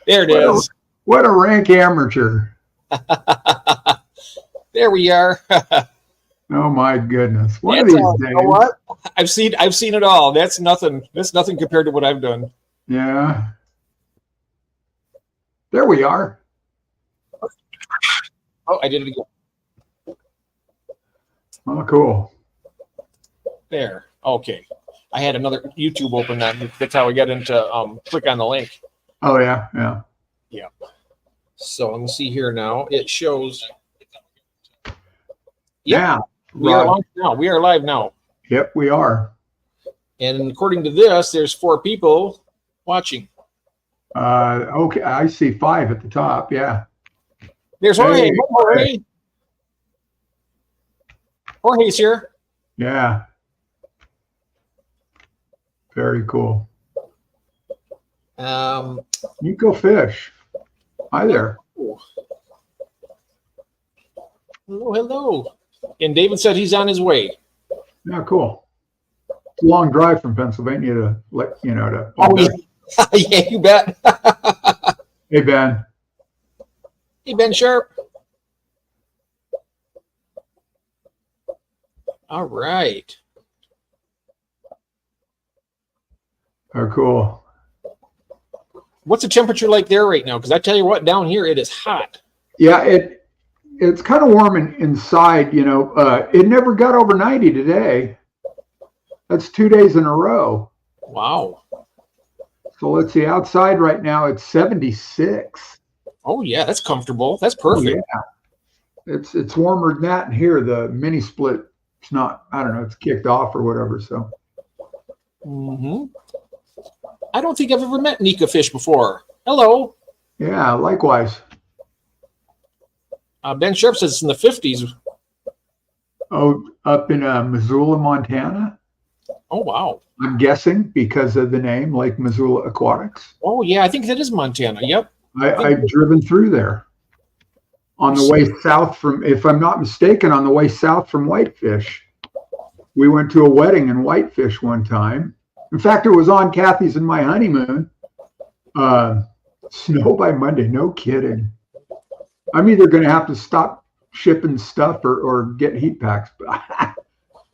There it What is. what a rank amateur. There we are. Oh my goodness. One of That's these all. days. You know what? I've seen it all. That's nothing. That's nothing compared to what I've done. Yeah. There we are. Oh, I did it again. Oh, cool. There. Okay. I had another YouTube open. That's how I got into click on the link. Oh yeah, yeah. Yeah. So let me see here now. It shows. Yeah. We are Rob. live now. We are live now. Yep, we are. And according to this, there's 4 people watching. Okay, I see 5 at the top. Yeah. There's Jorge. Hey, Jorge. Jorge's here. Yeah. Very cool. Nico Fish. Hi there. Hello. And David said he's on his way. Yeah, cool. It's a long drive from Pennsylvania to to. Oh, yeah. Yeah, you bet. Hey Ben. Hey, Ben Sharp. All right. Oh, cool. What's the temperature like there right now? Because I tell you what, down here it is hot. Yeah, it's kind of warm inside. It never got over 90 today. That's 2 days in a row. Wow. So let's see. Outside right now it's 76. Oh yeah, that's comfortable. That's perfect. Oh, yeah. It's warmer than that in here. The mini split, it's not. I don't know. It's kicked off or whatever. So. I don't think I've ever met Nika Fish before. Hello. Yeah. Likewise. Ben Sharp says it's in the 50s. Oh, up in Missoula, Montana. Oh wow. I'm guessing because of the name, Lake Missoula Aquatics. Oh yeah, I think that is Montana. Yep. I've driven through there on the way south from, if I'm not mistaken, on the way south from Whitefish. We went to a wedding in Whitefish one time. In fact, it was on Kathy's and my honeymoon. Snow by Monday, no kidding. I'm either going to have to stop shipping stuff or get heat packs.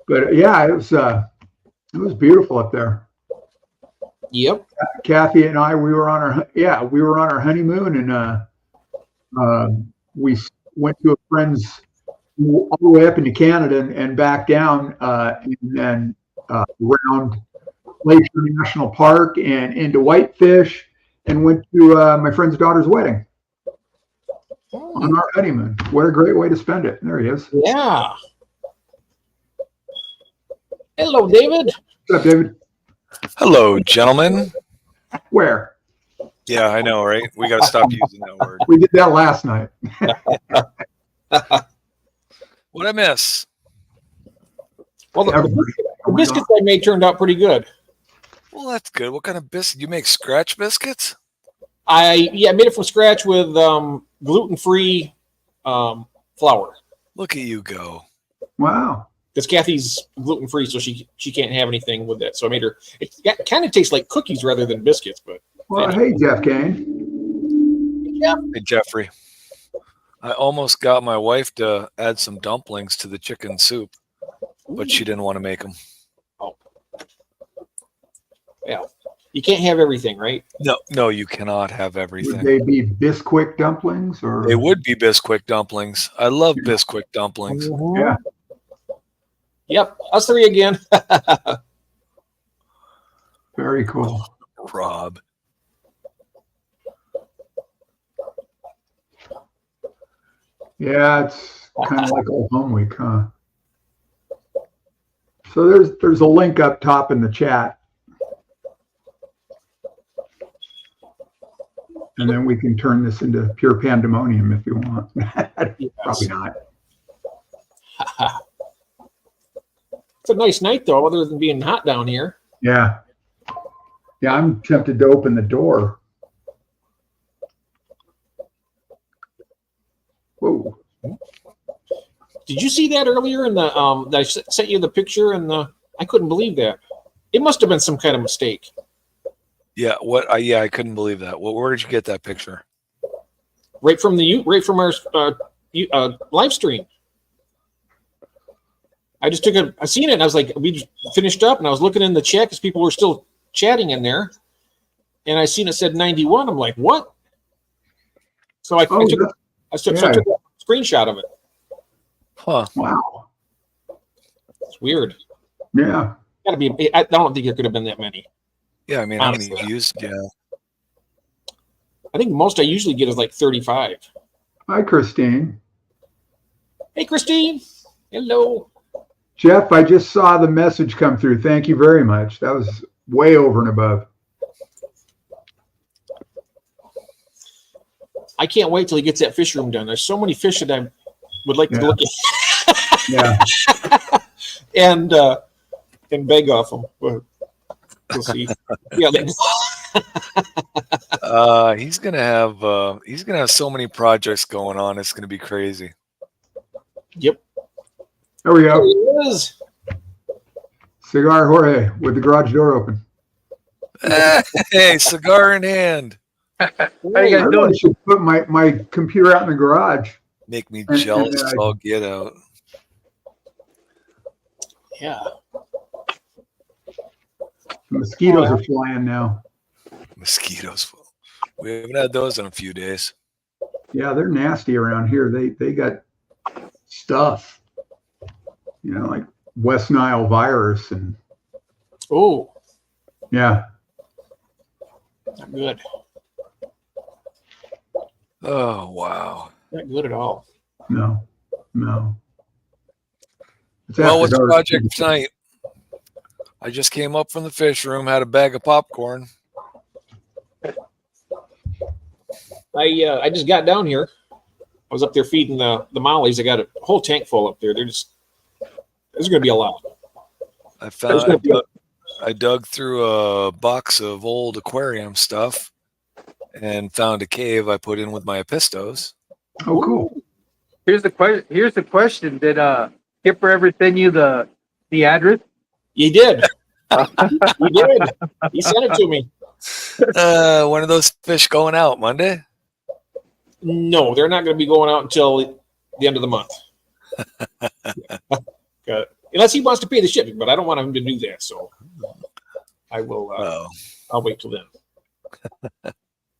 But yeah, it was beautiful up there. Yep. Kathy and I, we were on our honeymoon, and we went to a friend's all the way up into Canada and back down, and then around Glacier National Park and into Whitefish, and went to my friend's daughter's wedding on our honeymoon. What a great way to spend it. There he is. Yeah. Hello, David. What's up, David? Hello, gentlemen. Where? Yeah, I know, right? We got to stop using that word. We did that last night. What'd I miss? Well, the biscuits I made turned out pretty good. Well, that's good. What kind of biscuit? You make scratch biscuits? I made it from scratch with gluten-free flour. Look at you go. Wow. Because Kathy's gluten-free, so she can't have anything with that. So I made her. It kind of tastes like cookies rather than biscuits, but. Well, hey, Jeff Kane. Yeah. Hey, Jeffrey. I almost got my wife to add some dumplings to the chicken soup, but she didn't want to make them. Oh. Yeah. You can't have everything, right? No, you cannot have everything. Would they be Bisquick dumplings or? They would be Bisquick dumplings. I love Bisquick dumplings. Yeah. Yep. Us 3 again. Very cool. Rob. Yeah, it's kind of like old home week, huh? So there's a link up top in the chat. And then we can turn this into pure pandemonium if you want. Probably not. It's a nice night, though, other than being hot down here. Yeah. Yeah, I'm tempted to open the door. Whoa. Did you see that earlier in the I sent you the picture and I couldn't believe that. It must have been some kind of mistake. Yeah. What? Yeah, I couldn't believe that. Where did you get that picture? Right from our live stream. I just I seen it and I was like, we just finished up and I was looking in the chat because people were still chatting in there. And I seen it said 91. I'm like, what? So I took a screenshot of it. Huh. Wow. It's weird. Yeah. Gotta be. I don't think there could have been that many. Yeah, I mean, Honestly. how many views? Yeah. I think most I usually get is like 35. Hi, Christine. Hey, Christine. Hello. Jeff, I just saw the message come through. Thank you very much. That was way over and above. I can't wait till he gets that fish room done. There's so many fish that I would like to Yeah. look at. Yeah. and beg off them. But we'll see. Yeah. He's gonna have so many projects going on. It's gonna be crazy. Yep. There we There go. he is. Cigar Jorge with the garage door open. Hey, cigar in hand. How you I guys really doing? should put my computer out in the garage. Make me And- jealous. and, I'll get out. Yeah. The mosquitoes are flying now. Mosquitoes. We haven't had those in a few days. Yeah, they're nasty around here. They got stuff, like West Nile virus and Oh, yeah. not good. Oh wow. Not good at all. No. It's Well, after what's the dark. project tonight? I just came up from the fish room, had a bag of popcorn. I just got down here. I was up there feeding the mollies. I got a whole tank full up there. There's going to be a lot. I dug through a box of old aquarium stuff and found a cave I put in with my Epistos. Oh, cool. Here's the question. Did Skipper ever send you the address? He did. He did. He sent it to me. One of those fish going out Monday? No, they're not going to be going out until the end of the month. Unless he wants to pay the shipping, but I don't want him to do that. So I will. I'll wait till then.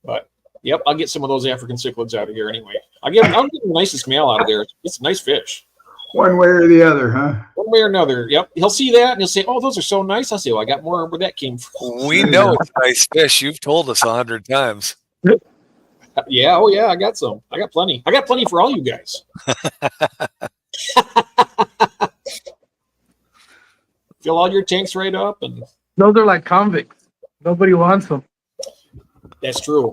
But yep, I'll get some of those African cichlids out of here anyway. I'll get the nicest male out of there. It's a nice fish. One way or the other, huh? One way or another. Yep. He'll see that and he'll say, "Oh, those are so nice." I'll say, "Well, I got more where that came from." We know it's nice fish. You've told us 100 times. Yeah. Oh, yeah. I got some. I got plenty. I got plenty for all you guys. Fill all your tanks right up, and Those are like convicts. Nobody wants them. that's true.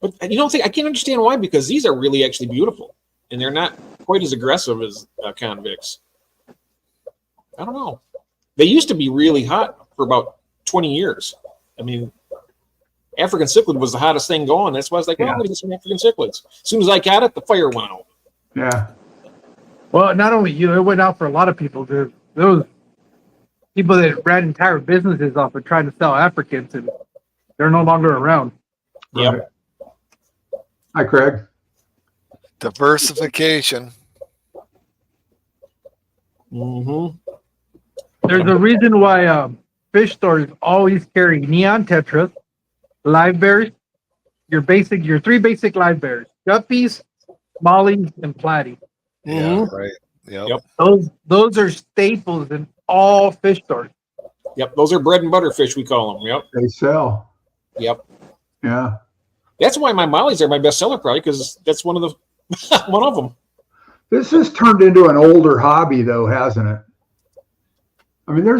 But you don't think I can't understand why? Because these are really actually beautiful, and they're not quite as aggressive as convicts. I don't know. They used to be really hot for about 20 years. I mean, African cichlid was the hottest thing going. That's why I was like, well, I'm going to get some African cichlids. As soon as I got it, the fire went out. Yeah. Well, not only you, it went out for a lot of people. There was people that ran entire businesses off of trying to sell Africans, and they're no longer around. Yep. Right. Hi, Craig. Diversification. Mm-hmm. There's a reason why fish stores always carry neon tetras, live bears, your three basic live bears, guppies, mollies, and platies. Yeah, right. Yep. Those are staples in all fish stores. Yep. Those are bread and butter fish, we call them. Yep. They sell. Yep. Yeah. That's why my mollies are my bestseller, probably, because that's one of them. This has turned into an older hobby, though, hasn't it? I mean, when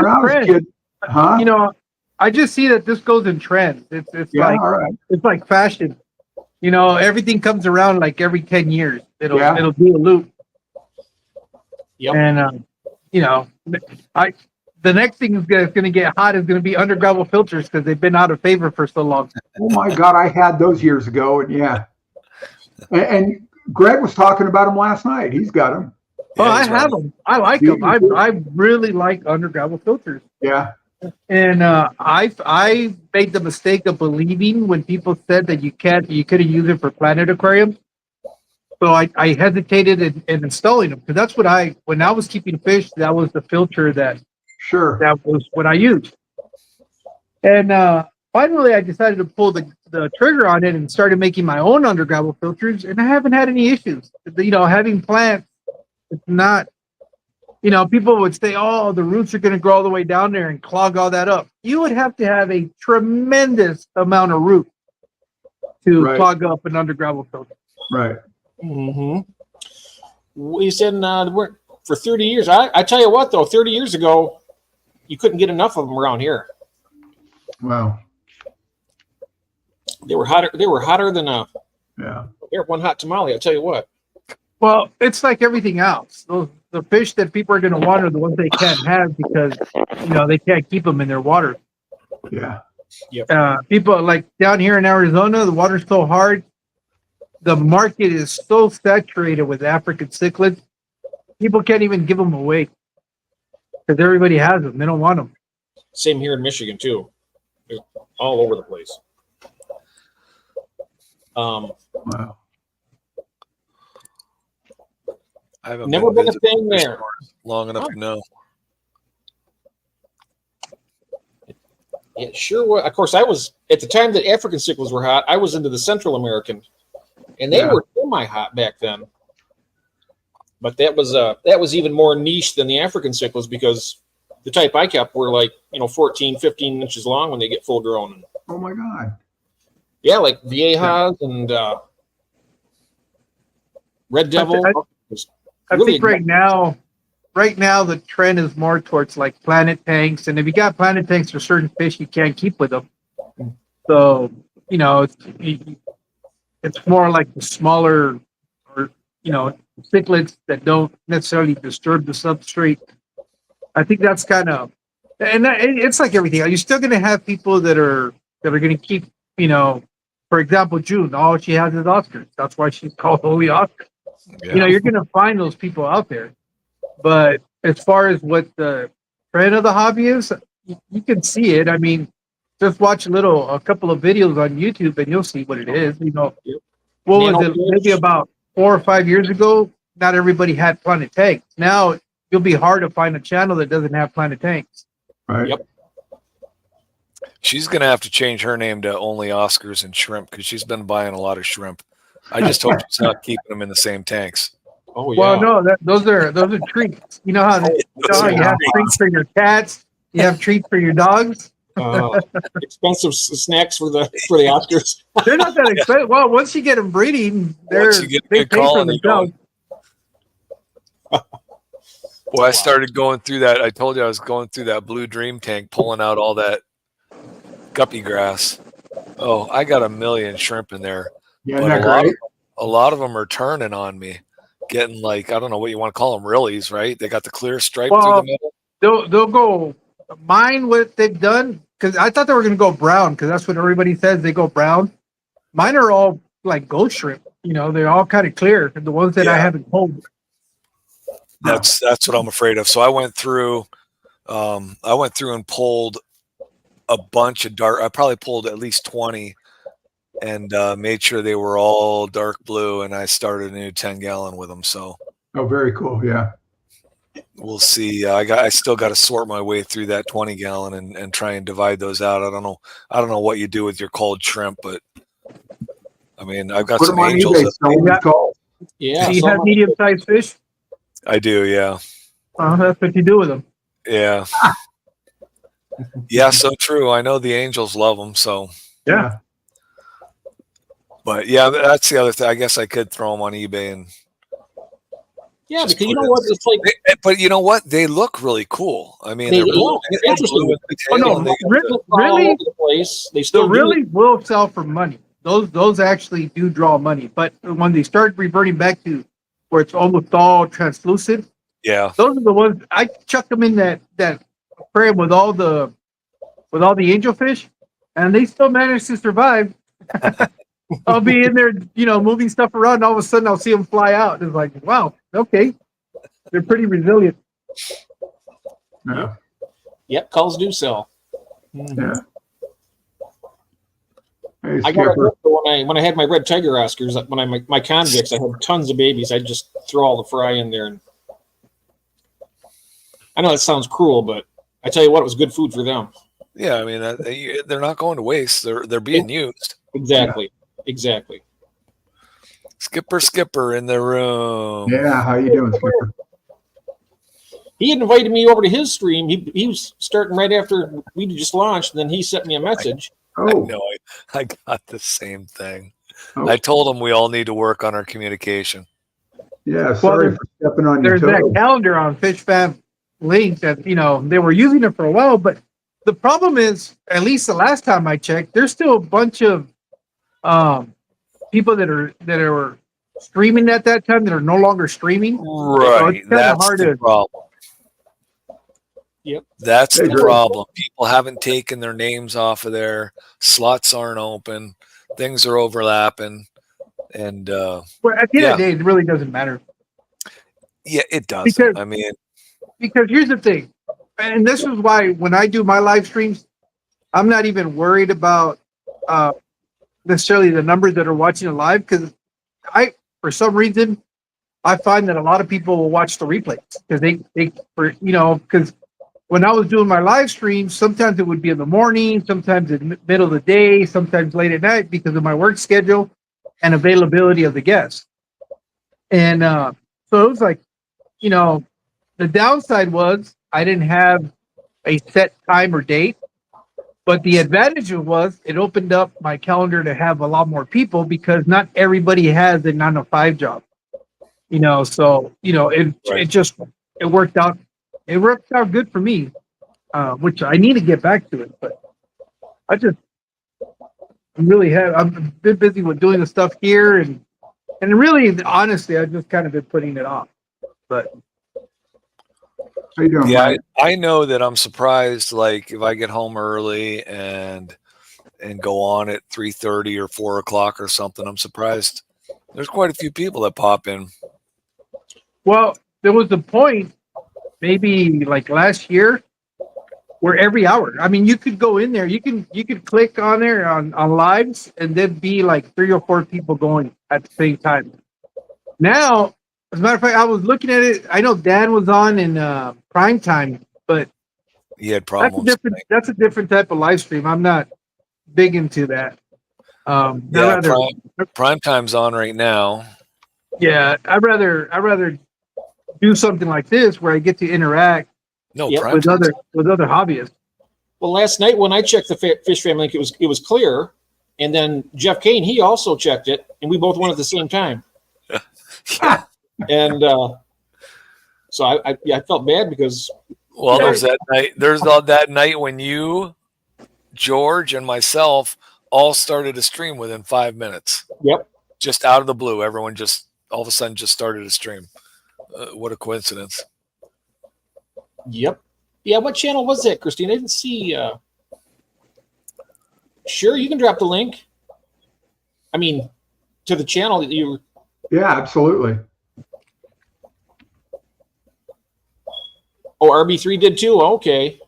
I was a kid, huh? You know, I just see that this goes in trends. It's Yeah, like all right. it's like fashion. You know, everything comes around like every 10 years. It'll do a loop. Yep. And the next thing that's going to get hot is going to be under gravel filters because they've been out of favor for so long. Oh my God, I had those years ago, and yeah. And Greg was talking about them last night. He's got them. Oh, Yeah, I he's have right. them. I like them. I really like under gravel filters. Yeah. And I made the mistake of believing when people said that you couldn't use it for Planet Aquarium. So I hesitated in installing them because that's when I was keeping fish, that was the filter that Sure. was what I used. And finally, I decided to pull the trigger on it and started making my own undergravel filters, and I haven't had any issues. Having plants, it's not. People would say, "Oh, the roots are going to grow all the way down there and clog all that up." You would have to have a tremendous amount of root to Right. clog up an undergravel filter. Right. Mm-hmm. We said for 30 years. I tell you what, though, 30 years ago, you couldn't get enough of them around here. Wow. They were hotter. They were hotter than Yeah. one hot tamale. I tell you what. Well, it's like everything else. The fish that people are going to want are the ones they can't have because they can't keep them in their water. Yeah. People like down here in Arizona, the water's so hard. The market is so saturated with African cichlids. People can't even give them away because everybody has them. They don't want them. Same here in Michigan too. They're all over the place. Wow. I haven't Never been a visiting thing fish there. stores long enough to know. It sure was. Of course, I was at the time that African cichlids were hot. I was into the Central American, and they Yeah. were semi-hot back then. But that was even more niche than the African cichlids because the type I kept were like 14, 15 inches long when they get full grown. Oh my God. Yeah, like Viejas and Red Devil. I Really think right now the trend is more towards like planet tanks, and if you got planet tanks for certain fish, you can't keep with them. So it's more like the smaller or cichlids that don't necessarily disturb the substrate. I think that's kind of, and it's like everything. You're still going to have people that are going to keep, for example, June. All she has is Oscars. That's why she's called Holy Oscar. Yeah. You're going to find those people out there. But as far as what the trend of the hobby is, you can see it. I mean, just watch a couple of videos on YouTube and you'll see what it is. What was it? Maybe about 4 or 5 years ago, not everybody had planet tanks. Now you'll be hard to find a channel that doesn't have planet tanks. Right. Yep. She's going to have to change her name to only Oscars and shrimp because she's been buying a lot of shrimp. I just hope she's not keeping them in the same tanks. Oh yeah. Well, no, those are treats. You know how you have treats for your cats, you have treats for your dogs. Expensive snacks for the Oscars. They're not that expensive. Well, once you get them breeding, Once you get a they good pay call for and they themselves. Well, I started going through that. I told you I was going through that Blue Dream tank, pulling out all that guppy grass. Oh, I got a million shrimp in there. Yeah. But Isn't that great? a lot of them are turning on me, getting like, I don't know what you want to call them, reallys, right? They got the clear stripe through Well, the middle. They'll go. Mine, what they've done, because I thought they were going to go brown, because that's what everybody says, they go brown. Mine are all like ghost shrimp. They're all kind of clear. The ones that I Yeah. haven't pulled. That's what I'm afraid of. So I went through and pulled a bunch of dark. I probably pulled at least 20 and made sure they were all dark blue. And I started a new 10-gallon with them. So Oh, very cool. Yeah. we'll see. I still got to sort my way through that 20-gallon and try and divide those out. I don't know what you do with your cold shrimp, but I mean, I've got Put some them on angels. eBay. Sell them as calls. Yeah. Do you have medium-sized fish? I do. Yeah. That's what you do with them. Yeah. Yeah. So true. I know the angels love them. So, Yeah. but yeah, that's the other thing. I guess I could throw them on eBay and, Yeah, just because you put know it- what? It's like but you know what? They look really cool. I mean, They they're blue, do. It's interesting. blue with the Oh, tail, no, and they got really? the- all over the place. They So still do. really will sell for money. Those actually do draw money. But when they start reverting back to where it's almost all translucent, yeah. those are the ones I chuck them in that aquarium with all the angelfish, and they still manage to survive. I'll be in there, moving stuff around, and all of a sudden I'll see them fly out. It's like, wow, okay, they're pretty resilient. Yeah. Yep, calls do sell. Mhm. Yeah. Hey, I got Skipper. when I had my red tiger Oscars, when my convicts, I had tons of babies. I just throw all the fry in there, and I know that sounds cruel, but I tell you what, it was good food for them. Yeah, I mean, they're not going to waste. They're being used. Exactly. Skipper in the room. Yeah, how you doing, Skipper? He had invited me over to his stream. He was starting right after we just launched, and then he sent me a message. Oh, No, I got the same thing. oh. I told him we all need to work on our communication. Yeah, sorry Well, for stepping on your There's that toes. calendar on FishFam link that, they were using it for a while, but the problem is, at least the last time I checked, there's still a bunch of people that are streaming at that time that are no longer streaming. Right. kinda That's hard the to- problem. Yep. That's Hey, the Drew. problem. People haven't taken their names off of there. Slots aren't open. Things are overlapping. And Well, at the end of the day, it really doesn't matter. yeah, it does. Because- I mean, Because here's the thing, and this is why when I do my live streams, I'm not even worried about necessarily the numbers that are watching it live, because for some reason, I find that a lot of people will watch the replays because because when I was doing my live streams, sometimes it would be in the morning, sometimes in the middle of the day, sometimes late at night because of my work schedule and availability of the guests. And so it was like, the downside was I didn't have a set time or date, but the advantage was it opened up my calendar to have a lot more people because not everybody has a 9 to 5 job. So it worked out. It worked out good for me, which I need to get back to it. But I'm been busy with doing the stuff here, and really, honestly, I've just kind of been putting it off. But How you doing, yeah, Mike? I know that I'm surprised. Like if I get home early and go on at 3:30 or 4 o'clock or something, I'm surprised. There's quite a few people that pop in. well, there was a point, maybe like last year, where every hour. I mean, you could go in there, you could click on there on lives, and there'd be like 3 or 4 people going at the same time. Now, as a matter of fact, I was looking at it. I know Dan was on in prime time, but He had that's problems. a different type of live stream. I'm not big into that. Yeah, prime time's on right now. Yeah, I'd rather do something like this where I get to interact No, Yep. prime with time's other hobbyists. Well, last night when I checked the Fish Family link, it was clear, and then Jeff Kane, he also checked it, and we both went at the same time. Yeah. And so I felt bad because Well, Yeah. there's that night. There's that night when you, George, and myself all started a stream within 5 minutes. Yep. Just out of the blue, everyone just all of a sudden just started a stream. What a coincidence! Yep. Yeah, what channel was that, Christine? I didn't see. Sure, you can drop the link. I mean, to the channel that you. Yeah, absolutely. Oh, RB3 did too. Okay.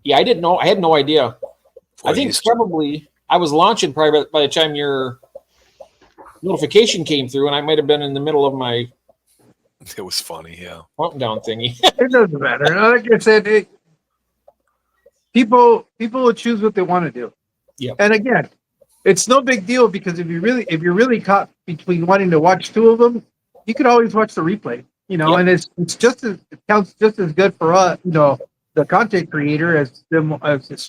Yeah, I didn't know. I had no idea. I Boy, think he's- probably I was launching probably by the time your notification came through, and I might have been in the middle of my it was funny. Yeah. countdown thingy. It doesn't matter. Like I said, people will choose what they want to do. Yep. And again, it's no big deal because if you're really caught between wanting to watch 2 of them, you could always watch the replay. Yep. And it counts just as good for us, the content creator as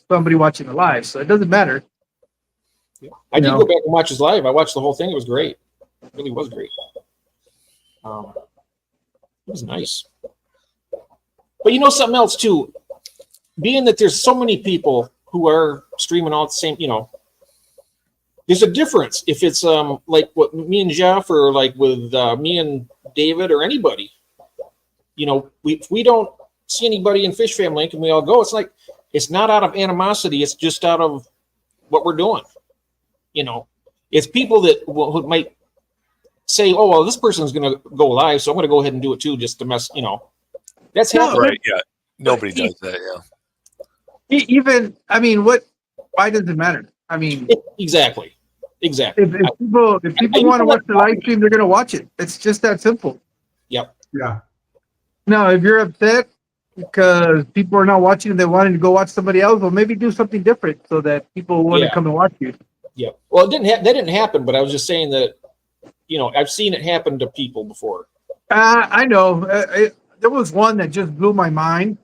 somebody watching the live. So it doesn't matter. I did No. go back and watch his live. I watched the whole thing. It was great. It really was great. It was nice. But something else too, being that there's so many people who are streaming all at the same, there's a difference if it's like what me and Jeff or like with me and David or anybody. If we don't see anybody in Fish Family Link and we all go, it's not out of animosity. It's just out of what we're doing. It's people that who might say, "Oh, well, this person's going to go live, so I'm going to go ahead and do it too, just to mess." That's happening. Right. Yeah. Nobody does that. Yeah. Even, I mean, why does it matter? I mean, Exactly. if people want to watch the live stream, they're going to watch it. It's just that simple. Yep. Yeah. Now, if you're upset because people are not watching and they wanted to go watch somebody else, well, maybe do something different so that people want to Yeah. come and watch you. Yep. Well, that didn't happen, but I was just saying that, I've seen it happen to people before. I know. There was one that just blew my mind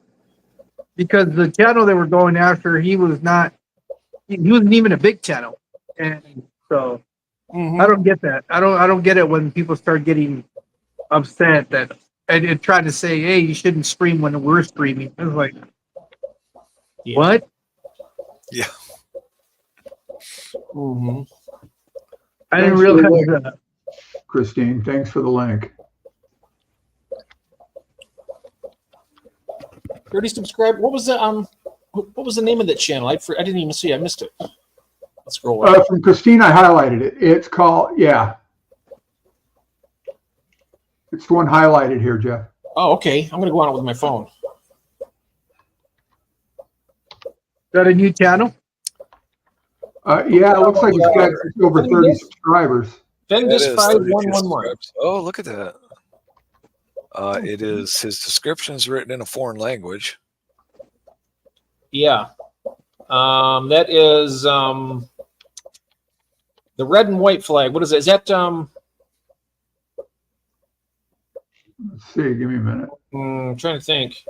because the channel they were going after, he wasn't even a big channel. And so I don't get that. I don't get it when people start getting upset and try to say, hey, you shouldn't stream when we're streaming. It's like, Yeah. what? Yeah. Mm-hmm. I didn't Thanks for the realize link, that. Christine. Thanks for the link. Already subscribed. What was the name of that channel? I didn't even see. I missed it. Let's scroll up. From Christine, I highlighted it. It's called, yeah. It's the one highlighted here, Jeff. Oh, okay. I'm gonna go on it with my phone. Is that a new channel? Yeah, it looks like it's got over 30 subscribers. Then That this is 5111. 32 subscribers. Oh, look at that. It is his description's written in a foreign language. Yeah. That is the red and white flag. What is it? Is that Let's see. Give me a minute. I'm trying to think.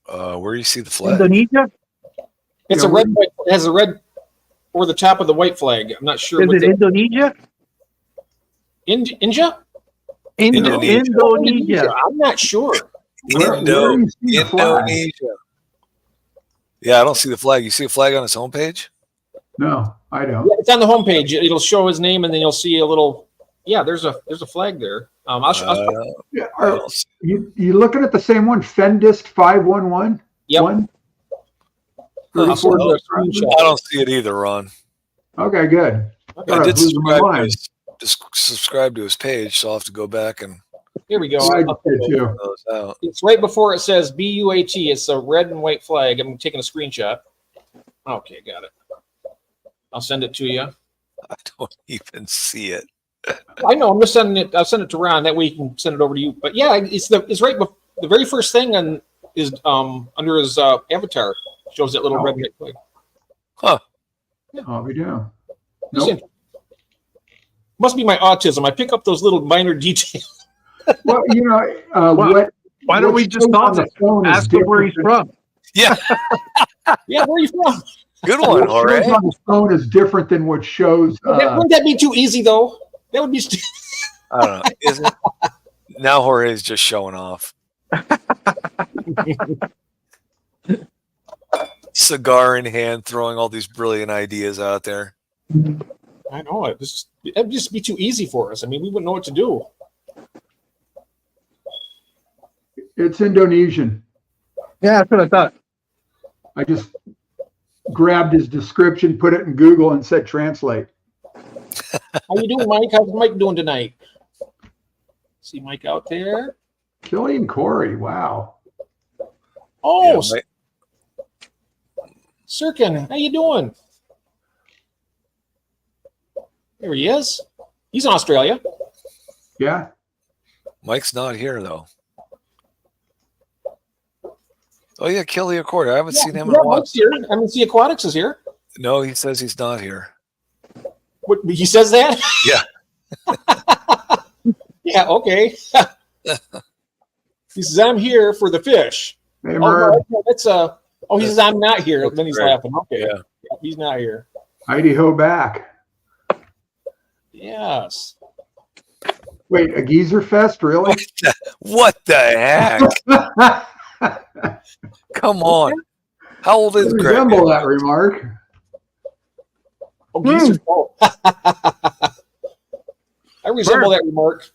Where you see the flag? Indonesia? It's Yeah, a red. It has a red over the top of the white flag. I'm not sure. Is it Indonesia? India? Indonesia. I'm not sure. Where do you see the flag? Indonesia. Yeah, I don't see the flag. You see a flag on his homepage? No, I don't. Yeah, it's on the homepage. It'll show his name, and then you'll see a little. Yeah, there's a flag there. I'll Yeah, I don't see- you looking at the same one? Fendist 511? yep. One? I'll send you a 34 subscribers? screenshot. I don't see it either, Ron. Okay, good. Okay. I Thought did was losing my subscribe to mind. subscribe to his page, so I'll have to go back and Here we go. I did too. check those out. It's right before it says BUAT. It's a red and white flag. I'm taking a screenshot. Okay, got it. I'll send it to you. I don't even see it. I know. I'm just sending it. I'll send it to Ron. That way he can send it over to you. But yeah, it's right. The very first thing is under his avatar shows that little red and white flag. Oh, we do. It's Nope. Must be my autism. I pick up those little minor details. Well, Why don't we just on talk? the phone is Ask him where he's different from. Yeah, Yeah, where are you from? good than- one, what Jorge. shows on the phone is different than what shows. Wouldn't that be too easy though? That would be. I don't know. Isn't it? Now Jorge's just showing off. Cigar in hand, throwing all these brilliant ideas out there. I know it. That'd just be too easy for us. I mean, we wouldn't know what to do. It's Indonesian. Yeah, that's what I thought. I just grabbed his description, put it in Google, and said translate. How you doing, Mike? How's Mike doing tonight? See Mike out there? Killian Corey. Wow. Oh, Yeah, Sirkin, how you doing? There he is. He's in Australia. Yeah. Mike's not here though. Oh yeah, Kelly Accorder. I haven't seen him in a while. Mike's here. I mean, see, Aquatics is here. No, he says he's not here. What, he says that? Yeah. Yeah, okay. He says, I'm here for the fish. Hey, Oh, Merv. no, that's he says, I'm not here. Then he's Right. laughing. Okay. Yeah. He's not here. Heidi Ho back. Yes. Wait, a geezer fest, really? What the heck? Come on. How old is Greg? Resemble that remark. Oh, geese are full. I resemble that remark.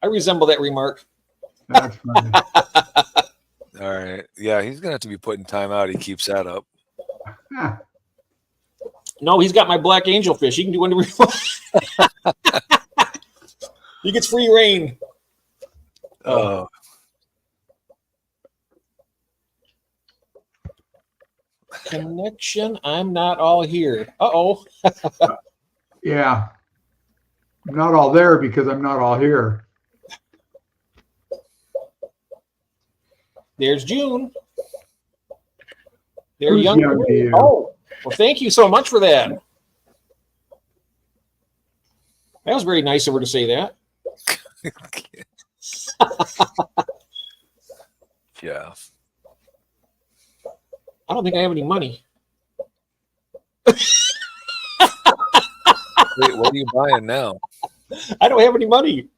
I resemble that remark. That's funny. All right. Yeah, he's gonna have to be putting time out. He keeps that up. No, he's got my black angel fish. He can do whatever he wants. He gets free reign. Oh, connection. I'm not all here. Uh-oh. Yeah. I'm not all there because I'm not all here. There's June. They're Who's young. young to you? Oh, well, thank you so much for that. That was very nice of her to say that. Yeah. I don't think I have any money. Wait, what are you buying now? I don't have any money.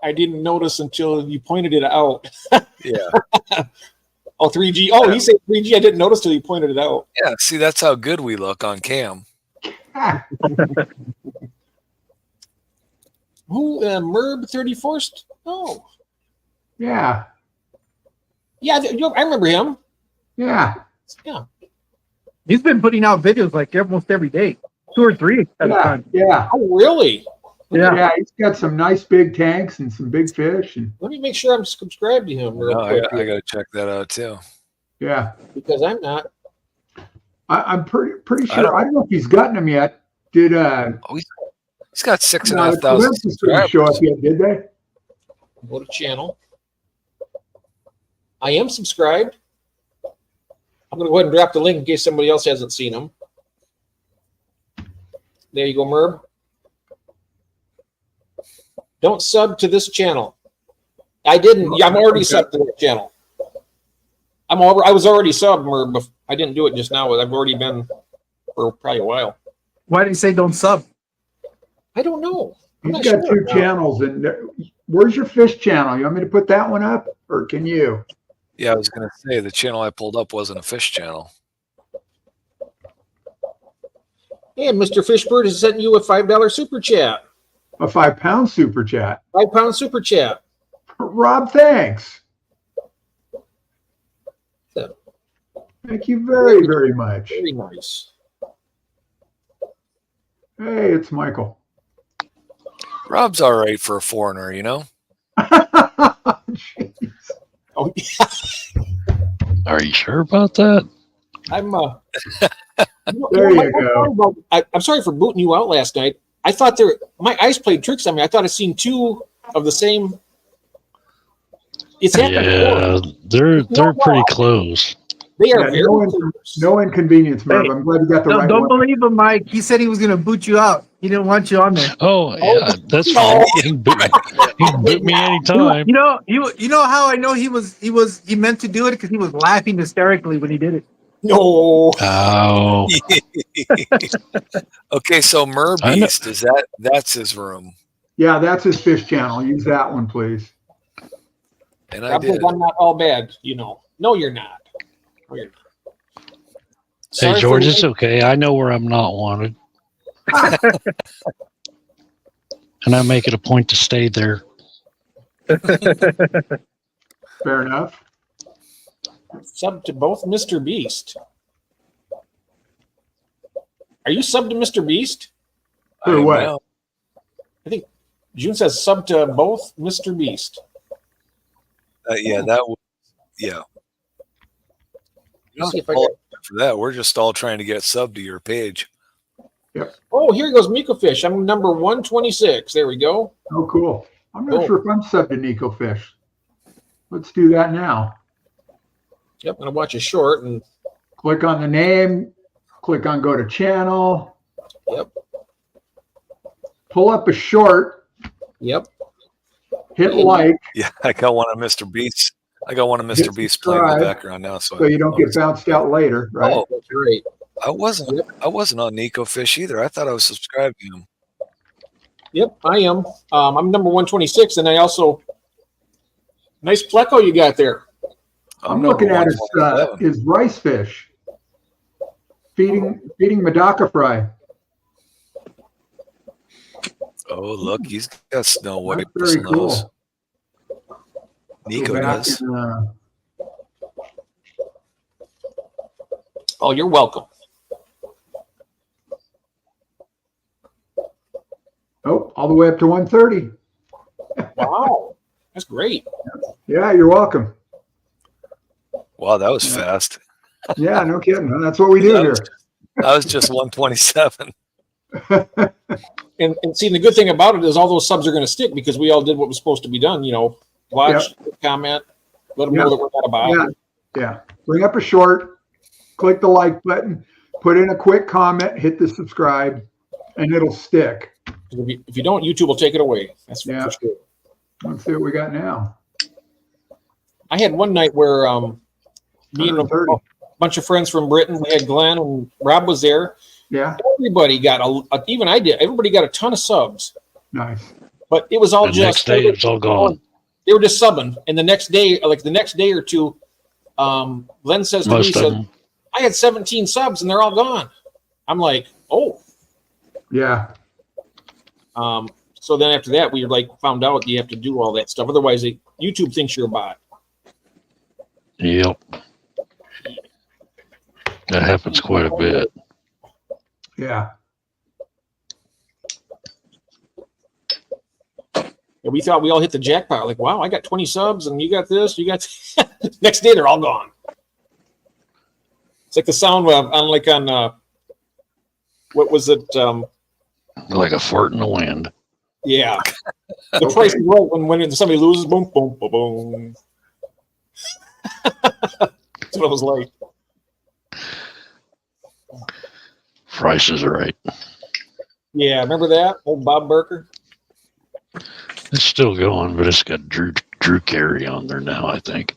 I didn't notice until you pointed it out. Yeah. Oh, 3G. Oh, he said 3G. I didn't notice till you pointed it out. Yeah. See, that's how good we look on cam. Who? Merb 31st? Oh, Yeah. yeah. I remember him. Yeah. Yeah. He's been putting out videos like almost every day, 2 or 3 at a Yeah. time. Yeah. Oh, really? Yeah. Yeah. He's got some nice big tanks and some big fish. And Let me make sure I'm subscribed to him real No, quick I here, got to check that out too. yeah. because I'm not. I'm pretty I sure. don't- I don't know if he's gotten them yet. Did He's got 6,500 Clemson didn't show up subscribers. yet, did they? Go to channel. I am subscribed. I'm going to go ahead and drop the link in case somebody else hasn't seen them. There you go, Merb. Don't sub to this channel. I didn't. Yeah, I'm already subbed to that channel. I was already subbed, Merb. But I didn't do it just now. I've already been for probably a while. Why did he say don't sub? I don't know. I'm He's not got sure two now. channels. And where's your fish channel? You want me to put that one up, or can you? Yeah, I was going to say the channel I pulled up wasn't a fish channel. Hey, Mr. Fishbird has sent you a $5 super chat. A 5-pound super chat. 5-pound super chat. Rob, thanks. Yeah. Thank you very, very much. Very nice. Hey, it's Michael. Rob's all right for a foreigner, you know? Jeez. Oh, Are you sure about that? I'm. There you go. I'm sorry for booting you out last night. I thought my eyes played tricks on me. I thought I'd seen 2 of the same. It's happened Yeah, before. they're pretty close. They are Yeah, very close. No inconvenience, Merv. Hey, I'm glad you got the right Don't one. believe him, Mike. He said he was going to boot you out. He didn't want you on there. Oh, yeah, that's fine. He can boot me anytime. You know how I know he meant to do it because he was laughing hysterically when he did it. No. Oh, Okay, so I know- Merbeast, that's his room. Yeah, that's his fish channel. Use that one, please. And I Rob says did. I'm not all bad, you know. No, you're not. No, you're not. hey, Sorry George, for- it's okay. I know where I'm not wanted. And I make it a point to stay there. Fair enough. Sub to both Mr. Beast. Are you sub to Mr. Beast? I For am what? now. June says sub to both Mr. Beast. Yeah, that was, yeah. You don't See have if to I call got- it for that. We're just all trying to get sub to your page. Oh, here goes Miko Fish. I'm number 126. There we go. Oh, cool. I'm not Cool. sure if I'm subbed to Nico Fish. Let's do that now. Yep, I'm gonna watch a short and Click on the name. Click on go to channel. yep, Pull up a short. yep. Hit like Yeah, I got one of Mr. Beast. I got one of Mr. Hit Beast playing in the subscribe background now. So so you don't get bounced out later, right? Oh, That's right. I wasn't on Nico Fish either. I thought I was subscribed to him. Yep, I am. I'm number 126, and I also nice pleco you got there. I'm number looking at 127. his rice fish. Feeding Medaka fry. Oh, look, he's got Snow White That's very nose. cool. Nico Go back does. and, Oh, you're welcome. oh, all the way up to 130. Wow, that's great. Yeah, you're welcome. Wow, that was Yeah. fast. Yeah, no kidding. That's what we do here. I was just 127. And see, the good thing about it is all those subs are going to stick because we all did what was supposed to be done. You know, watch, comment, let them know that we're not a bot. Yeah. Yeah. Bring up a short, click the like button, put in a quick comment, hit the subscribe, and it'll stick. If you don't, YouTube will take it away. That's Yeah. for sure. Let's see what we got now. I had one night where me and a 130. bunch of friends from Britain, we had Glenn and Rob was there. Yeah. Everybody got even I did. Everybody got a ton of subs, Nice. but it was all The just next day, it's all gone. They were just subbing, and the next day, like the next day or two, Glenn says to me, Most of said, them. I had 17 subs and they're all gone. I'm like, oh. Yeah. So then after that, we like found out you have to do all that stuff. Otherwise, YouTube thinks you're a bot. Yep. That happens quite a bit. Yeah. And we thought we all hit the jackpot. Like, wow, I got 20 subs and you got this, you got next day they're all gone. It's like the sound on what was it? Like a fart in the wind. Yeah. The price is right when somebody loses, boom, boom, boom, boom. That's what it was like. Price is right. Yeah, remember that? Old Bob Barker? It's still going, but it's got Drew Carey on there now, I think.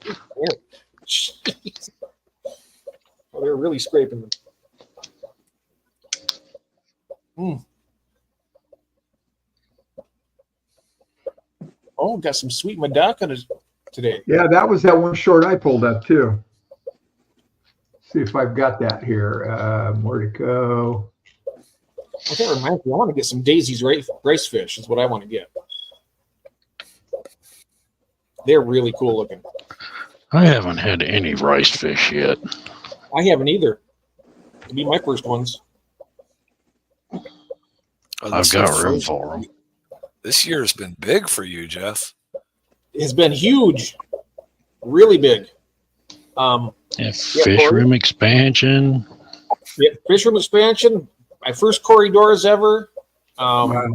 Jeez. Oh, they're really scraping them. Oh, got some sweet Madaka today. Yeah, that was that one short I pulled up too. See if I've got that here. Where'd it go? Well, that reminds me, I want to get some Daisy's rice fish is what I want to get. They're really cool looking. I haven't had any rice fish yet. I haven't either. It'll be my first ones. Oh, I've got room for them. This year has been big for you, Jeff. It's been huge. Really big. Yeah, fish room expansion. Yeah, fish room expansion. My first corridors ever. Wow.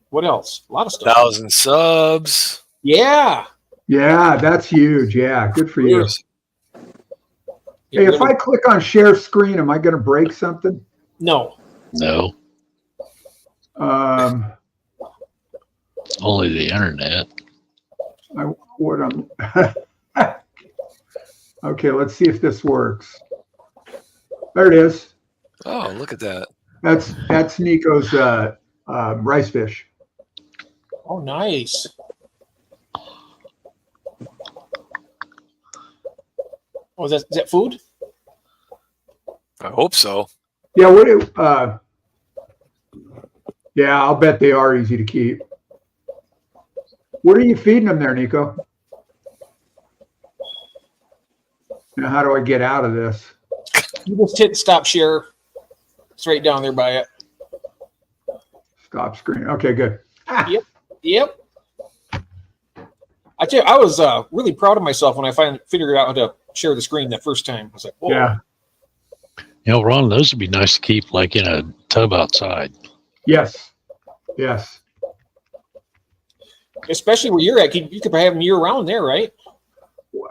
What else? A lot of stuff. 1,000 subs. Yeah. Yeah, that's huge. Yeah, good for you. It Hey, if really- I click on share screen, am I going to break something? no. No, Um, only the internet. Okay, let's see if this works. There it is. Oh, look at that. That's Nico's rice fish. Oh, nice. Oh, is that food? I hope so. Yeah, yeah, I'll bet they are easy to keep. What are you feeding them there, Nico? Now, how do I get out of this? You just hit stop share. It's right down there by it. Stop screen. Okay, good. Yep. I tell you, I was really proud of myself when I finally figured out how to share the screen that first time. I was like, whoa. Yeah. You know, Ron, those would be nice to keep like in a tub outside. Yes. Yes. Especially where you're at. You could have them year round there, right?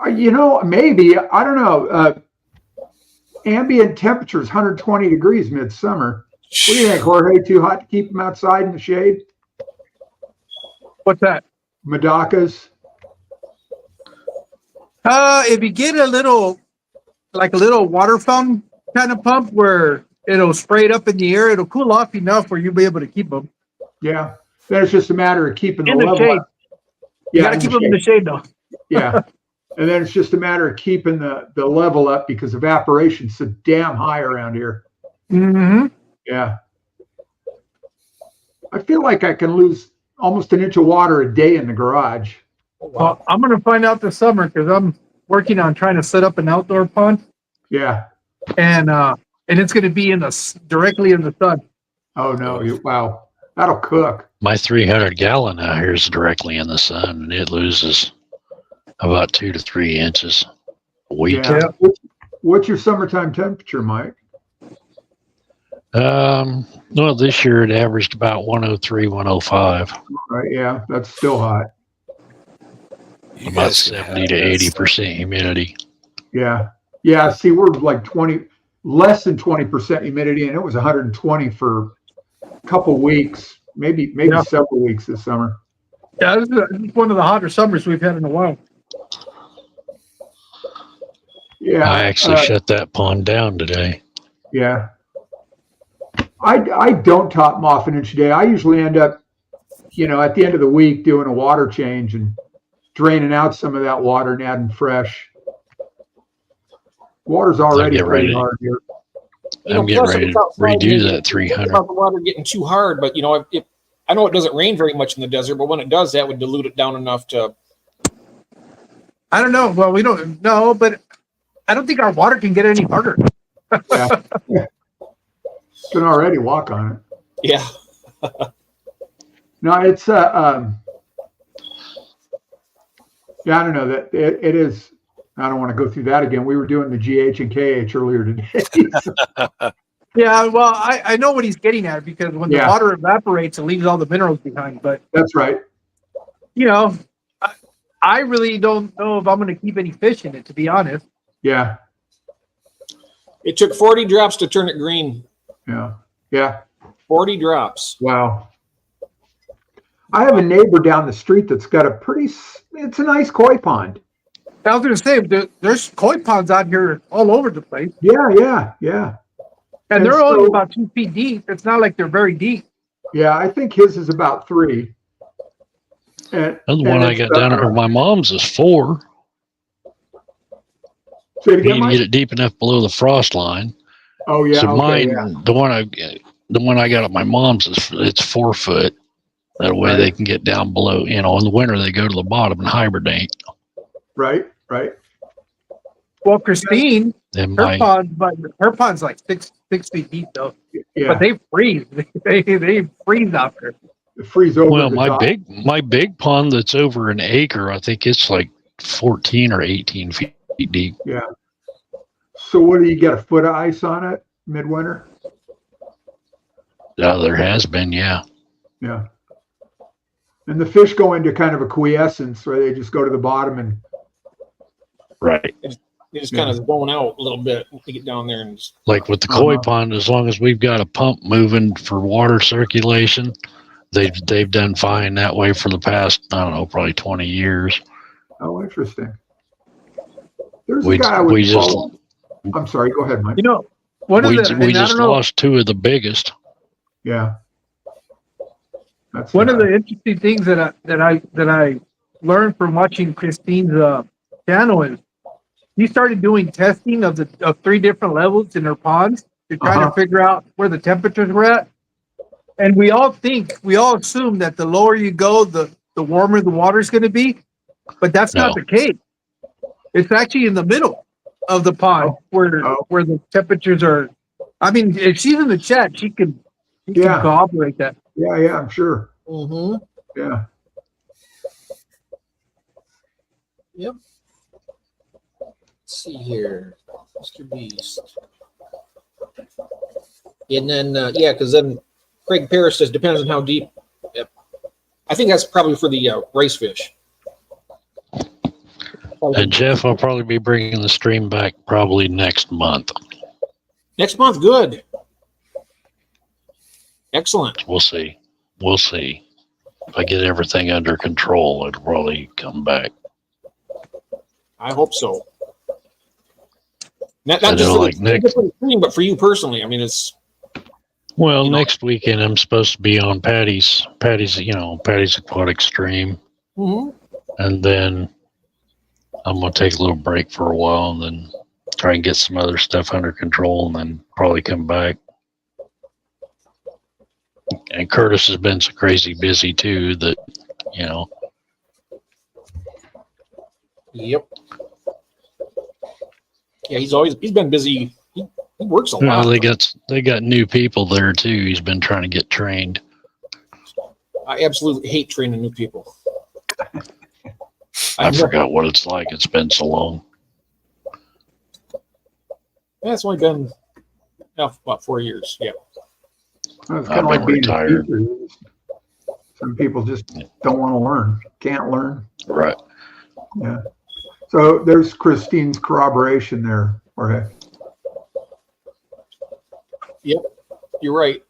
You know, maybe. I don't know. Ambient temperature is 120 degrees midsummer. What do you think, Jorge? Too hot to keep them outside in the shade? What's that? Madakas? If you get a little water fountain kind of pump where it'll spray it up in the air, it'll cool off enough where you'll be able to keep them Yeah. Then it's just a matter of keeping the in the level shade. up. You Yeah, gotta in keep the them in the shade though. Yeah. And then it's just a matter of keeping the level up because evaporation's so damn high around here. Mm-hmm. Yeah. I feel like I can lose almost an inch of water a day in the garage. Oh, wow. Well, I'm gonna find out this summer because I'm working on trying to set up an outdoor pond, Yeah. and it's gonna be directly in the sun. Oh no. Wow. That'll cook. My 300 gallon out here is directly in the sun, and it loses about 2 to 3 inches a week. Yeah. What's your summertime temperature, Mike? Well, this year it averaged about 103, 105, Right. Yeah, that's still hot. You about guys can 70 have to this. 80% humidity. Yeah. Yeah. See, we're like 20, less than 20% humidity, and it was 120 for a couple weeks, maybe Yeah. several weeks this summer. Yeah, this is one of the hotter summers we've had in a while. Yeah. I actually shut that pond down today. Yeah. I don't top them off an inch a day. I usually end up, at the end of the week doing a water change and draining out some of that water and adding fresh. Water's already get pretty ready. hard here. I'm getting plus, if ready it's to outside, redo maybe that think 300. about the water getting too hard, but if I know it doesn't rain very much in the desert, but when it does, that would dilute it down enough to. I don't know. Well, we don't know, but I don't think our water can get any harder. Can already walk on it. Yeah. No, it's yeah, I don't know that it is. I don't want to go through that again. We were doing the GH and KH earlier today. Yeah, well, I know what he's getting at because when the Yeah. water evaporates, it leaves all the minerals behind. But That's right. I really don't know if I'm going to keep any fish in it, to be honest. Yeah, It took 40 drops to turn it green. yeah. 40 drops. Wow. I have a neighbor down the street that's got it's a nice koi pond. I was going to say, there's koi ponds out here all over the place, Yeah. and And they're only so- about 2 feet deep. It's not like they're very deep. Yeah, I think his is about 3. And The one I got down at my mom's is 4. Say it You again, can Mike? get it deep enough below the frost line. Oh yeah. So okay, mine, yeah. the one I got at my mom's it's 4 foot. That way Right. they can get down below. In the winter they go to the bottom and hibernate. Right. Well, Christine, And her pond's like 6 feet deep though. Yeah. But they freeze. They freeze out there. Freeze over. well, the my top. big pond that's over an acre, I think it's like 14 or 18 feet deep. So what do you get, a foot of ice on it midwinter? There has been, yeah. Yeah. And the fish go into kind of a quiescence where they just go to the bottom and Right. They just kind of zone out a little bit to get down there and just, Like with the koi Uh-huh. pond, as long as we've got a pump moving for water circulation, they've done fine that way for the past, I don't know, probably 20 years. oh, interesting. There's We a guy I we would just follow. I'm sorry. Go ahead, Mike. One of we the just and I don't know, lost 2 of the biggest. Yeah. That's one of the interesting things that I learned from watching Christine's channel is she started doing testing of 3 different levels in her ponds to try Uh-huh. to figure out where the temperatures were at. And we all assume that the lower you go, the warmer the water is going to be, but that's not No. the case. It's actually in the middle of the pond where the temperatures are. I mean, if she's in the chat, she can Yeah. cooperate that. Yeah, I'm sure. mm-hmm. Yeah. Let's see here. Mr. Beast. And then, because then Craig Paris says depends on how deep. Yep. I think that's probably for the rice fish. And Jeff, I'll probably be bringing the stream back probably next month. Next month, good. Excellent. We'll see. If I get everything under control, it'll probably come back. I hope so. Not I just know, for like next- the stream, but for you personally. I mean, it's Well, You know- next weekend I'm supposed to be on Patty's Aquatic Stream, mhm. and then I'm gonna take a little break for a while, and then try and get some other stuff under control, and then probably come back. And Curtis has been so crazy busy too that Yep. Yeah, he's been busy. He works a well, lot. they got new people there too. He's been trying to get trained. I absolutely hate training new people. I forgot what it's like. It's been so long. Yeah, it's only been about 4 years. Yeah. Well, it's I've kind of like been being retired. a teacher. Some people just don't want to learn, can't learn. Right. Yeah. So there's Christine's corroboration there, Jorge. Yep. You're right.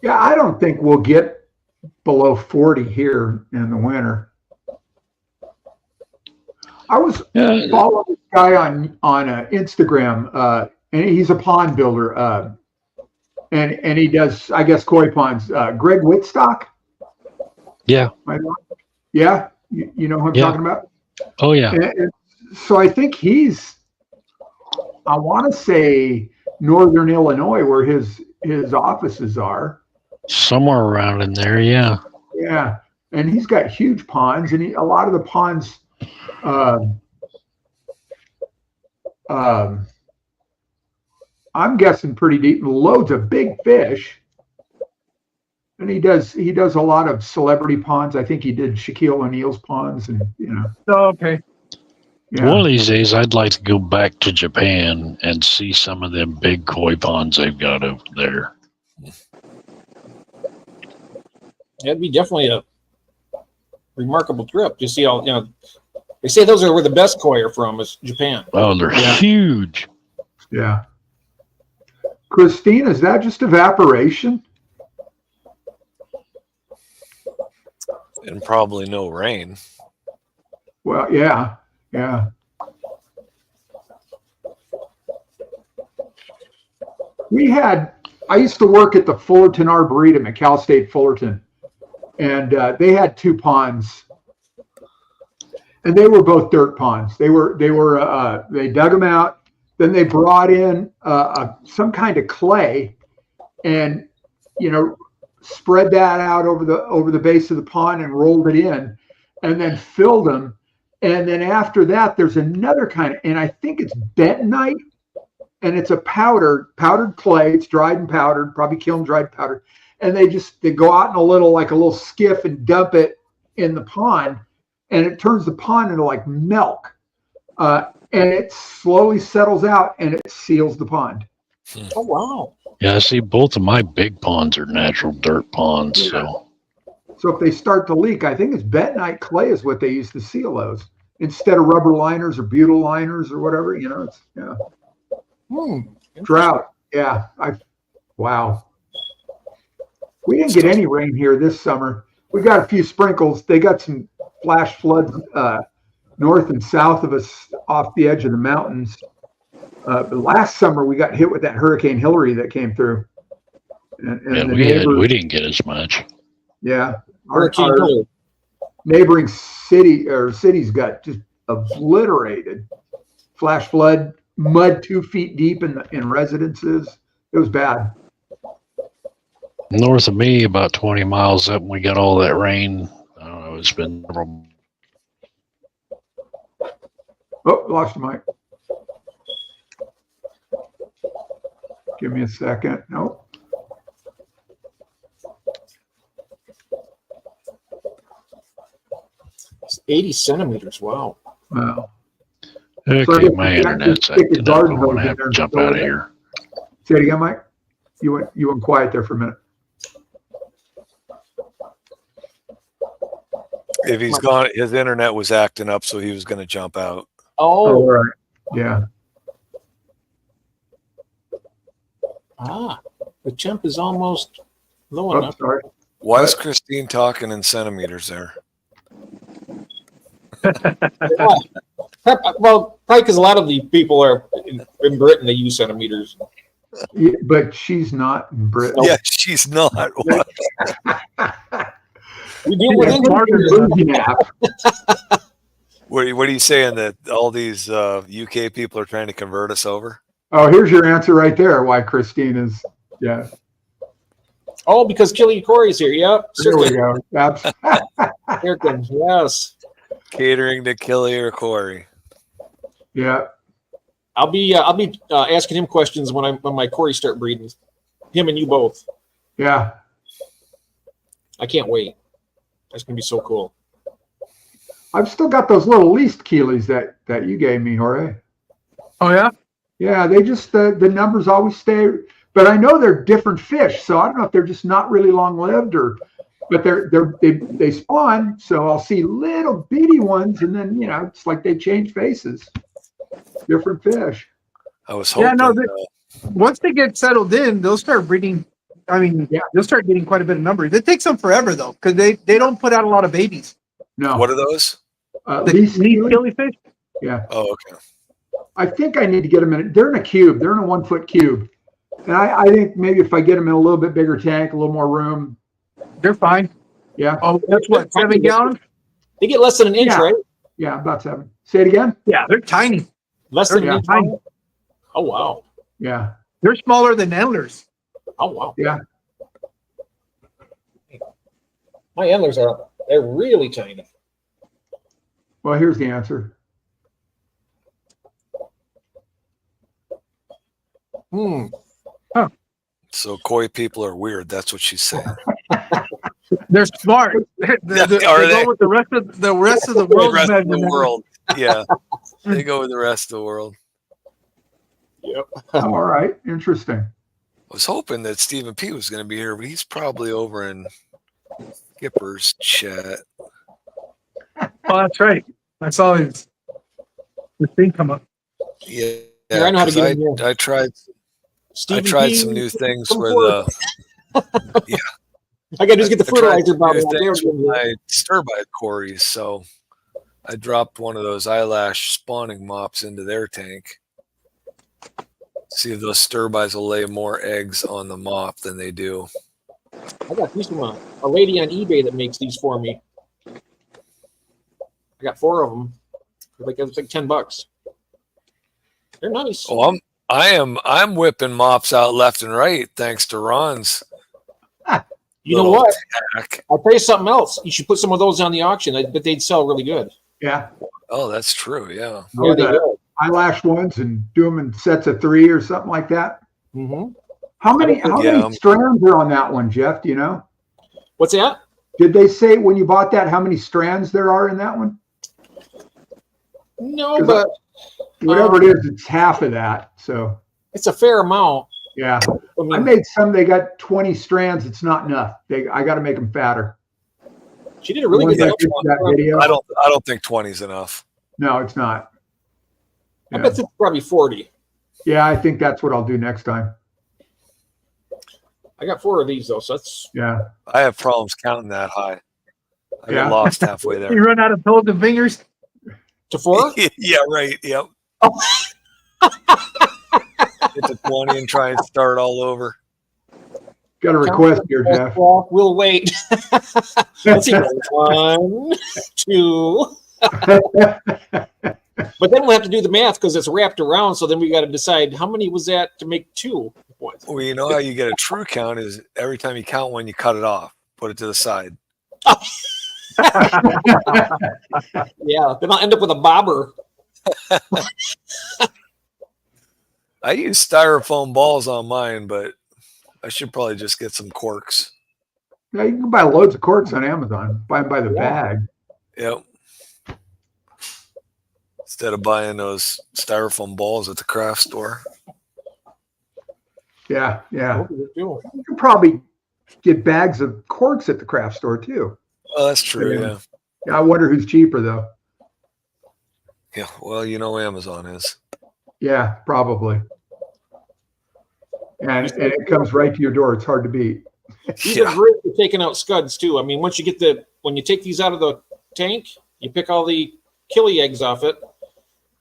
Yeah, I don't think we'll get below 40 here in the winter. I was Yeah. following this guy on Instagram, and he's a pond builder, and he does, I guess, koi ponds. Greg Whitstock. Yeah. Yeah, you know who I'm Yeah. talking about. Oh yeah. And so I think he's, I want to say Northern Illinois, where his offices are. Somewhere around in there. Yeah. Yeah, and he's got huge ponds, and a lot of the ponds, I'm guessing pretty deep, loads of big fish. And he does a lot of celebrity ponds. I think he did Shaquille O'Neal's ponds, and Oh, okay. yeah. One of these days, I'd like to go back to Japan and see some of them big koi ponds they've got over there. That'd be definitely a remarkable trip. You see all, they say those are where the best koi are from, is Japan. Oh, they're Yeah. huge. Yeah. Christine, is that just evaporation? And probably no rain. Well, yeah. Yeah. I used to work at the Fullerton Arboretum at Cal State Fullerton, and they had 2 ponds, and they were both dirt ponds. They dug them out, then they brought in some kind of clay, and spread that out over the base of the pond and rolled it in, and then filled them. And then after that, there's another kind of, and I think it's bentonite, and it's a powdered clay. It's dried and powdered, probably kiln dried powdered. And they go out in a little skiff and dump it in the pond, and it turns the pond into like milk. And it slowly settles out and it seals the pond. Oh, wow. Yeah, see, both of my big ponds are natural dirt ponds. Yeah. So if they start to leak, I think it's bentonite clay is what they use to seal those instead of rubber liners or butyl liners or whatever. It's drought. Yeah, wow. We didn't get any rain here this summer. We got a few sprinkles. They got some flash floods north and south of us off the edge of the mountains. But last summer we got hit with that Hurricane Hillary that came through. And we didn't get as much. Yeah. Hurricane Our Hillary. neighboring cities got just obliterated. Flash flood, mud 2 feet deep in residences. It was bad. North of me, about 20 miles up, we got all that rain. I don't know, it's been several. Oh, lost the mic. Give me a second. Nope. It's 80 centimeters. Wow. Wow. Okay, So I guess my you have to internet's stick a acting up. garden I'm hose going to in have there to and jump fill out it of up. here. Say it again, Mike. You went quiet there for a minute. If he's gone, his internet was acting up, so he was going to jump out. Oh, Oh, all right. Yeah. the temp is almost low Oh, enough. sorry. Why is Christine talking in centimeters there? Well, probably because a lot of the people are in Britain, they use centimeters. Yeah, but she's not in Britain. Yeah, she's not. What? We deal with Yeah, engineers. What are you saying, that all these UK people are trying to convert us over? Oh, here's your answer right there. Why Christine is, yeah. Oh, because Kelly Corey's here. Yep. There we Certainly. go. Here it comes. Yes. Catering to Killy or Corey. Yeah. I'll be asking him questions when my Corey start breeding. Him and you both. Yeah. I can't wait. That's gonna be so cool. I've still got those little least keelies that you gave me, Jorge. Oh yeah. Yeah, they just the numbers always stay. But I know they're different fish, so I don't know if they're just not really long lived but they spawn. So I'll see little bitty ones, and then it's like they change faces. Different fish. I was hoping. Yeah, no, once they get settled in, they'll start breeding. I mean, Yeah. they'll start getting quite a bit of numbers. It takes them forever though, because they don't put out a lot of babies. No, what are those? The least least keely? killifish. Yeah, Oh, okay. I think I need to get them in. They're in a cube. They're in a 1 foot cube, and I think maybe if I get them in a little bit bigger tank, a little more room. They're fine. Yeah, Oh, that's what 7 gallons. They get less than an inch, Yeah. right? yeah, about 7. Say it again. Yeah, they're tiny. Less than They're an inch. tiny. Oh wow. Yeah, They're smaller than antlers. Oh wow. yeah. My antlers they're really tiny. Well, here's the answer. Hmm. So koi people are weird. That's what she's saying. They're smart. They Are they? go with the rest of the The world's rest of the measurement. world. Yeah. They go with the rest of the world. Yep. All right, interesting. I was hoping that Stephen P was going to be here, but he's probably over in Skipper's chat. Oh, that's right. I saw his thing come up. Yeah. Here, I know how to 'cause get in here. I tried Stephen I tried P, some new things come with forward. yeah. I gotta just get the I tried fertilizer some bottle. new out there. things with my stir-bite cories, so I dropped one of those eyelash spawning mops into their tank. See if those stir-bys will lay more eggs on the mop than they do. I got these from a lady on eBay that makes these for me. I got 4 of them. It's like $10. They're nice. Oh, I'm whipping mops out left and right thanks to Ron's. You know little what? tack. I'll tell you something else. You should put some of those on the auction. I bet they'd sell really good. Yeah, Oh, that's true. Yeah. Yeah, they the will. eyelash ones and do them in sets of 3 or something like that. Mm-hmm. How many Yeah. strands are on that one, Jeff? Do you know? What's that? Did they say when you bought that how many strands there are in that one? No, 'Cause but Whatever it is, it's half of that. So it's a fair amount. yeah, I I mean, made some. They got 20 strands. It's not enough. I got to make them fatter. she did a really The ones good I job. did for that video. I don't think 20 is enough. No, it's not. I Yeah. bet it's probably 40. Yeah, I think that's what I'll do next time. I got 4 of these though, so that's Yeah. I have problems counting that high. I Yeah. get lost halfway You there. run out of toes and fingers. to 4. Yeah, right. Yep. Get to 20 and try and start all over. Got a request here, Jeff. Well, we'll wait. Let's see. 1, 2. But then we'll have to do the math because it's wrapped around. So then we got to decide how many was that to make 2. What? Well, you know how you get a true count is every time you count one, you cut it off, put it to the side. Yeah. Then I'll end up with a bobber. I use styrofoam balls on mine, but I should probably just get some corks. Yeah, you can buy loads of corks on Amazon. Buy them by the Yeah. bag. Yep. Instead of buying those styrofoam balls at the craft store. Yeah, yeah. What was it doing? You can probably get bags of corks at the craft store too. Oh, that's true. Yeah. Yeah. Yeah, I wonder who's cheaper though. Yeah. Well, you know, Amazon is. Yeah, probably. And it comes right to your door. It's hard to beat. These Yeah. are great for taking out scuds too. I mean, once you get when you take these out of the tank, you pick all the killie eggs off it,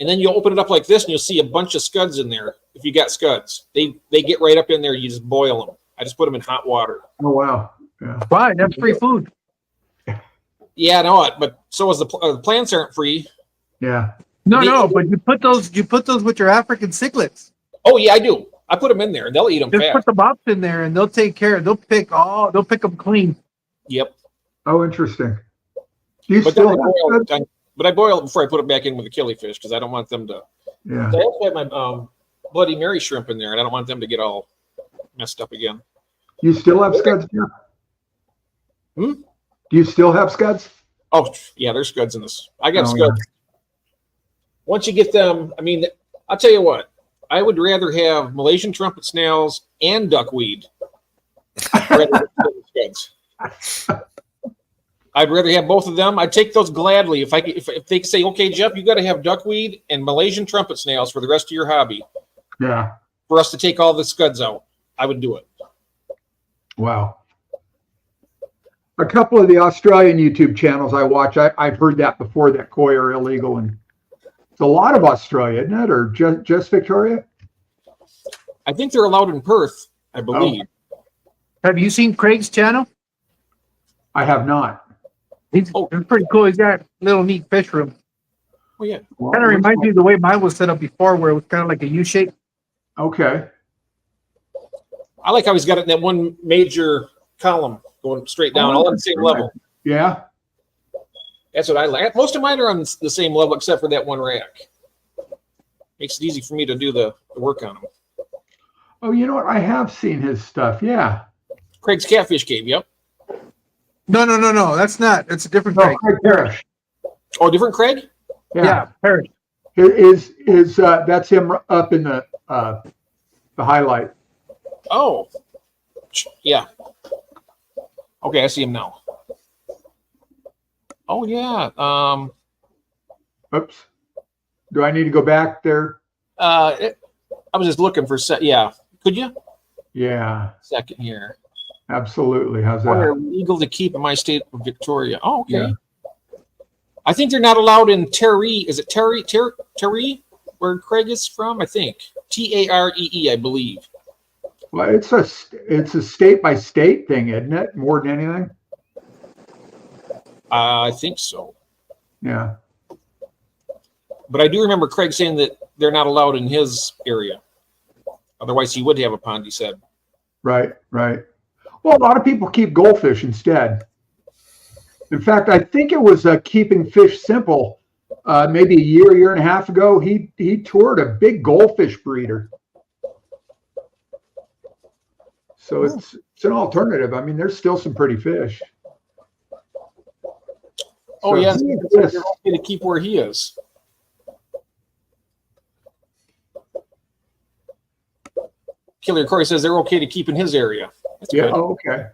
and then you open it up like this, and you'll see a bunch of scuds in there. If you got scuds, they get right up in there. You just boil them. I just put them in hot water. Oh wow. Yeah. Fine, that's free food. Yeah, I know it, but so is the plants aren't free. Yeah. No, but you put those with your African cichlids. Oh yeah, I do. I put them in there. They'll eat them Just fast. put the mops in there, and they'll take care. They'll pick them clean. Yep. Oh, interesting. Do you But then still I have boil scuds? it. But I boil it before I put it back in with the killie fish because I don't want them to. Yeah. I also have my Bloody Mary shrimp in there, and I don't want them to get all messed up again. You still have scuds, Jeff? Hmm? Do you still have scuds? Oh, yeah, there's scuds in this. I got Oh, scuds. Once you get them, I mean, I'll tell you what, I would rather have Malaysian trumpet snails and duckweed rather than scuds. I'd rather have both of them. I'd take those gladly. If they say, okay, Jeff, you got to have duckweed and Malaysian trumpet snails for the rest of your hobby, Yeah. for us to take all the scuds out, I would do it. Wow. A couple of the Australian YouTube channels I watch, I've heard that before, that koi are illegal, and it's a lot of Australia, isn't it? Or just Victoria? I think they're allowed in Perth, I believe. Have you seen Craig's channel? I have not. He's pretty cool. He's got a little neat fish room. Oh, yeah. Well, Kind of reminds me of the way mine was set up before, where it was kind of like a U shape. Okay. I like how he's got it in that one major column going straight down, all on the same level. Yeah. That's what I like. Most of mine are on the same level except for that one rack. Makes it easy for me to do the work on them. Oh, you know what? I have seen his stuff. Yeah. Craig's Catfish Cave, yep. No. That's not. It's a different No, Craig. Craig Parrish. Oh, different Craig? Yeah, Parrish. Is that's him up in the highlight. Oh, yeah. Okay, I see him now. Oh, yeah. Oops. Do I need to go back there? I was just looking for yeah. Could you? Yeah, Second here. absolutely. How's What are that? legal to keep in my state of Victoria? Oh, okay. Yeah. I think they're not allowed in Terry. Is it Terry, where Craig is from? I think Taree, I believe. Well, it's a state by state thing, isn't it? More than anything. I think so. Yeah. But I do remember Craig saying that they're not allowed in his area. Otherwise, he would have a pond, he said. Right. Well, a lot of people keep goldfish instead. In fact, I think it was Keeping Fish Simple. Maybe a year and a half ago, he toured a big goldfish breeder. So it's an alternative. I mean, there's still some pretty fish. Oh, So yeah. he They're exists. okay to keep where he is. Killer Corey says they're okay to keep in his area. That's Yeah. good. Oh, okay.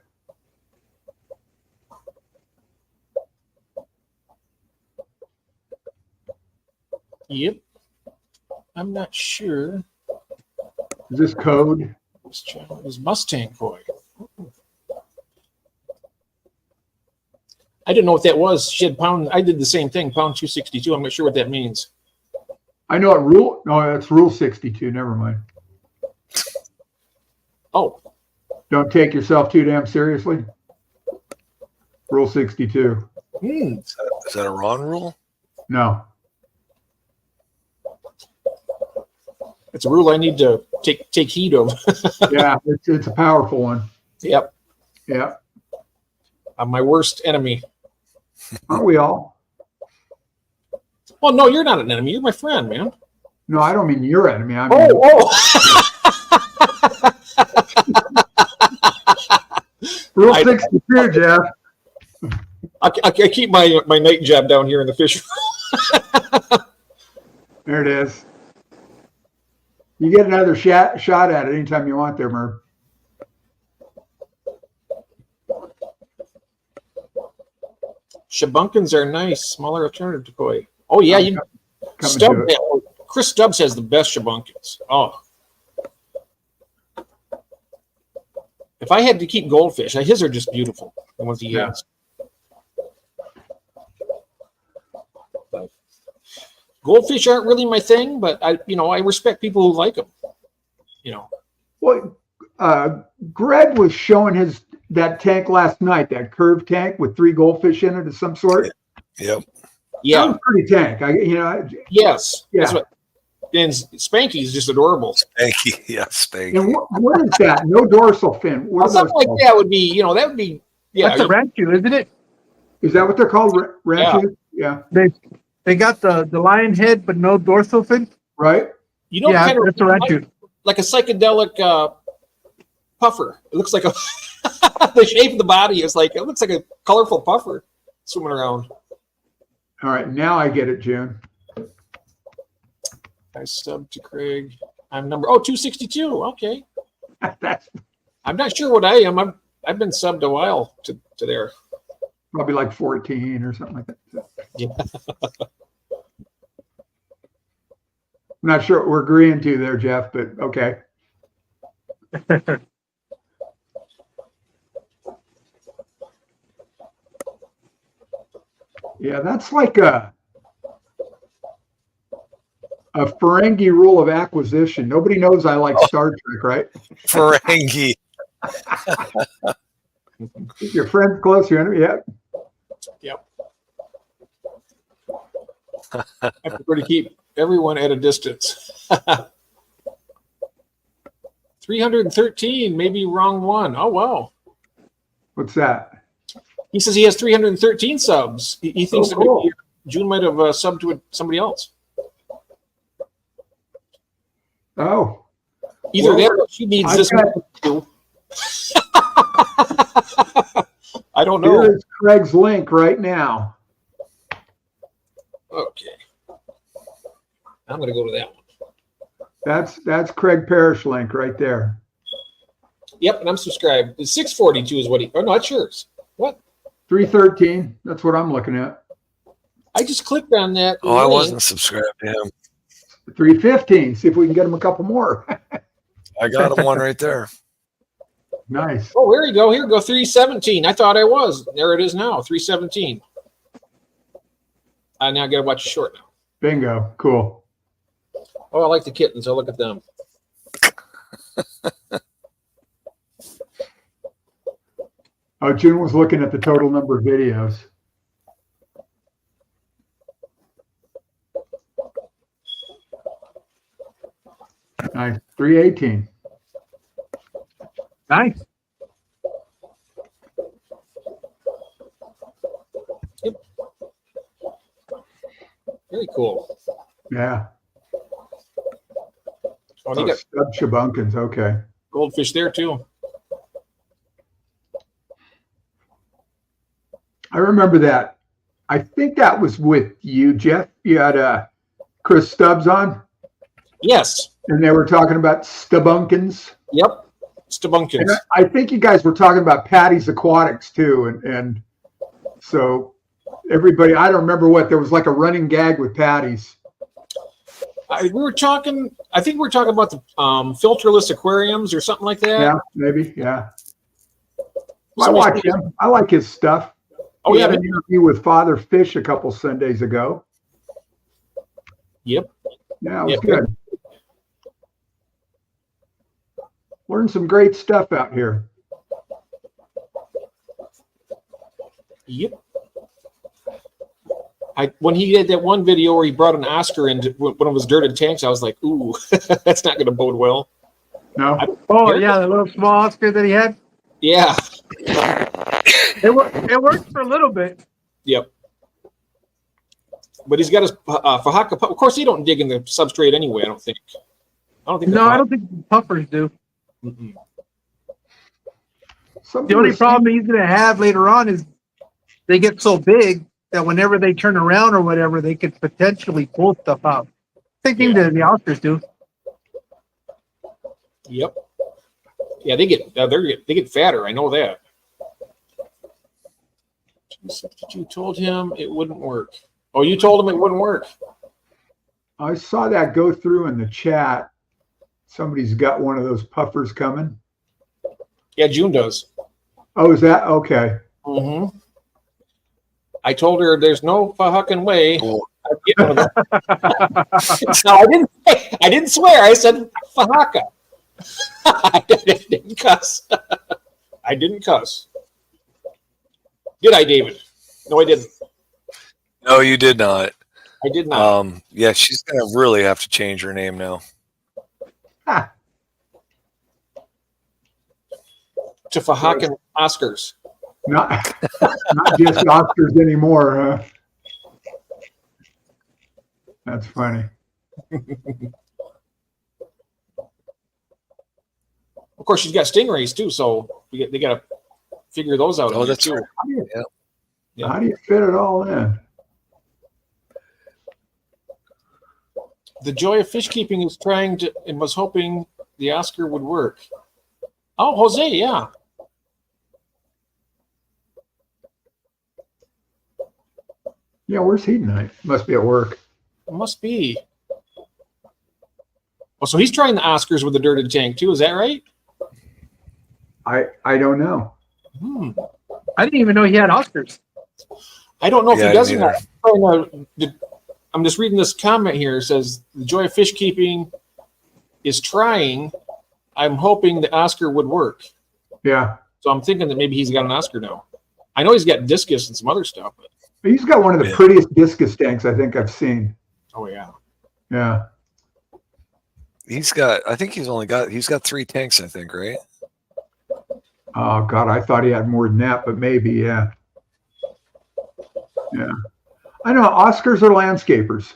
Yep. I'm not sure. Is this code? This channel is Mustang Koi. I didn't know what that was. She had pound. I did the same thing. Pound 262. I'm not sure what that means. I know it rule. No, that's rule 62. Never mind. Oh, Don't take yourself too damn seriously. Rule 62. Is that a Ron rule? No. it's a rule I need to take heed of. Yeah, it's a powerful one. Yep. Yeah. I'm my worst enemy. Aren't we all? Well, no, you're not an enemy. You're my friend, man. No, I don't mean your enemy. I mean, rule 62, Jeff. I keep my night job down here in the fish. There it is. You get another shot at it anytime you want there, Merv. Shabunkins are nice, smaller alternative to koi. Oh yeah, you Coming to it. Chris Stubbs has the best Shabunkins. Oh, if I had to keep goldfish, his are just beautiful. The ones he Yeah. has. But goldfish aren't really my thing, but I respect people who like them. Well, Greg was showing that tank last night, that curved tank with 3 goldfish in it of some sort. Yep. Yeah. That was pretty tank. Yes. Yeah. That's what. And Spanky is just adorable. Spanky. Yeah, Spanky. And what is that? No dorsal fin. What are Something those like called? that would be, that would be. Yeah. That's a ranchu, isn't it? Is that what they're called? Ranches? Yeah. They got the lion head, but no dorsal fin. Right? Yeah, that's a ranchu. Like a psychedelic puffer. It looks like a. The shape of the body is like, it looks like a colorful puffer swimming around. All right, now I get it, June. I subbed to Craig. I'm number 262. Okay. That's I'm not sure what I am. I've been subbed a while to there. probably like 14 or something like that. Yeah. I'm not sure what we're agreeing to there, Jeff, but okay. Yeah, that's like a Ferengi rule of acquisition. Nobody knows I like Star Trek, right? Ferengi. Keep your friends close, your enemy. Yeah. Yep. I prefer to keep everyone at a distance. 313, maybe wrong one. Oh, wow. What's that? He says he has 313 subs. He thinks that cool. maybe June might have subbed to somebody else. Oh, Either Well, that or she needs I've this got- one too. I don't here know. is Craig's link right now. Okay. I'm going to go to that one. That's Craig Parrish link right there. Yep, and I'm subscribed. The 642 is what he. Oh, no, that's yours. What? 313. That's what I'm looking at. I just clicked on that. Oh, I link. wasn't subscribed to him. 315. See if we can get him a couple more. I got him one right there. Nice. Oh, here you go. Here you go. 317. I thought I was. There it is now. 317. I now got to watch a short now. Bingo. Cool. Oh, I like the kittens. I'll look at them. Oh, June was looking at the total number of videos. Nice. 318. Nice. Very cool. Yeah. Oh, and you got Stub Shabunkins. Okay. goldfish there too. I remember that. I think that was with you, Jeff. You had Chris Stubbs on, Yes. and they were talking about Stubunkins. Yep. And Stabunkins. I think you guys were talking about Patty's Aquatics too, and so everybody. I don't remember what there was like a running gag with Patty's. We were talking. I think we were talking about the filterless aquariums or something like that. Yeah, maybe. Yeah. Well, I Somebody- watch him. I like his stuff. Oh We yeah. had an interview with Father Fish a couple Sundays ago. Yep. Yeah, it was Yep. good. Learned some great stuff out here. Yep. When he did that one video where he brought an Oscar into one of his dirted tanks, I was like, "Ooh, that's not going to bode well." No, Oh yeah, the little small Oscar that he had. Yeah. It worked for a little bit. Yep. But he's got his Fahaka. Of course, he don't dig in the substrate anyway. I don't think. No, I don't think puffers do. Mm-mm. somebody The only was problem he's gonna have later on is they get so big that whenever they turn around or whatever, they could potentially pull stuff out. Same thing that the Oscars do. Yep. Yeah, they get fatter. I know that. You told him it wouldn't work. Oh, you told him it wouldn't work. I saw that go through in the chat. Somebody's got one of those puffers coming. Yeah, June does. Oh, is that okay? Mm-hmm. I told her there's no fucking way Cool. I'd get one of those. No, I didn't swear. I said Fahaka. I didn't cuss. I didn't cuss. Did I, David? No, I didn't. No, you did not. I did not. Yeah, she's gonna really have to change her name now. Ha, To Fahakan Oscars. not, not just Oscars anymore, huh? That's funny. Of course, she's got stingrays too, so they got to figure those out. Oh, that's too. right. Yeah. How do you fit it all in? The joy of fish keeping is trying to and was hoping the Oscar would work. Oh, Jose, yeah. Yeah, where's he tonight? Must be at work. It must be. Oh, so he's trying the Oscars with the dirted tank too. Is that right? I don't know. I didn't even know he had Oscars. I don't know if Yeah, he does or neither. not. Oh, no, I'm just reading this comment here. It says the joy of fish keeping is trying. I'm hoping the Oscar would work. Yeah. So I'm thinking that maybe he's got an Oscar now. I know he's got discus and some other stuff, but He's got one of the Yeah. prettiest discus tanks I think I've seen. oh yeah. Yeah. He's got. I think he's got 3 tanks. I think, right? Oh God, I thought he had more than that, but maybe, yeah. Yeah. I know Oscars are landscapers.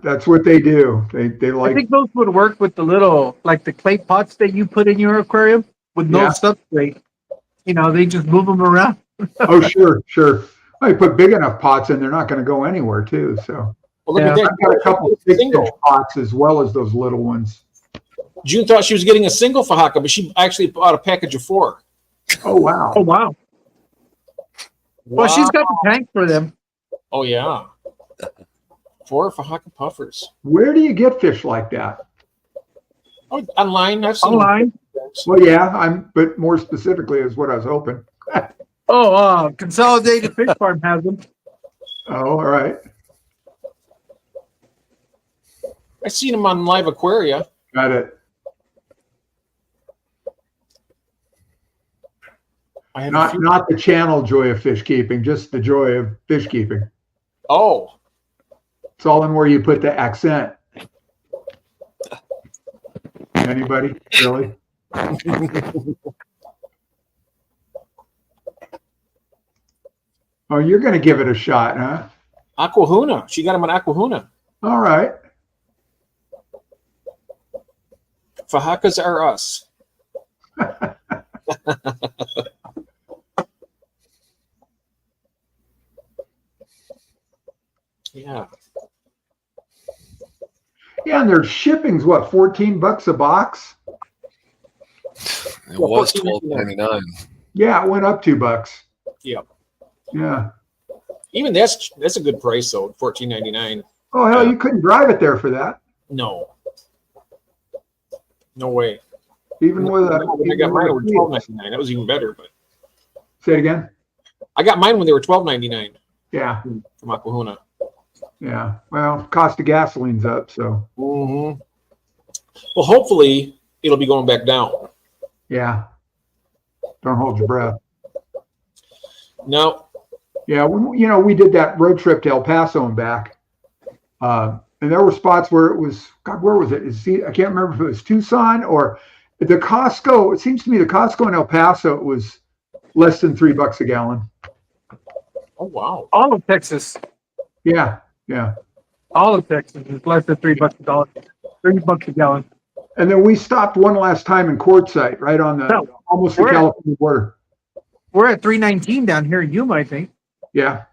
That's what they do. They I like, think those would work with the little, like the clay pots that you put in your aquarium with no Yeah. substrate. You know, they just move them around. oh sure. Well, you put big enough pots in, they're not going to go anywhere too. So Well, look Yeah. at that. I've got a couple of big Single. fish pots as well as those little ones. June thought she was getting a single Fahaka, but she actually bought a package of 4. Oh wow. Oh, wow. Well, she's got the tank for them. Oh yeah. 4 Fahaka puffers. Where do you get fish like that? Oh, online. I've seen Online. Well, yeah, but more specifically is what I was hoping. Oh, Consolidated Fish Farm has them. Oh, all right. I've seen them on Live Aquaria. Got it. I have a few. Not the channel joy of fish keeping, just the joy of fish keeping. Oh, It's all in where you put the accent. Anybody? Really? Oh, you're going to give it a shot, huh? Aquahuna. She got them on Aquahuna. All right. Fahakas are us. Yeah. Yeah, and their shipping's what, $14 a box? It was $12.99. Yeah, it went up $2. Yep. Yeah. Even that's a good price though. $14.99. Oh hell, you couldn't drive it there for that. No. No way. Even with a. When I got mine, it was $12.99. That was even better. But Say it again. I got mine when they were $12.99 Yeah, from Aquahuna. yeah. Well, cost of gasoline's up, so Mm-hmm. Well, hopefully it'll be going back down. yeah. Don't hold your breath. No. Yeah, we did that road trip to El Paso and back, and there were spots where it was, God, where was it? I can't remember if it was Tucson or the Costco. It seems to me the Costco in El Paso it was less than $3 a gallon. Oh wow. All of Texas. Yeah. All of Texas is less than $3 a dollar. $3 a gallon. And then we stopped one last time in Quartzsite, right on the No, almost the we're- California border. We're at $3.19 down here in Yuma, I think. Yeah,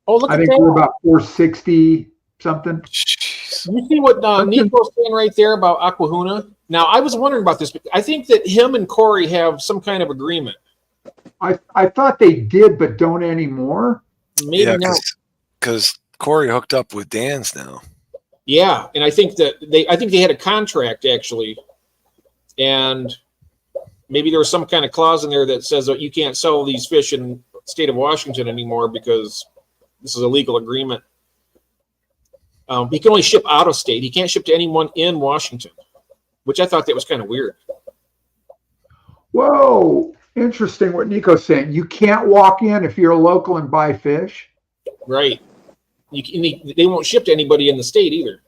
Oh, look I at think that. we're about 460 something. Jeez. You see what Nico's saying right there about Aquahuna? Now, I was wondering about this. I think that him and Corey have some kind of agreement. I thought they did, but don't anymore. Maybe Yeah, not. because Corey hooked up with Dan's now. Yeah, and I think they had a contract actually, and maybe there was some kind of clause in there that says that you can't sell these fish in the state of Washington anymore because this is a legal agreement. He can only ship out of state. He can't ship to anyone in Washington, which I thought that was kind of weird. Whoa, interesting what Nico's saying. You can't walk in if you're a local and buy fish. Right. They won't ship to anybody in the state either.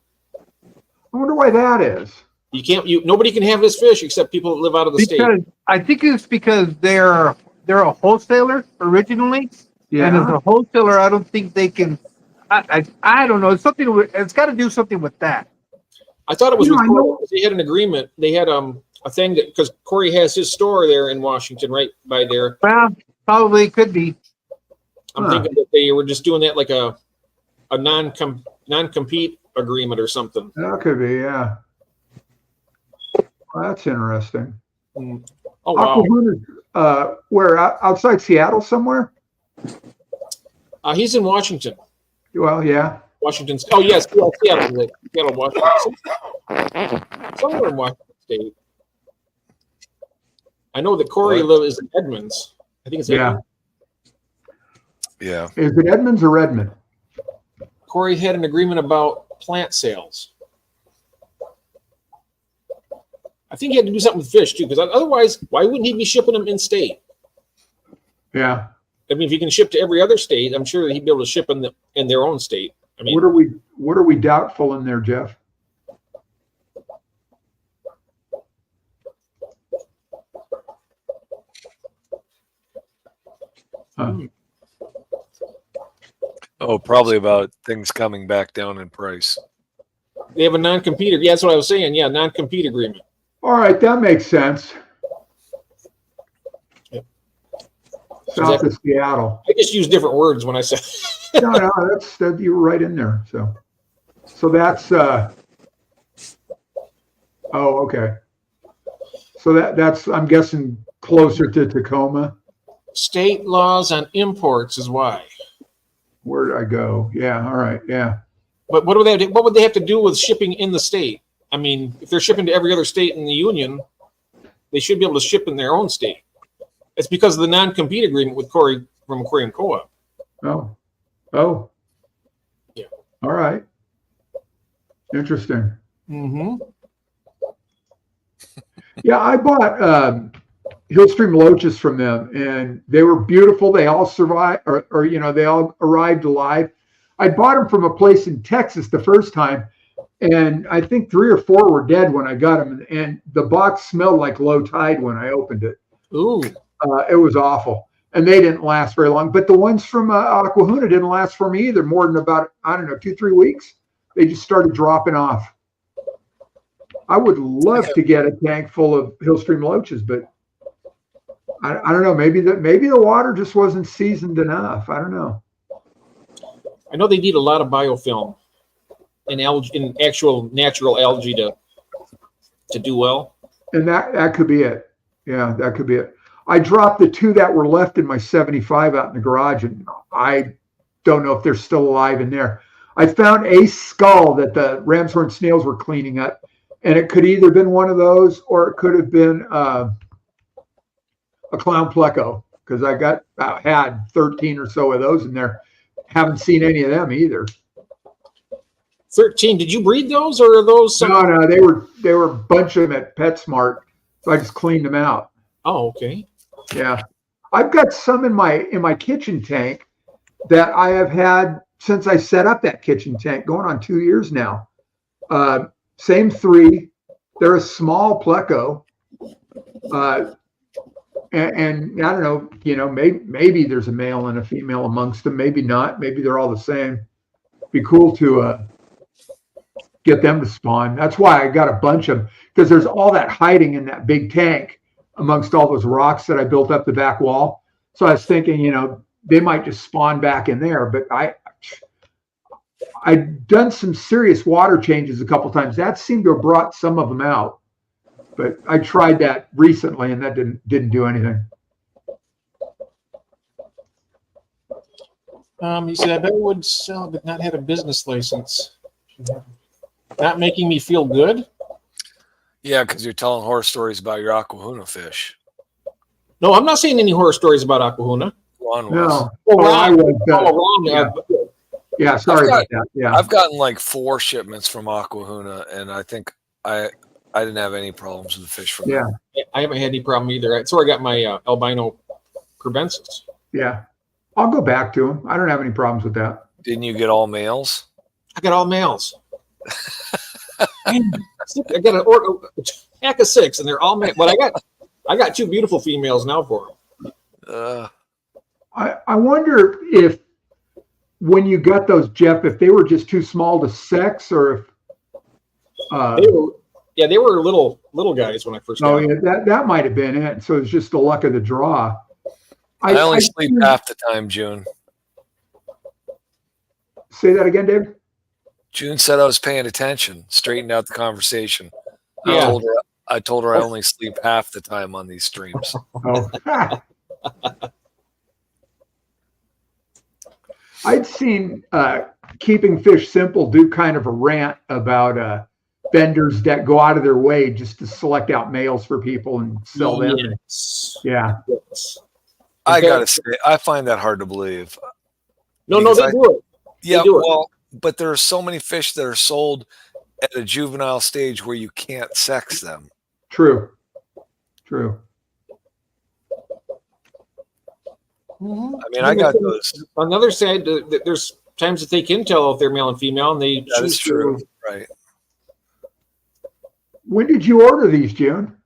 I wonder why that is. You can't. Nobody can have this fish except people that live out of the state. Because I think it's because they're a wholesaler originally, and as Yeah. a wholesaler, I don't think they can. I don't know. It's something. It's got to do something with that. I thought it was You know, with I know- Corey because they had an agreement. They had a thing that, because Corey has his store there in Washington, right by there. Well, probably could be. I'm Huh. thinking that they were just doing that like a non-compete agreement or something. That could be, yeah. Well, that's interesting. Oh wow. Aquahuna, where outside Seattle somewhere? He's in Washington. Well, yeah. Washington's. Oh yes, Seattle, Washington. Somewhere in Washington State. I know that Corey lives in Edmonds. I think it's Yeah. Edmonds. Yeah. Is it Edmonds or Redmond? Corey had an agreement about plant sales. I think he had to do something with fish too, because otherwise, why wouldn't he be shipping them in state? Yeah. I mean, if he can ship to every other state, I'm sure that he'd be able to ship in their own state. I mean, What are we doubtful in there, Jeff? Oh, probably about things coming back down in price. they have a non-compete. Yeah, that's what I was saying. Yeah, non-compete agreement. All right, that makes sense. Yep. South of Seattle. I just use different words when I say. No, that you were right in there. So that's okay. So that's I'm guessing closer to Tacoma. State laws on imports is why. Where did I go? Yeah, all right, yeah. But what would they have to do with shipping in the state? I mean, if they're shipping to every other state in the union, they should be able to ship in their own state. It's because of the non-compete agreement with Corey from Corey and Co-op. Oh. Yeah. All right. Interesting. Mm-hmm. Yeah, I bought Hillstream loaches from them, and they were beautiful. They all survived, or they all arrived alive. I bought them from a place in Texas the first time, and I think 3 or 4 were dead when I got them, and the box smelled like low tide when I opened it. Ooh. It was awful, and they didn't last very long. But the ones from Aquahuna didn't last for me either, more than about 2-3 weeks. They just started dropping off. I would love to get a tank full of Hillstream loaches, but I don't know. Maybe the water just wasn't seasoned enough. I don't know. I know they need a lot of biofilm in actual natural algae to do well. And that could be it. Yeah, that could be it. I dropped the 2 that were left in my 75 out in the garage, and I don't know if they're still alive in there. I found a skull that the ram's horn snails were cleaning up, and it could either been one of those or it could have been a clown pleco, because I had 13 or so of those in there. Haven't seen any of them either. 13. Did you breed those, or are those? No, they were a bunch of them at PetSmart, so I just cleaned them out. Oh, okay. Yeah, I've got some in my kitchen tank that I have had since I set up that kitchen tank, going on 2 years now. Same 3. They're a small pleco, and I don't know. Maybe there's a male and a female amongst them. Maybe not. Maybe they're all the same. Be cool to get them to spawn. That's why I got a bunch of them, because there's all that hiding in that big tank amongst all those rocks that I built up the back wall. So I was thinking, they might just spawn back in there. But I'd done some serious water changes a couple times. That seemed to have brought some of them out. But I tried that recently, and that didn't do anything. He said, I bet I would sell, but not have a business license. Not making me feel good. Yeah, because you're telling horror stories about your Aquahuna fish. No, I'm not saying any horror stories about Aquahuna. Ron was. No. Oh, I Ron. was. Ron, Yeah, sorry about that. Yeah. I've gotten like 4 shipments from Aquahuna, and I think I didn't have any problems with the fish from Yeah. them. I haven't had any problem either. That's where I got my albino Crebensis. Yeah. I'll go back to them. I don't have any problems with that. Didn't you get all males? I got all males. I got a pack of 6, and they're all male. But I got 2 beautiful females now for them. I wonder if when you got those, Jeff, if they were just too small to sex, or if They were little little guys when I first Oh got them. yeah, that might have been it. So it's just the luck of the draw. I only sleep seen- half the time, June. Say that again, Dave. June said I was paying attention, straightened out the conversation. Yeah. I told her I only sleep half the time on these streams. Oh. I'd seen Keeping Fish Simple do kind of a rant about vendors that go out of their way just to select out males for people and sell them. Yes. Yeah. Yes. I Okay. gotta say, I find that hard to believe. No, Because they do it. Yeah, do it. well, but there are so many fish that are sold at a juvenile stage where you can't sex them. True. True. Mhm. I mean, I got those. On the other side, there's times that they can tell if they're male and female, and they That is choose true, to- right? When did you order these, June?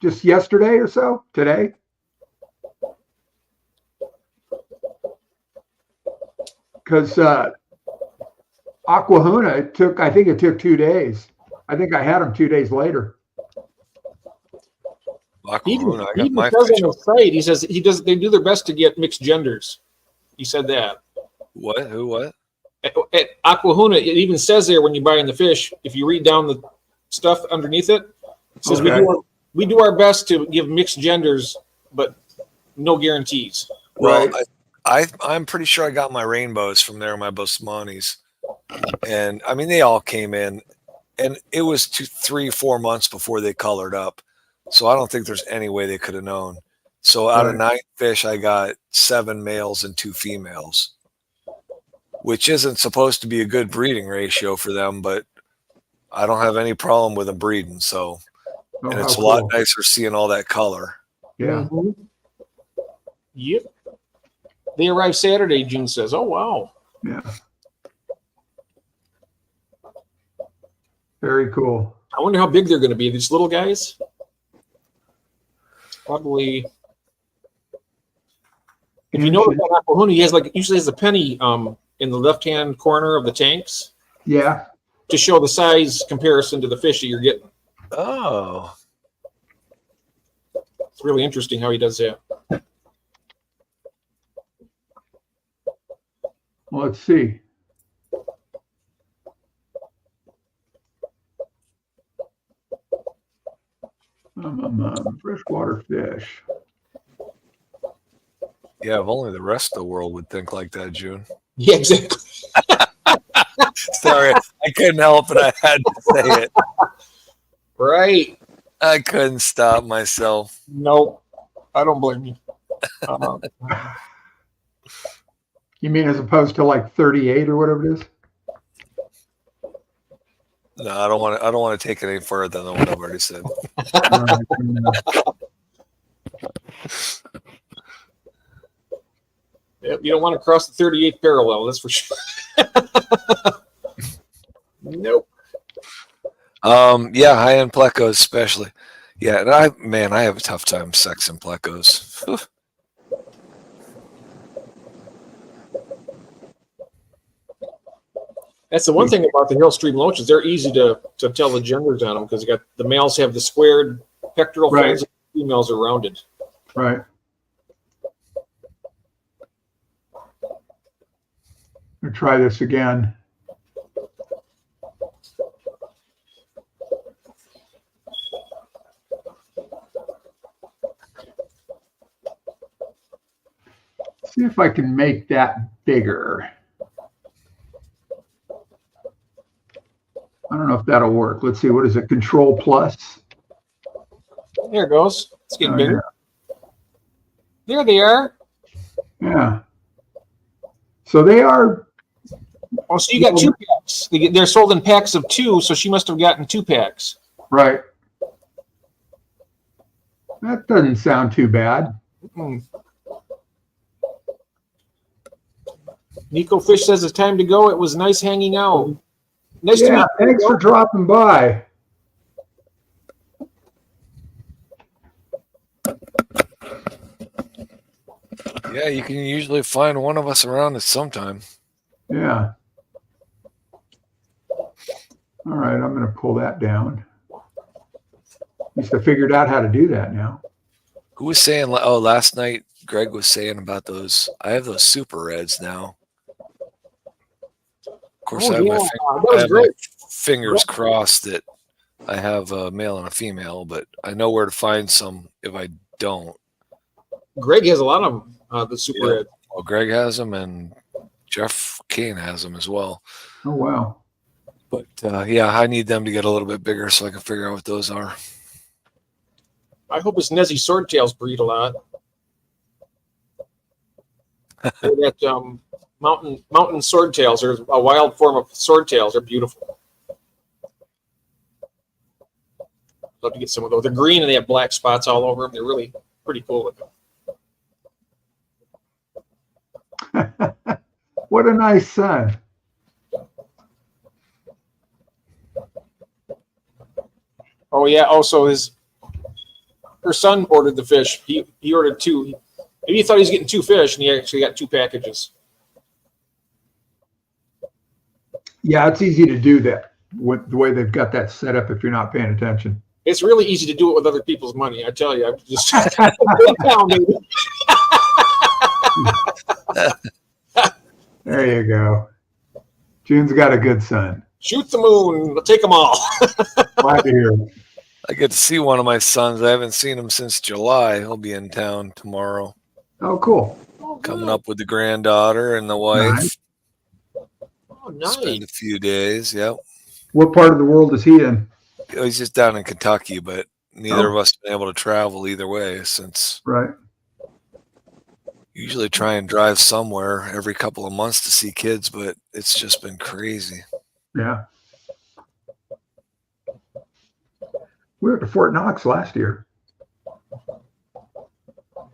Just yesterday or so? Today? Because Aquahuna, I think it took 2 days. I think I had them 2 days later. He even, Aquahuna, I he got even my says fish. on the site, he says they do their best to get mixed genders. He said that. What? Who? What? At Aquahuna, it even says there when you're buying the fish, if you read down the stuff underneath it, it says Okay. we do our best to give mixed genders, but no guarantees. Well, Right. I'm pretty sure I got my rainbows from there, my Bosmanis, and I mean they all came in, and it was 2, 3, 4 months before they colored up, so I don't think there's any way they could have known. So out of Right. 9 fish, I got 7 males and 2 females, which isn't supposed to be a good breeding ratio for them, but I don't have any problem with them breeding. So, Oh, and it's how a lot cool. nicer seeing all that color. Yeah. Mhm. Yep. They arrived Saturday, June says. Oh, wow. Yeah. Very cool. I wonder how big they're going to be. These little guys? Probably. If you know about Aquahuna, he has usually has a penny in the left-hand corner of the tanks Yeah. to show the size comparison to the fish that you're getting. Oh, It's really interesting how he does that. Well, let's see. Freshwater fish. yeah. If only the rest of the world would think like that, June. Yeah, exactly. Sorry, I couldn't help it. I had to say it. Right. I couldn't stop myself. Nope. I don't blame you. You mean as opposed to like 38 or whatever it is? No, I don't want to. I don't want to take it any further than what I've already said. Yep, you don't want to cross the 38th parallel, that's for sure. Nope. Yeah, high end plecos especially. Yeah, and I have a tough time sexing plecos. Whew. That's the one thing about the Hill Stream loaches. They're easy to tell the genders on them because you got the males have the squared pectoral Right. fins, and the females are rounded. Right. We'll try this again. See if I can make that bigger. I don't know if that'll work. Let's see. What is it? Control plus. There it goes. It's getting Oh, bigger. There they are. Yeah. So they are. Oh, so you got 2 packs. They're sold in packs of 2, so she must have gotten 2 packs. Right. That doesn't sound too bad. Hmm. Nico Fish says it's time to go. It was nice hanging out. Nice to meet Yeah, you. thanks for dropping by. Yeah, you can usually find one of us around at some time. Yeah. All right, I'm going to pull that down. Must have figured out how to do that now. Who was saying? Oh, last night Greg was saying about those. I have those super reds now. Of course, I have, that I was have my great. fingers crossed that I have a male and a female, but I know where to find some if I don't. Greg has a lot of them, the super Yeah. red. Well, Greg has them, and Jeff Kane has them as well. Oh, wow. But yeah, I need them to get a little bit bigger so I can figure out what those are. I hope his Nezzy Swordtails breed a lot. That mountain swordtails, there's a wild form of swordtails. They're beautiful. Love to get some of those. They're green and they have black spots all over them. They're really pretty cool looking. What a nice son. Oh yeah. Also, her son ordered the fish. He ordered two. Maybe he thought he was getting two fish, and he actually got two packages. Yeah, it's easy to do that with the way they've got that set up if you're not paying attention. It's really easy to do it with other people's money. I tell you, I'm just big town, baby. There you go. June's got a good son. Shoot the moon. We'll take them all. Glad to hear it. I get to see one of my sons. I haven't seen him since July. He'll be in town tomorrow, Oh, cool. coming up with the granddaughter and the wife. Nice. Oh, nice. Spend a few days. Yep. What part of the world is he in? He's just down in Kentucky, but neither Oh. of us have been able to travel either way since Right. usually try and drive somewhere every couple of months to see kids, but it's just been crazy. Yeah. We were at Fort Knox last year.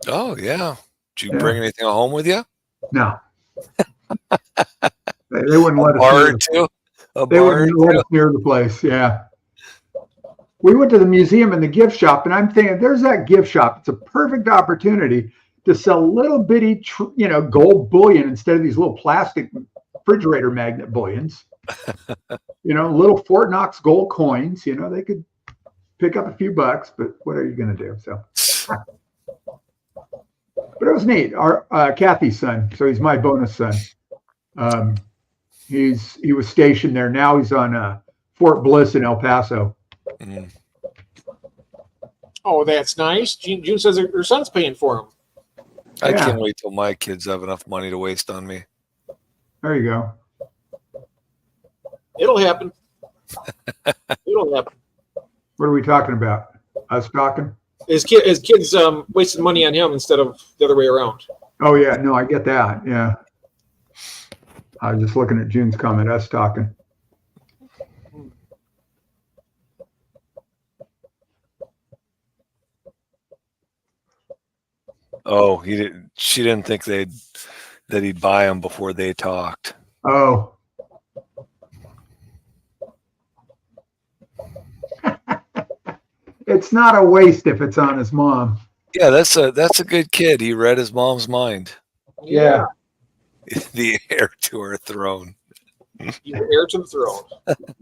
Oh yeah. Did you Yeah. bring anything home with you? No. They wouldn't let us Bar near or the, two? A they bar or wouldn't let two? us near the place. Yeah. We went to the museum and the gift shop, and I'm thinking, there's that gift shop. It's a perfect opportunity to sell little bitty, gold bullion instead of these little plastic refrigerator magnet bullions. Little Fort Knox gold coins. They could pick up a few bucks, but what are you going to do? So, but it was neat. Our Kathy's son, so he's my bonus son. He was stationed there. Now he's on Fort Bliss in El Paso. Mm. Oh, that's nice. June says her son's paying for him. I Yeah. can't wait till my kids have enough money to waste on me. There you go. It'll happen. It'll happen. What are we talking about? Us talking? His kids wasting money on him instead of the other way around. Oh yeah, no, I get that. Yeah. I was just looking at June's comment. Us talking. Oh, she didn't think that he'd buy them before they talked. Oh. It's not a waste if it's on his mom. Yeah, that's a good kid. He read his mom's mind. Yeah. The heir to her throne. You're heir to the throne.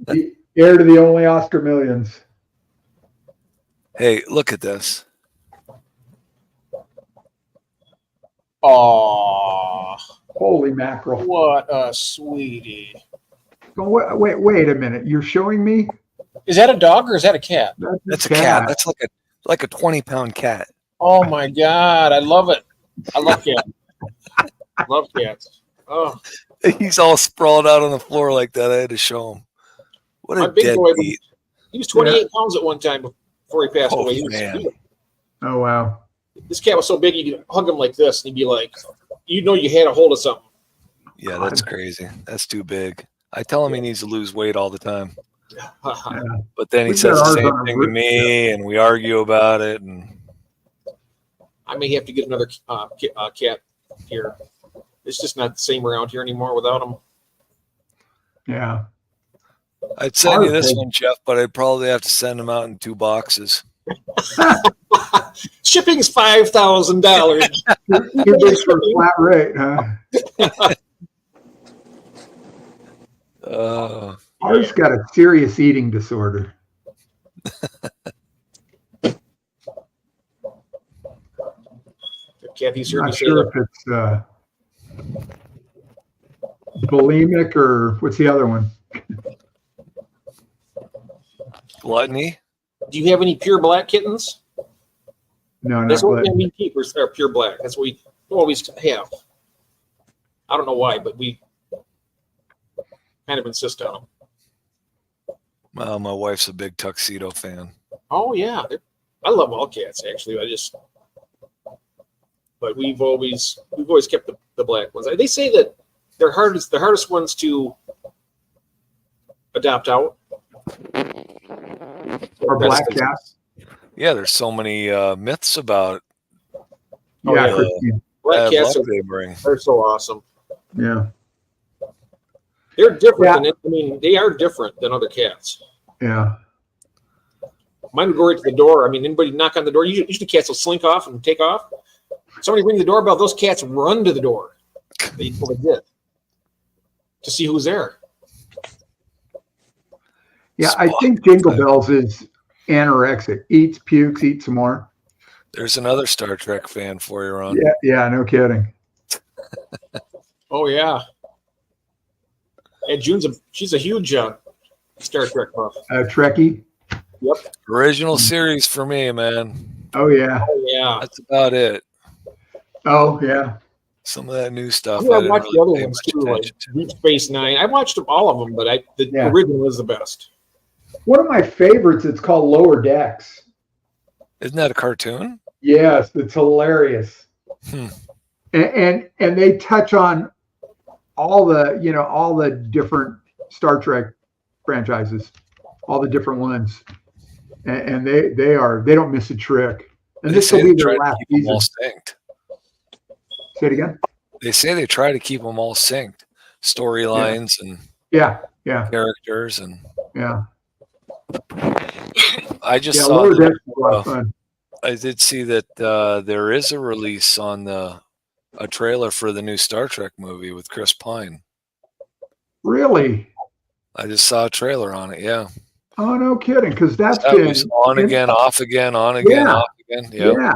The heir to the only Oscar millions. Hey, look at this. Aw, Holy mackerel. what a sweetie. So wait a minute. You're showing me? Is that a dog or is that a cat? That's a cat. That's like a 20-pound cat. Oh my God, I love it. I love cats. I love cats. Oh, He's all sprawled out on the floor like that. I had to show him. What my a big boy, deadbeat. he was 28 pounds at one time before he passed Oh, away. man. Oh wow. This cat was so big you could hug him like this, and he'd be like, you had a hold of something. Yeah, that's crazy. That's too big. I tell him he needs to lose weight all the time. But then he We says got the ours same on a thing to root, me, and we argue about it. And I may have to get another cat here. It's just not the same around here anymore without him. Yeah. I'd send you this Ours- one, Jeff, but I'd probably have to send them out in 2 boxes. Shipping's $5,000. Too big for a flat rate, huh? Uh, Ours got a serious eating disorder. Kathy's I'm heard me not say sure that. if it's bulimic or what's the other one? Gluttony. Do you have any pure black kittens? No, That's not what blood. we keep are pure black. That's what we always have. I don't know why, but we kind of insist on them. Well, my wife's a big tuxedo fan. Oh yeah, I love all cats actually. But we've always kept the black ones. They say that they're the hardest ones to adopt out. Or black cats. Yeah, there's so many myths about Oh, Yeah, yeah. Christine. Black cats luck they bring. are so awesome. Yeah, They're different Yeah. than they are different than other cats. yeah. Mine would go right to the door. I mean, anybody knock on the door, usually cats will slink off and take off. Somebody ring the doorbell, those cats run to the door. They did to see who's there. Yeah, I think Jingle Bells is anorexic. Eats, pukes, eats some more. There's another Star Trek fan for you, Ron. Yeah, no kidding. Oh yeah. And she's a huge Star Trek buff. Trekkie. Original series for me, man. Oh yeah. Oh yeah. That's about it. Oh yeah. Some of that new stuff. I didn't watched the really other pay ones much too, like attention to. Deep Space Nine. I watched all of them, but the Yeah. original is the best. One of my favorites. It's called Lower Decks. Isn't that a cartoon? Yes, it's hilarious. Hmm. And they touch on all the different Star Trek franchises, all the different ones, and they don't miss a trick. And They this will say be they try their to last keep them season. all synced. Say it again. They say they try to keep them all synced, storylines and Yeah, characters, and yeah. I just Yeah, saw. Lower that- Decks is a lot of fun. I did see that there is a release on a trailer for the new Star Trek movie with Chris Pine. Really? I just saw a trailer on it. Yeah, Oh, no kidding. Because that's that been was on again, off again, on again, Yeah. off again. Yep. yeah.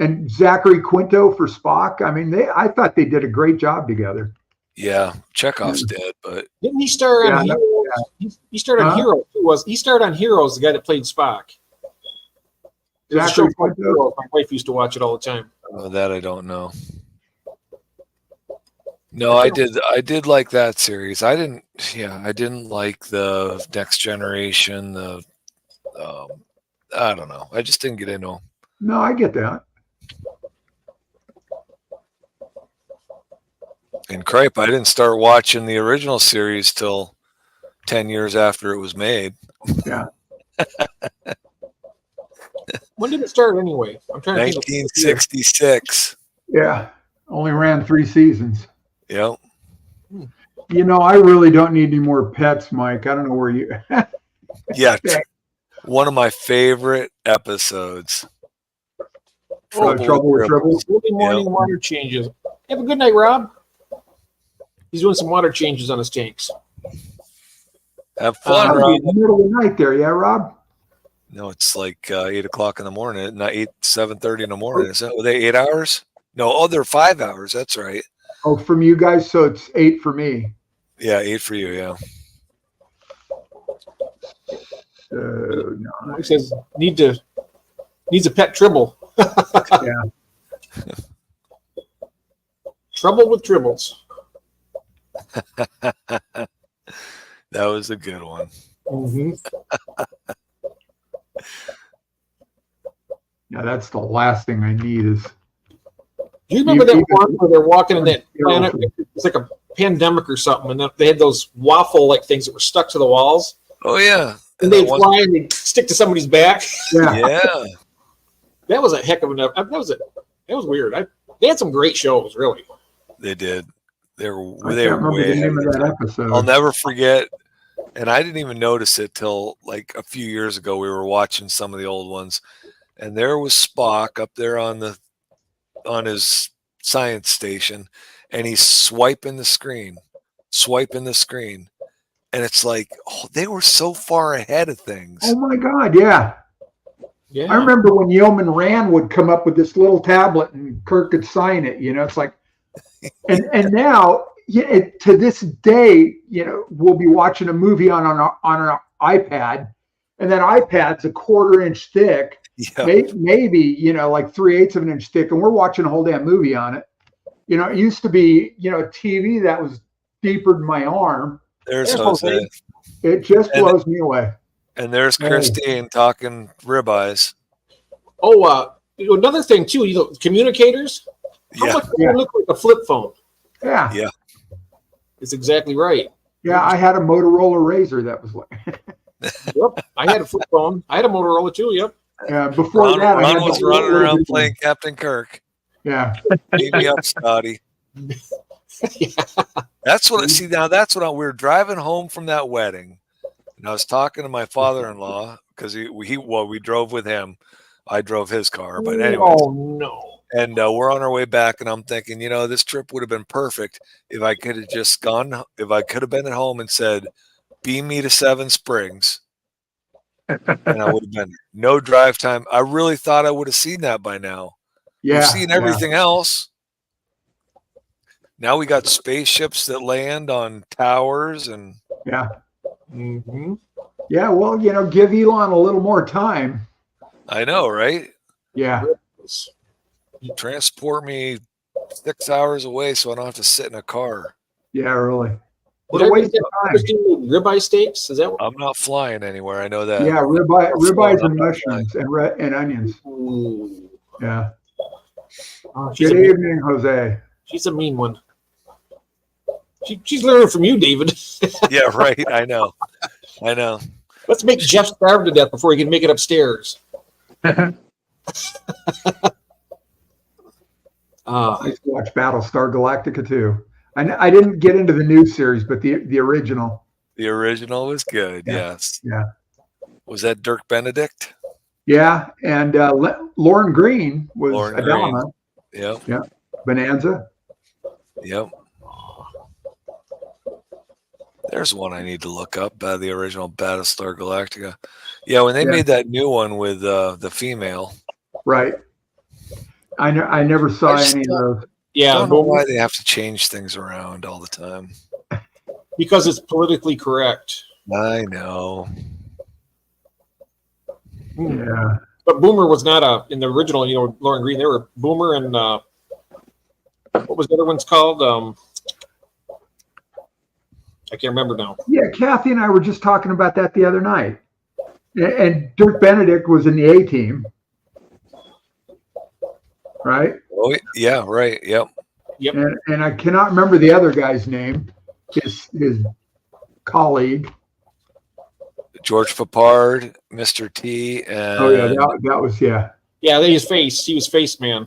And Zachary Quinto for Spock. I mean, I thought they did a great job together. Yeah, Chekhov's dead, but Didn't he star on Yeah, Heroes? He started on Huh? Heroes. He started on Heroes, the guy that played Spock. There's a show Zachary called Quinto? Heroes. My wife used to watch it all the time. that I don't know. No, I did like that series. I didn't like the Next Generation. I don't know. I just didn't get into them. No, I get that. And Cripe, I didn't start watching the original series till 10 years after it was made. When did it start anyway? I'm trying to think. 1966. Yeah. Only ran 3 seasons. Yep. You know, I really don't need any more pets, Mike. I don't know where you. Yeah. One of my favorite episodes. Trouble with Tribbles. Early morning water changes. Have a good night, Rob. He's doing some water changes on his tanks. Have fun, That'd Rob. be in the middle of the night there, yeah, Rob? No, it's like 8 o'clock in the morning, not 7:30 in the morning. Is that, were they 8 hours? No, they're 5 hours. That's right. Oh, from you guys, so it's 8 for me. Yeah, 8 for you. Yeah. No. He says needs a pet Tribble. Yeah. Trouble with Tribbles. That was a good one. Mm-hmm. Yeah, that's the last thing I need is. Do you remember that You- one where they're walking in that You're planet? welcome. It's like a pandemic or something, and they had those waffle like things that were stuck to the walls, Oh yeah. and they'd fly and they'd stick to somebody's back. Yeah. Yeah. That was a heck of an. That was weird. They had some great shows, really. They did. They I were can't way remember the ahead name of of their that time. episode. I'll never forget, and I didn't even notice it till like a few years ago. We were watching some of the old ones, and there was Spock up there on his science station, and he's swiping the screen, and it's like, oh, they were so far ahead of things. Oh my God, yeah. Yeah. I remember when Yeoman Rand would come up with this little tablet and Kirk could sign it. It's like, and now to this day, we'll be watching a movie on an iPad, and that iPad's a 1/4 inch thick, Yeah. maybe like 3/8 of an inch thick, and we're watching a whole damn movie on it. It used to be a TV that was deeper than my arm. There's There's Jose. Jose. It just blows me away. And there's Hey. Christine talking ribeyes. Oh, another thing too. Communicators. How Yeah. much do they look like a flip phone? Yeah. Yeah. It's exactly right. Yeah, I had a Motorola Razor that was like. Yep. I had a flip phone. I had a Motorola too. Yep. Before Ron, that, I Ron had was the running little around bitty one. playing Captain Kirk. Yeah, Beat me up, Scotty. That's what. See, now that's what we were driving home from that wedding, and I was talking to my father-in-law because we drove with him. I drove his car, but anyway. Oh no. And we're on our way back, and I'm thinking, this trip would have been perfect if I could have just gone. If I could have been at home and said, "Beam me to Seven Springs," and I would have been there. No drive time. I really thought I would have seen that by now. yeah. We've seen yeah. everything else. Now we got spaceships that land on towers, and Yeah, Mm-hmm. yeah. Well, give Elon a little more time. I know, right? Yeah, Transport me 6 hours away so I don't have to sit in a car. yeah. Really. What Did a I waste read of that time. Christine ribeye steaks? Is that what? I'm not flying anywhere. I know that. Yeah, ribeyes I'm and not mushrooms and onions. Ooh. Yeah. She's Good a mean, evening, Jose. she's a mean one. She's learning from you, David. Yeah, right. I know. Let's make Jeff starve to death before he can make it upstairs. I used to watch Battlestar Galactica too. I didn't get into the new series, but the original. The original was good. Yeah. Yes. Yeah. Was that Dirk Benedict? Yeah, and Lauren Green was Lauren Adama. Yep. Bonanza. Yep. There's one I need to look up. The original Battlestar Galactica. Yeah, when they Yeah. made that new one with the female. Right. I never saw I just any of those. I Yeah, don't know but why they have to change things around all the time. because it's politically correct. I know. Yeah. But Boomer was not in the original. Lauren Green. They were Boomer and what was the other one's called? I can't remember now. Yeah, Kathy and I were just talking about that the other night. And Dirk Benedict was in the A team. Right? Oh yeah, right. Yep. Yep. And I cannot remember the other guy's name, his colleague. George Papard, Mr. T, and Oh yeah, that was yeah. Yeah, his face. He was Face Man.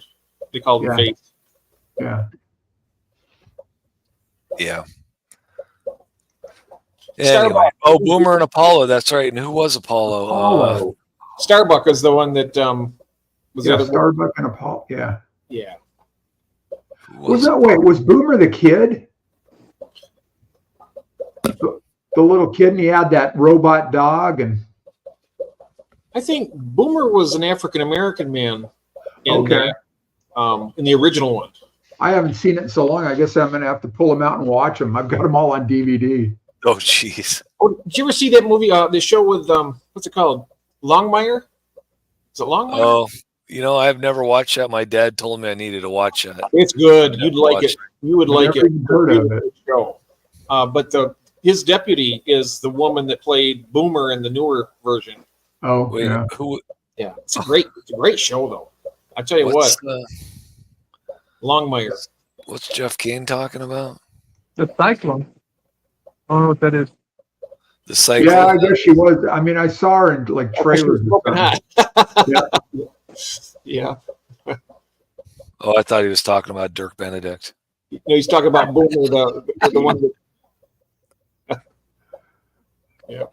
They called him Yeah. Face. Yeah. yeah. Starbuck. Anyway. Oh, Boomer and Apollo. That's right. And who was Apollo? Apollo. Starbuck is the one that was the Yeah, other. Starbuck and Apollo. Yeah. Yeah. Who Was Boomer the kid? The little kid, and he had that robot dog, and I think Boomer was an African American man Okay. In the original one. I haven't seen it in so long. I guess I'm gonna have to pull them out and watch them. I've got them all on DVD. Oh, jeez. Oh, did you ever see that movie? The show with what's it called? Longmire. Is it Longmire? Oh, I've never watched that. My dad told me I needed to watch that. It's good. I've You'd never like watched it. You would like Never it. even heard of it. Show. But his deputy is the woman that played Boomer in the newer version. Oh, Wait, yeah. who? Yeah, it's a great show though. I tell you what, Longmire. What's Jeff Kane talking about? The Cyclone. I don't know what that is. The Cyclone. Yeah, I guess she was. I mean, I saw her in like trailers. and Smoking stuff. hot. Yeah. Oh, I thought he was talking about Dirk Benedict. He's talking about Boomer, the one that. Yeah.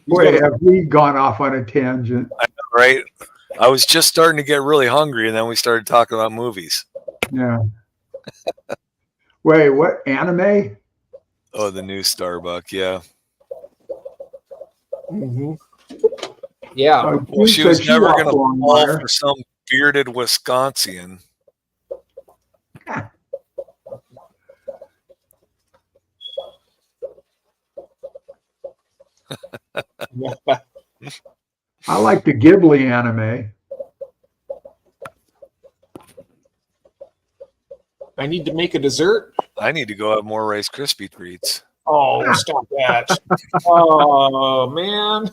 Boy, have we gone off on a tangent? Right? I was just starting to get really hungry, and then we started talking about movies. Yeah. Wait, what anime? Oh, the new Starbuck. Yeah. Mm-hmm. Yeah. Well, she was never going to fall Longmire. for some bearded Wisconsin. I like the Ghibli anime. I need to make a dessert. I need to go have more Rice Krispie treats. Oh, stop that. Oh, man.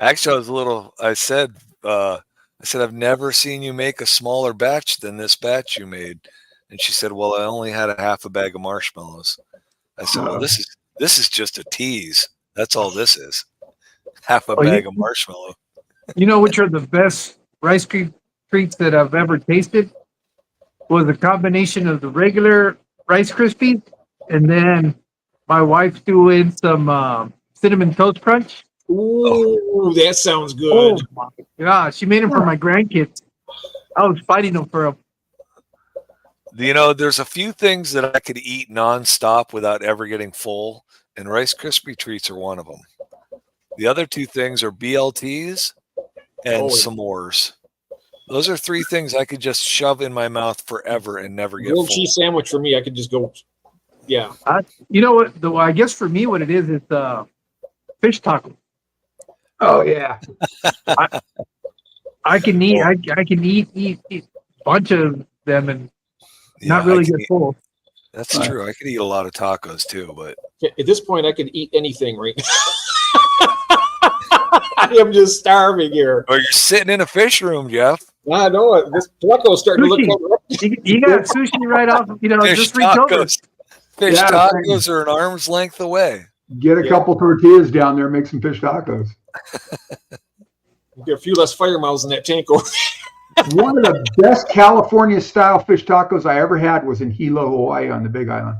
Actually, I was a little. I said, I've never seen you make a smaller batch than this batch you made. And she said, well, I only had a half a bag of marshmallows. I said, well, this is just a tease. That's all this is. Half a bag of marshmallow. You know which are the best Rice Krispie treats that I've ever tasted? Was a combination of the regular Rice Krispies and then my wife threw in some cinnamon toast crunch. Ooh, that sounds Oh good. my god, she made them for my grandkids. I was fighting them for them. You know, there's a few things that I could eat nonstop without ever getting full, and Rice Krispie treats are one of them. The other two things are BLTs and s'mores. Those are three things I could just shove in my mouth forever and never get full. Grilled cheese sandwich for me. I could just go. Yeah. You know what? Though I guess for me, what it is fish taco. Oh yeah. I can eat. I can eat a bunch of them and not really get full. That's true. I could eat a lot of tacos too, but At this point, I could eat anything right now. I am just starving here. Oh, you're sitting in a fish room, Jeff. I know it. This taco is starting to look like You got sushi right off. Fish just reach over. tacos. Fish Yeah, tacos are an arm's length away. Get a couple tortillas down there, make some fish tacos. Get a few less fire mouths in that tank over. One of the best California style fish tacos I ever had was in Hilo, Hawaii on the Big Island.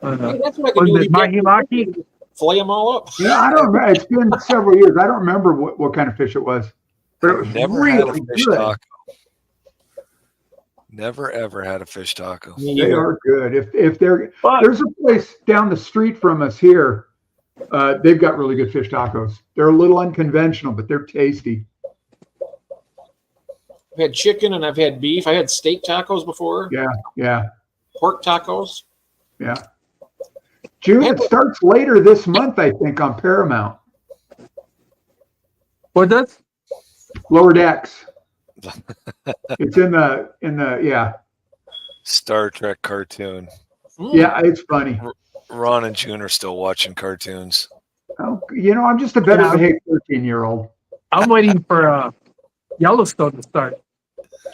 That's what I can Was do. it mahi-maki? Flay them all up. Yeah, I don't remember. It's been several years. I don't remember what kind of fish it was, but it was Never had a really fish good. taco. Never ever had a fish taco. They are good. If they're But there's a place down the street from us here. They've got really good fish tacos. They're a little unconventional, but they're tasty. I've had chicken and I've had beef. I had steak tacos before. Yeah. Pork tacos. June, it starts later this month, I think, on Paramount. what does? Lower Decks. It's in the Star Trek cartoon. yeah, it's funny. Ron and June are still watching cartoons. Oh, I'm just a better behaved 13-year-old. I'm waiting for Yellowstone to start.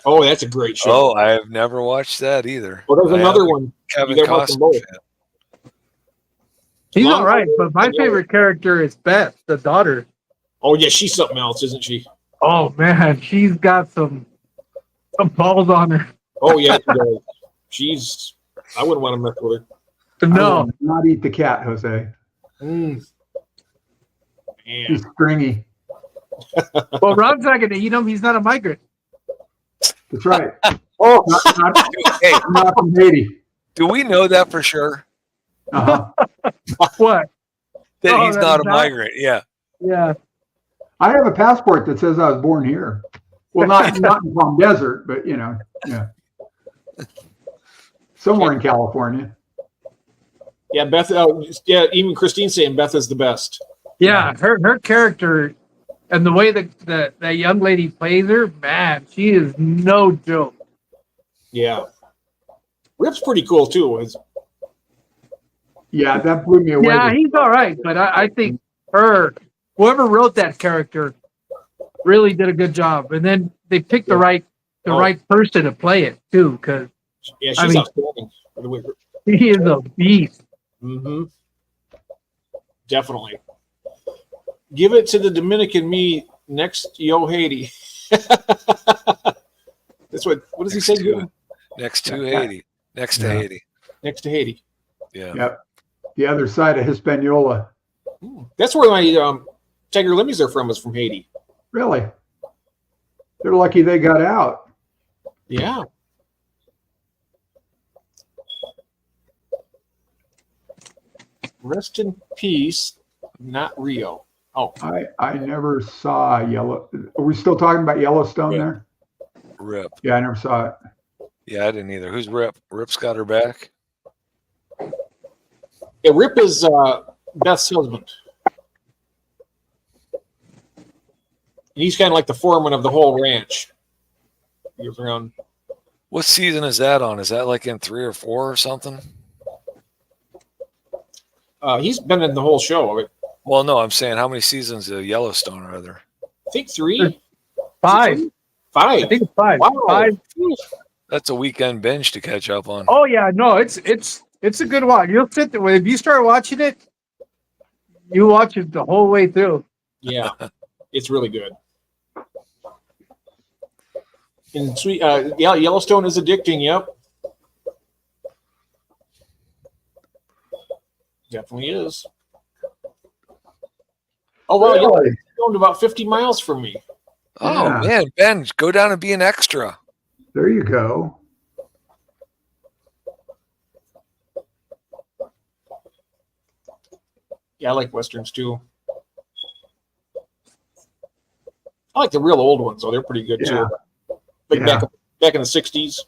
Oh, that's a great show. Oh, I have never watched that either. Well, there's I another am a one. Kevin You gotta watch them Costner both. fan. He's Long- all right, but my favorite character is Beth, the daughter. Oh, yeah, she's something else, isn't she? Oh man, she's got some balls on her. Oh, yeah, she's. I wouldn't want to mess with her. I No, will not eat the cat, Jose. Man. He's stringy. well, Ron's not gonna eat him. He's not a migrant. That's right. Oh, Hey, Not from Haiti. do we know that for sure? Uh-huh. What? That Oh, he's that not a he's not? migrant. Yeah. Yeah. I have a passport that says I was born here. Well, not in Palm Desert, but yeah, somewhere in California. yeah, Beth. Yeah, even Christine's saying Beth is the best. Yeah, her character and the way that young lady plays her, man, she is no joke. Yeah. Rip's pretty cool, too. Yeah, that blew me away. Yeah, he's all right, but I think whoever wrote that character really did a good job, and then they picked the right person to play it too, because Yeah, she's I mean- outstanding. he is a beast. Mm-hmm. Definitely. Give it to the Dominican me next Yo Haiti. That's what does he say? Next to Haiti. Next to Yeah. Haiti. Next to Haiti. Yeah. Yep. The other side of Hispaniola. That's where my Tiger Limmies are from, is from Haiti. Really? They're lucky they got out. Yeah. Rest in peace, not Rio. Oh, I never saw Yellow. Are we still talking about Yellowstone Yeah. there? Rip. Yeah, I never saw it. Yeah, I didn't either. Who's Rip? Rip's got her back. yeah, Rip is Beth's husband. And he's kind of like the foreman of the whole ranch. He goes around. What season is that on? Is that like in 3 or 4 or something? He's been in the whole show. Well, no, I'm saying how many seasons of Yellowstone are there? I think 3. 5. 5. I think it's 5. Wow. 5. That's a weekend binge to catch up on. Oh yeah, no, it's a good watch. You'll sit there if you start watching it. You watch it the whole way through. Yeah, it's really good. And sweet, yeah, Yellowstone is addicting. Yep, definitely is. Oh well, Really? Yellowstone's about 50 miles from me. Oh Yeah. man, Ben, go down and be an extra. There you go. Yeah, I like westerns too. I like the real old ones, though. They're pretty good Yeah. too. Like Yeah. back in the 60s.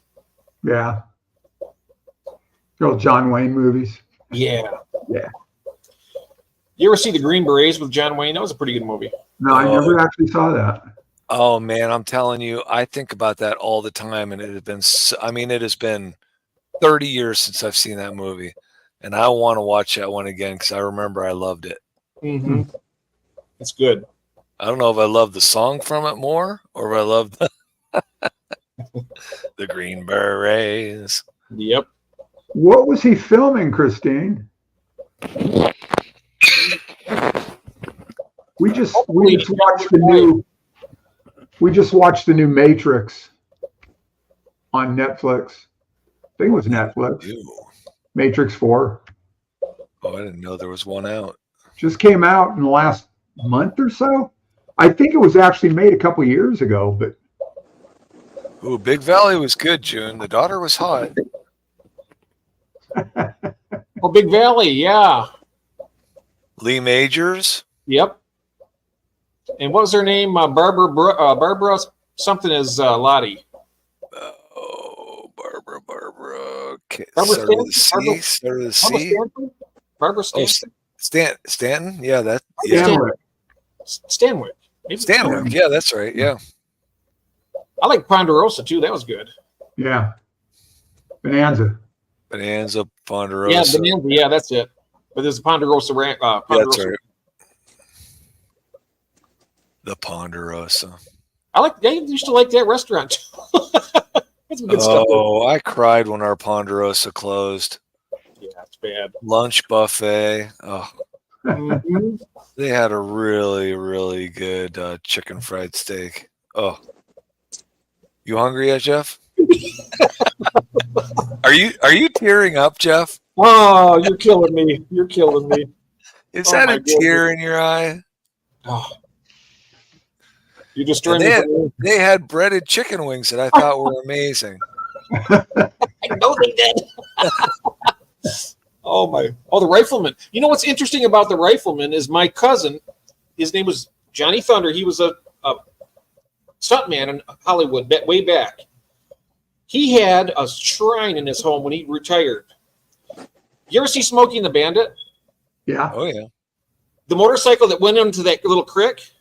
Yeah. Good old John Wayne movies. Yeah. Yeah. You ever see the Green Berets with John Wayne? That was a pretty good movie. No, I Oh. never actually saw that. Oh man, I'm telling you, I think about that all the time, and it has been. It has been 30 years since I've seen that movie, and I want to watch that one again because I remember I loved it. Mm-hmm. It's good. I don't know if I love the song from it more or if I love the Green Berets. Yep. What was he filming, Christine? We just watched the new Matrix on Netflix. I think it was Netflix. Ew. Matrix 4 Oh, I didn't know there was one out. just came out in the last month or so. I think it was actually made a couple years ago, but Ooh, Big Valley was good, June. The daughter was hot. Oh, Big Valley. Yeah. Lee Majors. Yep. And what was her name? Barbara something is Lottie. Oh, Barbara. Okay. Barbara Start with a Stanton? C. Start with a Barbara C. Stanton? Barbara Oh, Stanton? Stanton. Yeah, that. Yeah. Stanwyck. Stanwyck. Maybe Stanwyck. Yeah, that's right. Yeah. I like Ponderosa too. That was good. Yeah. Bonanza. Bonanza, Yeah, Ponderosa. Bonanza. Yeah, that's it. But there's a Ponderosa. Yeah, that's Ponderosa. right. The Ponderosa. I used to like that restaurant. That's some good stuff. Oh, I cried when our Ponderosa closed. Yeah, it's bad. Lunch buffet. Oh, Mhm. they had a really, really good chicken fried steak. Oh, you hungry yet, Jeff? Are you tearing up, Jeff? Oh, you're killing me. You're killing me. Is Oh, that my a tear in your eye? Oh. You're destroying And me. They had breaded chicken wings that I thought were amazing. I know they did. Oh my! Oh, the Rifleman. You know what's interesting about the Rifleman is my cousin. His name was Johnny Thunder. He was a stuntman in Hollywood way back. He had a shrine in his home when he retired. You ever see Smokey and the Bandit? Yeah. Oh yeah. The motorcycle that went into that little creek?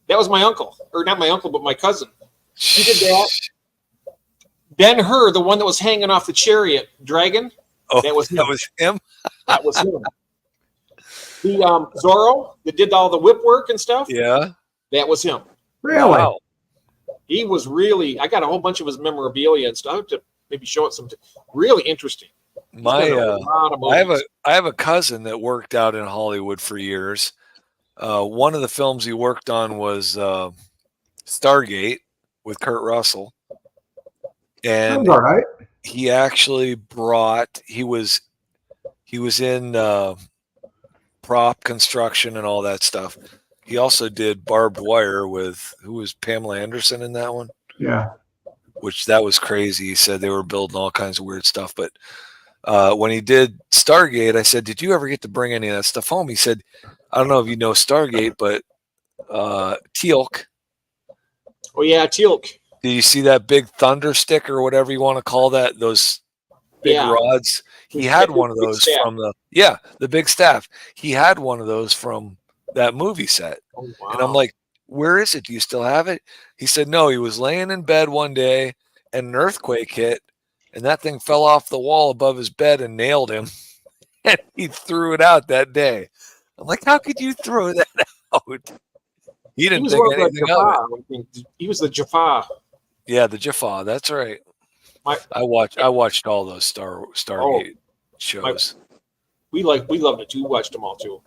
That was my uncle. Or not my uncle, but my cousin. He did that. Ben-Hur, the one that was hanging off the chariot dragon, Oh, that was him. that was him. That was him. The Zorro that did all the whip work and stuff, Yeah. that was him. Really? Wow. He was really, I got a whole bunch of his memorabilia and stuff. I have to maybe show it some. Really interesting. He's My done a lot of I movies. have a cousin that worked out in Hollywood for years. One of the films he worked on was Stargate with Kurt Russell, and Sounds all right. he actually brought. He was in prop construction and all that stuff. He also did Barbed Wire with who was Pamela Anderson in that one, Yeah. which that was crazy. He said they were building all kinds of weird stuff, but when he did Stargate, I said, "Did you ever get to bring any of that stuff home?" He said, I don't know if you know Stargate, but Teal'c. Oh yeah, Teal'c. Do you see that big thunder stick or whatever you want to call that? Those big Yeah. rods. He The had big- one of big those staff. from the big staff. He had one of those from that movie set. Oh, wow. And I'm like, where is it? Do you still have it? He said, no, he was laying in bed one day and an earthquake hit and that thing fell off the wall above his bed and nailed him. And he threw it out that day. I'm like, how could you throw that out? He he didn't was think one of the anything of it. Jaffa. I think. He was the Jaffa. Yeah, the Jaffa. That's right. My- I watched all those Stargate shows. We loved it too. We watched them all too.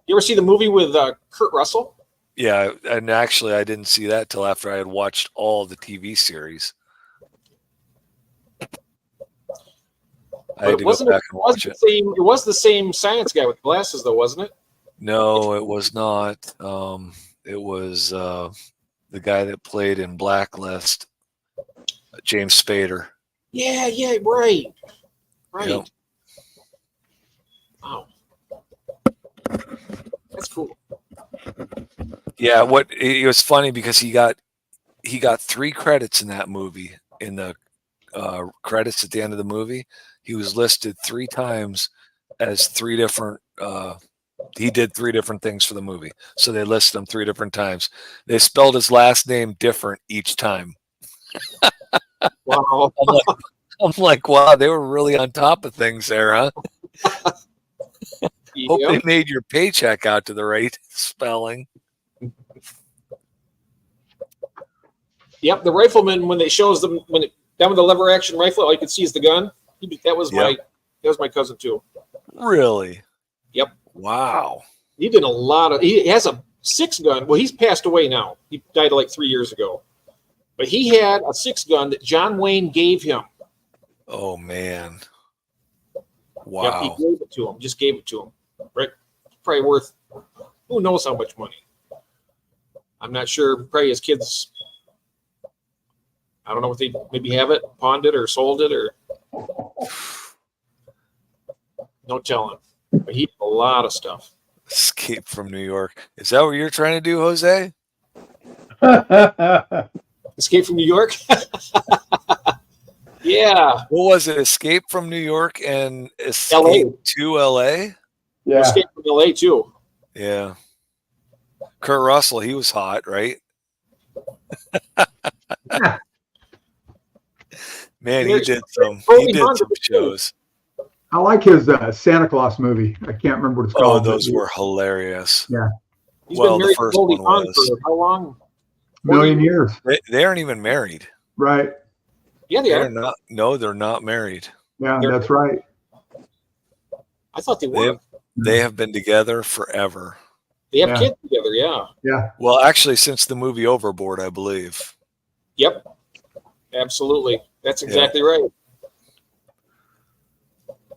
You ever see the movie with Kurt Russell? Yeah, and actually, I didn't see that till after I had watched all the TV series. I had to go back and watch it. It was the same science guy with glasses, though, wasn't it? No, it was not. It was the guy that played in Blacklist, James Spader. Yeah, right. Yep. Wow, that's cool. Yeah, it was funny because he got 3 credits in that movie. In the credits at the end of the movie, he was listed 3 times as 3 different. He did 3 different things for the movie, so they listed him 3 different times. They spelled his last name different each time. Wow. I'm like, wow, they were really on top of things there, huh? Hope they made your paycheck out to the right spelling. Yep, the rifleman when they shows them down with the lever action rifle, all you can see is the gun. That was my cousin too. Really? Yep. Wow. He did a lot of. He has a 6-gun. Well, he's passed away now. He died like 3 years ago. But he had a 6-gun that John Wayne gave him. Oh man. Yep, Wow. he gave it to him. Just gave it to him. Right? Probably worth who knows how much money. I'm not sure. Probably his kids. I don't know if they maybe have it, pawned it, or sold it, or no telling. But he did a lot of stuff. Escape from New York. Is that what you're trying to do, Jose? Escape from New York. Yeah. What was it? Escape from New York and Escape LA. to LA? Yeah. Escape from LA too. Yeah. Kurt Russell, he was hot, right? Man, he did some shows. I like his Santa Claus movie. I can't remember what it's Oh, called. those were hilarious. He's Well, been the married to first Goldie one Hawn was. for how long? Million years. They aren't even married. Right. Yeah, they They're are. not. No, they're not married. Yeah, They're- that's right. I thought they They were. have, they have been together forever. They have Yeah. kids together. Yeah. Yeah. Well, actually, since the movie Overboard, I believe. Yep. Absolutely. That's exactly right.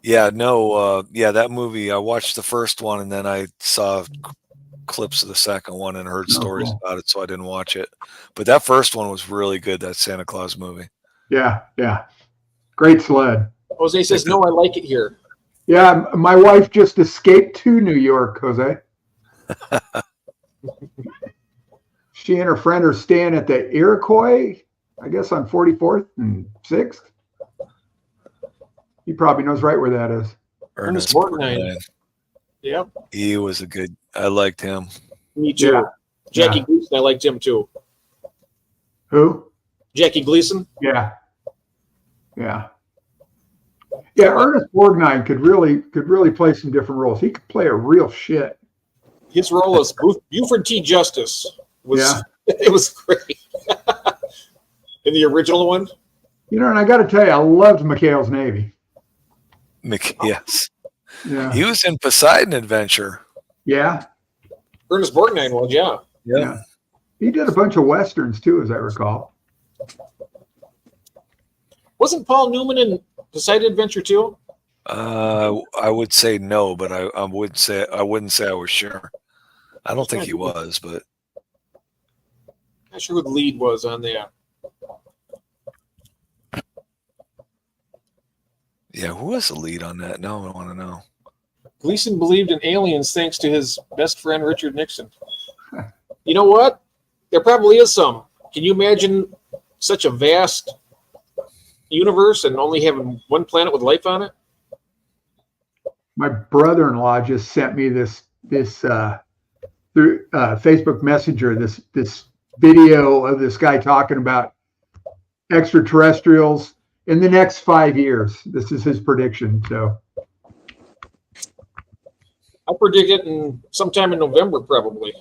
Yeah, no, that movie. I watched the first one, and then I saw clips of the second one and heard stories cool. about it, so I didn't watch it. But that first one was really good. That Santa Claus movie. Yeah. Yeah. Great sled. Jose says, "No, I like it here." Yeah. My wife just escaped to New York, Jose. She and her friend are staying at the Iroquois, I guess on 44th and 6th. He probably knows right where that is. Ernest Borgnine. Borgnine. Yep. He was a good. I liked him. Me too. Yeah. Jackie Yeah. Gleason, I liked him too. Who? Jackie Gleason. Yeah. Yeah. Yeah, Ernest Borgnine could really play some different roles. He could play a real shit. His role as Buford T. Justice was Yeah. it was great. In the original one. You know, and I got to tell you, I loved McHale's Navy. Yes, Yeah. he was in Poseidon Adventure. Yeah. Ernest Borgnine was, yeah. Yeah. He did a bunch of Westerns too, as I recall. Wasn't Paul Newman in Poseidon Adventure too? I would say no, but I wouldn't say I was sure. I don't think he was, but Not sure who the lead was on that. yeah, who was the lead on that? Now I want to know. Gleason believed in aliens thanks to his best friend Richard Nixon. You know what? There probably is some. Can you imagine such a vast universe and only having one planet with life on it? My brother-in-law just sent me this through Facebook Messenger, this video of this guy talking about extraterrestrials in the next 5 years. This is his prediction. So I predict it sometime in November, probably.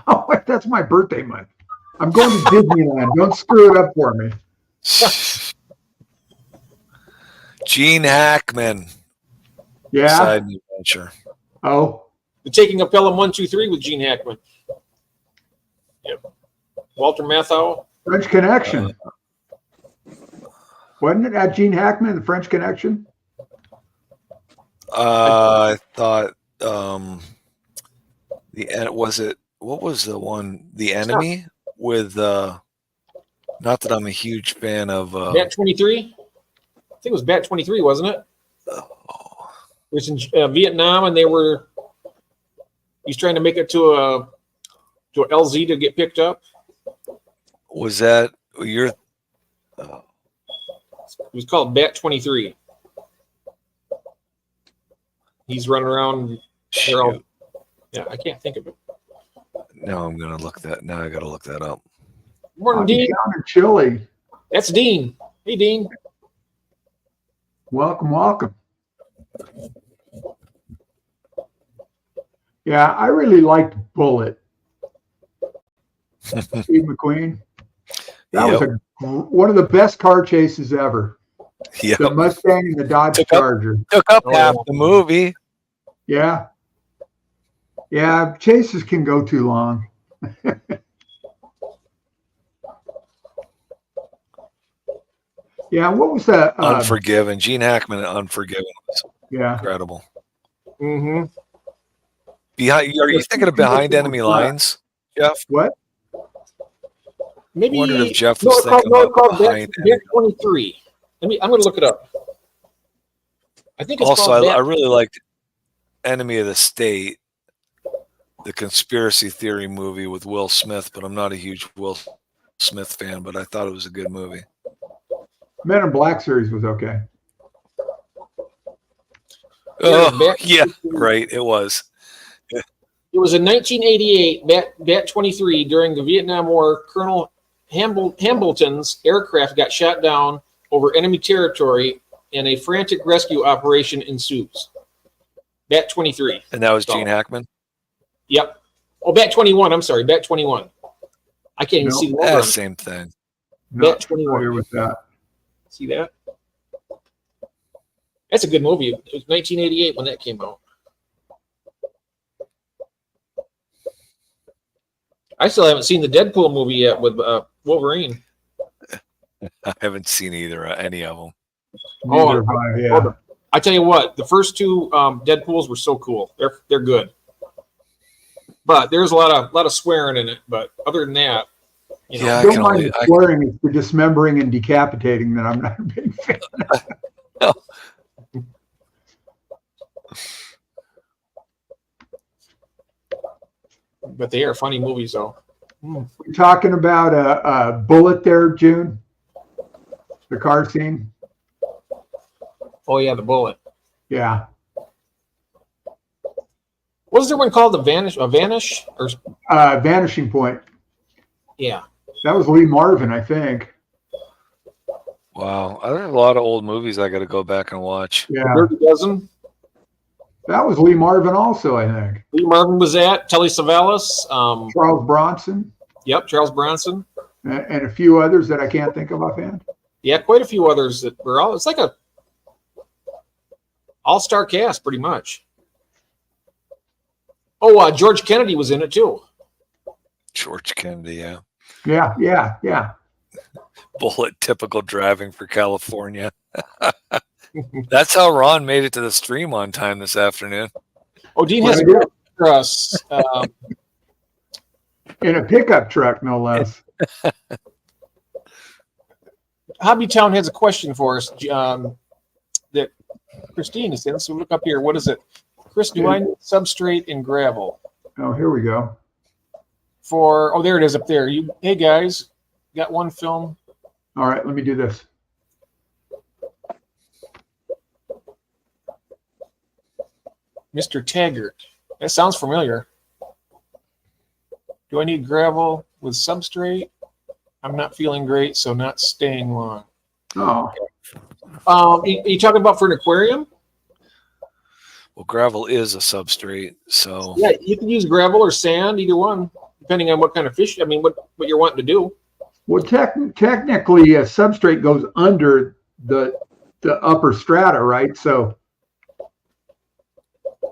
oh, that's my birthday month. I'm going to Disneyland. Don't screw it up for me. Gene Hackman. Yeah. Side adventure. Oh, The Taking of Pelham 123 with Gene Hackman. Yep. Walter Matthau. French Connection. Wasn't it at Gene Hackman, the French Connection? I thought what was the one, The Enemy, with not that I'm a huge fan of Bat 23. I think it was Bat 23, wasn't it? It was in Vietnam, and he's trying to make it to a LZ to get picked up. was that your It was called Bat 23. He's running around. They're all, yeah, I can't think of it. now I'm gonna look that now I gotta look that up. Morning, Dean. Down in Chile. That's Dean. Hey, Dean. Welcome, welcome. Yeah, I really liked Bullet. Steve McQueen. That was one of the best car chases ever. Yeah, The Mustang and the Dodge Took up- Charger. took up Oh, half the movie. Yeah. Yeah, chases can go too long. Yeah, what was that? Unforgiven. Gene Hackman in Unforgiven was Yeah. incredible. Mm-hmm. Are you thinking of Behind Enemy Lines, Jeff? What? Maybe. Wondered if Jeff No, was it's called, thinking no, it's about called Bat, Behind Bat 23. I'm going to look it up. I think it's Also, called I Bat. really liked Enemy of the State, the conspiracy theory movie with Will Smith, but I'm not a huge Will Smith fan, but I thought it was a good movie. Men in Black series was okay. Oh, Bat- yeah, right. It was. It was in 1988, Bat 23, during the Vietnam War. Colonel Hambleton's aircraft got shot down over enemy territory, and a frantic rescue operation ensues. Bat 23. And that was Gene Hackman. Yep. Oh, Bat 21. I'm sorry, Bat 21. I can't even No. see the number. Same thing. Not Bat 21. familiar with that. See that? That's a good movie. It was 1988 when that came out. I still haven't seen the Deadpool movie yet with Wolverine. I haven't seen any of them. Oh, Neither have I, yeah. I tell you what, the first two Deadpools were so cool. They're good, but there's a lot of swearing in it. But other than that, you know, Yeah, I Don't can mind only. the swearing, it's the dismembering and decapitating that I'm not a big fan. but they are funny movies though. We're talking about a Bullet there, June. The car scene. Oh yeah, the Bullet. Yeah. Was there one called the Vanish? Or Vanishing Point. yeah, That was Lee Marvin, I think. Wow, I have a lot of old movies I got to go back and watch. Yeah. Dirty Dozen. That was Lee Marvin also, I think. Lee Marvin was at Telly Savalas. Charles Bronson Yep, Charles Bronson. and a few others that I can't think of offhand. Yeah, quite a few others that were all. It's like a all-star cast, pretty much. Oh, George Kennedy was in it too. George Kennedy, yeah. Yeah. Bullet, typical driving for California. That's how Ron made it to the stream on time this afternoon. Oh, Dean has a Right. question for us. In a pickup truck, no less. Hobbytown has a question for us that Christine is in. So look up here. What is it? Chris, do I need substrate and gravel Oh, here we go. for? Oh, there it is up there. Hey guys, got one film. All right, let me do this. Mr. Taggart. That sounds familiar. Do I need gravel with substrate? I'm not feeling great, so not staying long. Oh, You talking about for an aquarium? Well, gravel is a substrate, so Yeah, you can use gravel or sand, either one, depending on what kind of fish. I mean, what you're wanting to do. well, technically, a substrate goes under the upper strata, right? So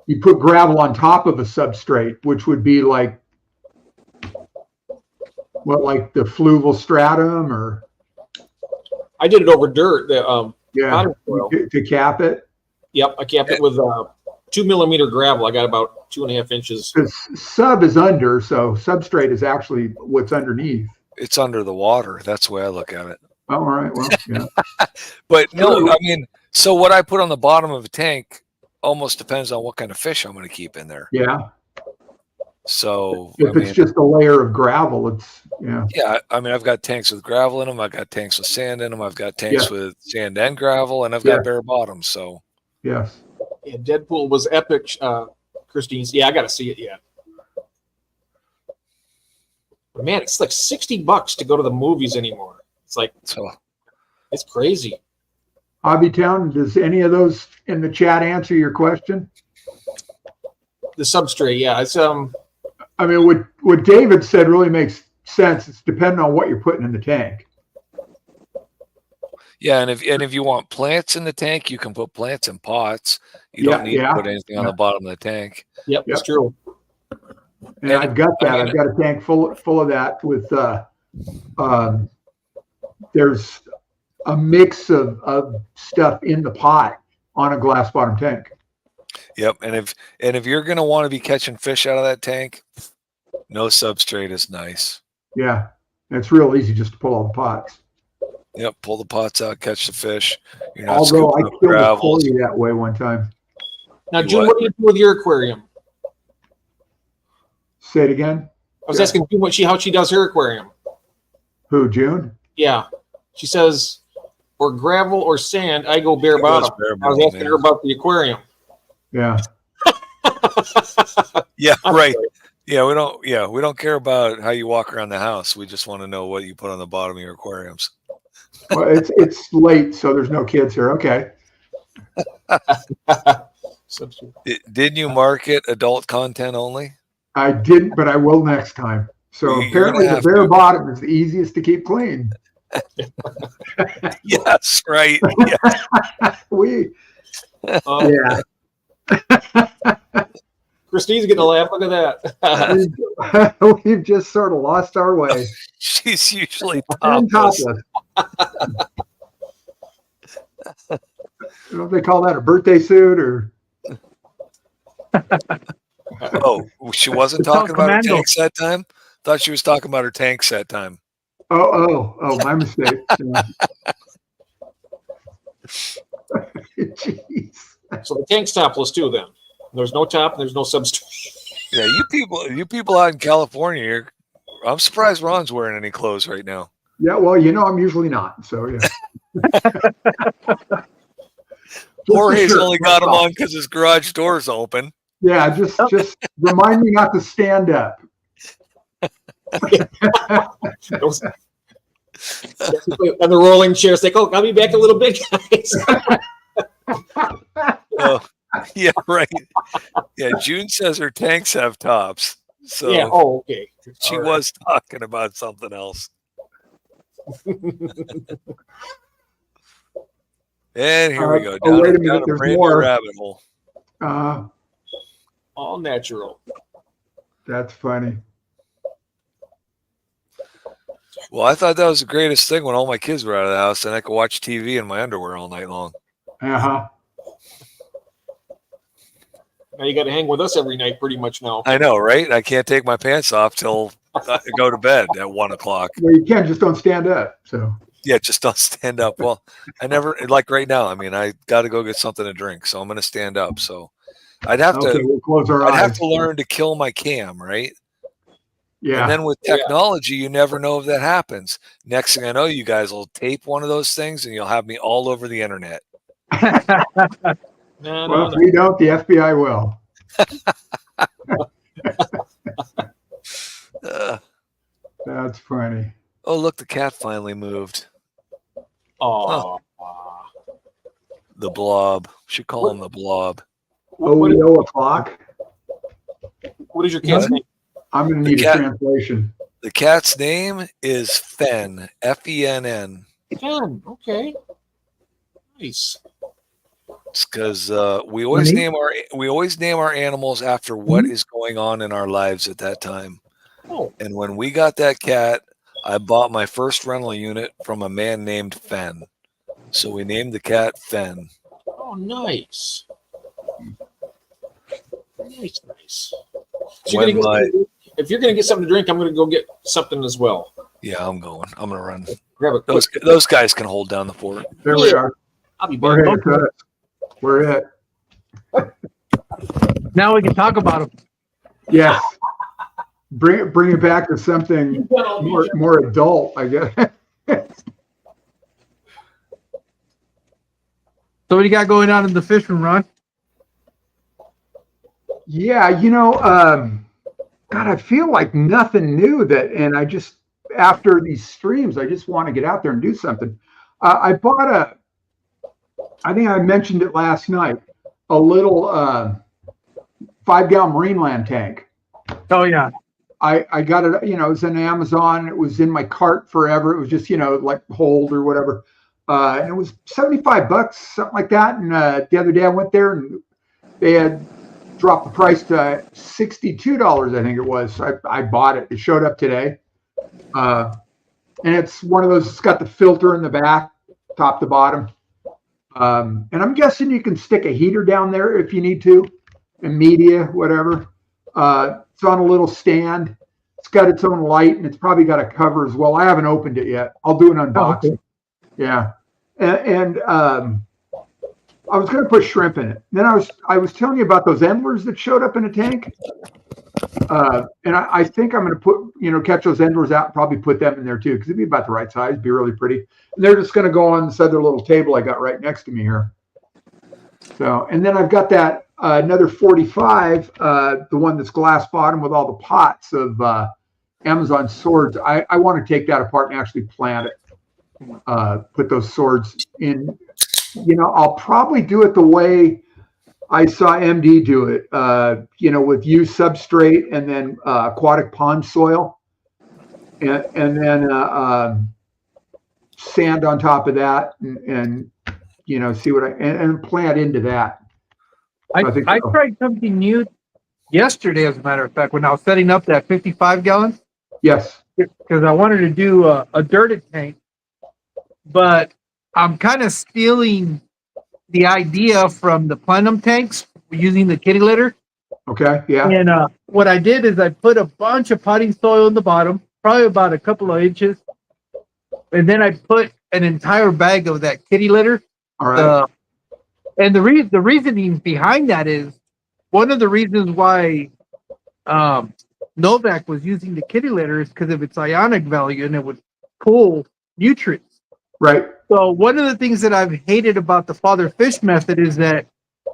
you put gravel on top of a substrate, which would be like what, like the fluval stratum, or I did it over dirt. The yeah, potting soil. to cap it. Yep, I capped it with 2 millimeter gravel. I got about 2.5 inches. 'Cause sub is under, so substrate is actually what's underneath. it's under the water. That's the way I look at it. Oh, all right, well, yeah, But no, True. I mean, so what I put on the bottom of a tank almost depends on what kind of fish I'm going to keep in there. yeah. So If it's just a layer of gravel, it's yeah, I mean, I've got tanks with gravel in them. I've got tanks with sand in them. I've got tanks with sand and gravel, and I've got Yeah. bare bottoms. So yes. Yeah, Deadpool was epic. Christine's. Yeah, I got to see it yet. But man, it's like $60 to go to the movies anymore. It's like so it's crazy. Hobbytown, does any of those in the chat answer your question? The substrate, yeah, it's I mean, what David said really makes sense. It's depending on what you're putting in the tank. yeah, and if you want plants in the tank, you can put plants in pots. You don't need to put anything on the bottom of the tank. Yep, it's true. And I've got that. I've got a tank full of that with there's a mix of stuff in the pot on a glass bottom tank. Yep, and if you're going to want to be catching fish out of that tank, no substrate is nice. Yeah. And it's real easy just to pull all the pots. Yep, pull the pots out, catch the fish. You're not Although I scooping up killed a gravels. corey that way one time. Now, You June, what? what do you do with your aquarium? Say it again. I was Yeah. asking June how she does her aquarium. Who, June? Yeah, she says, or gravel or sand, I go bare She goes bottom. bare I was bottom, asking her about the aquarium. Yeah. Yeah, I'm right. sorry. We don't care about how you walk around the house. We just want to know what you put on the bottom of your aquariums. Well, it's late, so there's no kids here. Okay. Substrate. Didn't you market adult content only? I didn't, but I will next time. So You're apparently gonna the have bare to. bottom is the easiest to keep clean. Yes, right. Yeah. We Um, yeah. Christine's getting a laugh. Look at that. We've just sort of lost our way. She's usually And topless. topless. I don't know if they call that a birthday suit or Oh, she wasn't It's called talking about her commando. tanks that time? Thought she was talking about her tanks that time. oh, my mistake. Yeah. Jeez. So the tank's topless too. Then there's no top and there's no substrate. Yeah, you people out in California, I'm surprised Ron's wearing any clothes right now. Yeah, well, I'm usually not. So yeah. Jorge's Sure. only got him on because his garage door's open. Yeah, just remind me not to stand up. Those- and the rolling chairs like, oh, I'll be back a little bit, guys. Oh, yeah, right. Yeah, June says her tanks have tops. So Yeah. Oh, okay. she All right. was talking about something else. And here we go. Oh, Down, wait a down minute, a there's brand new more. rabbit hole. All natural. That's funny. Well, I thought that was the greatest thing when all my kids were out of the house and I could watch TV in my underwear all night long. Uh-huh. Now you got to hang with us every night, pretty much now. I know, right? I can't take my pants off till I go to bed at 1:00. Well, you can, just don't stand up. So Yeah, just don't stand up. Well, I never, like right now, I mean, I got to go get something to drink, so I'm going to stand up. So I'd have Okay, to we'll close our I'd have eyes. to learn to kill my cam, right? Yeah. And then with Yeah. technology, you never know if that happens. Next thing I know, you guys will tape one of those things and you'll have me all over the internet. No, Well, no, if no. we don't, the FBI will. That's funny. Oh, look, the cat finally moved. Oh, The blob. Should call him the blob. what, is, 0 o'clock. what is your cat's name? I'm going to The need a cat- translation. The cat's name is Fen. Fenn. Fen. Okay. Nice. It's because we always name our animals after what is going on in our lives at that time. Oh, And when we got that cat, I bought my first rental unit from a man named Fen. So we named the cat Fen. oh, nice. Nice. So you're When gonna get if you're going to get something to drink, I'm going to go get something as well. Yeah, I'm going. I'm going to run. Grab a quick. Those guys can hold down the fort. There we are. I'll be We're back. it. We're it. Now we can talk about them. Yes. Bring it back to something more adult, I guess. So what do you got going on in the fishing, Ron? Yeah, God, I feel like nothing new and I just, after these streams, I just want to get out there and do something. I bought I think I mentioned it last night, a little 5-gallon Marineland tank. Oh yeah. I got it, it was on Amazon. It was in my cart forever. It was just, like hold or whatever. And it was $75, something like that. And the other day I went there and they had dropped the price to $62, I think it was. So I bought it. It showed up today. And it's one of those, it's got the filter in the back, top to bottom. And I'm guessing you can stick a heater down there if you need to, and media, whatever. It's on a little stand. It's got its own light, and it's probably got a cover as well. I haven't opened it yet. I'll do an unboxing. Oh, okay. Yeah. And I was going to put shrimp in it. Then I was telling you about those endlers that showed up in a tank. And I think I'm going to put, catch those endlers out and probably put them in there too, because it'd be about the right size, be really pretty. And they're just going to go on this other little table I got right next to me here. So, and then I've got that another 45, the one that's glass bottom with all the pots of Amazon swords. I want to take that apart and actually plant it. Put those swords in. I'll probably do it the way I saw MD do it, with used substrate and then aquatic pond soil, and then sand on top of that, and see what and plant into that. I tried something new yesterday, as a matter of fact, when I was setting up that 55 gallon, Yes. because I wanted to do a dirted tank, but I'm kind of stealing the idea from the plenum tanks using the kitty litter. Okay. Yeah. And what I did is I put a bunch of potting soil in the bottom, probably about a couple of inches, and then I put an entire bag of that kitty litter. All right. And the reasoning behind that is one of the reasons why Novak was using the kitty litter is because of its ionic value, and it would pull nutrients. Right. So one of the things that I've hated about the father fish method is that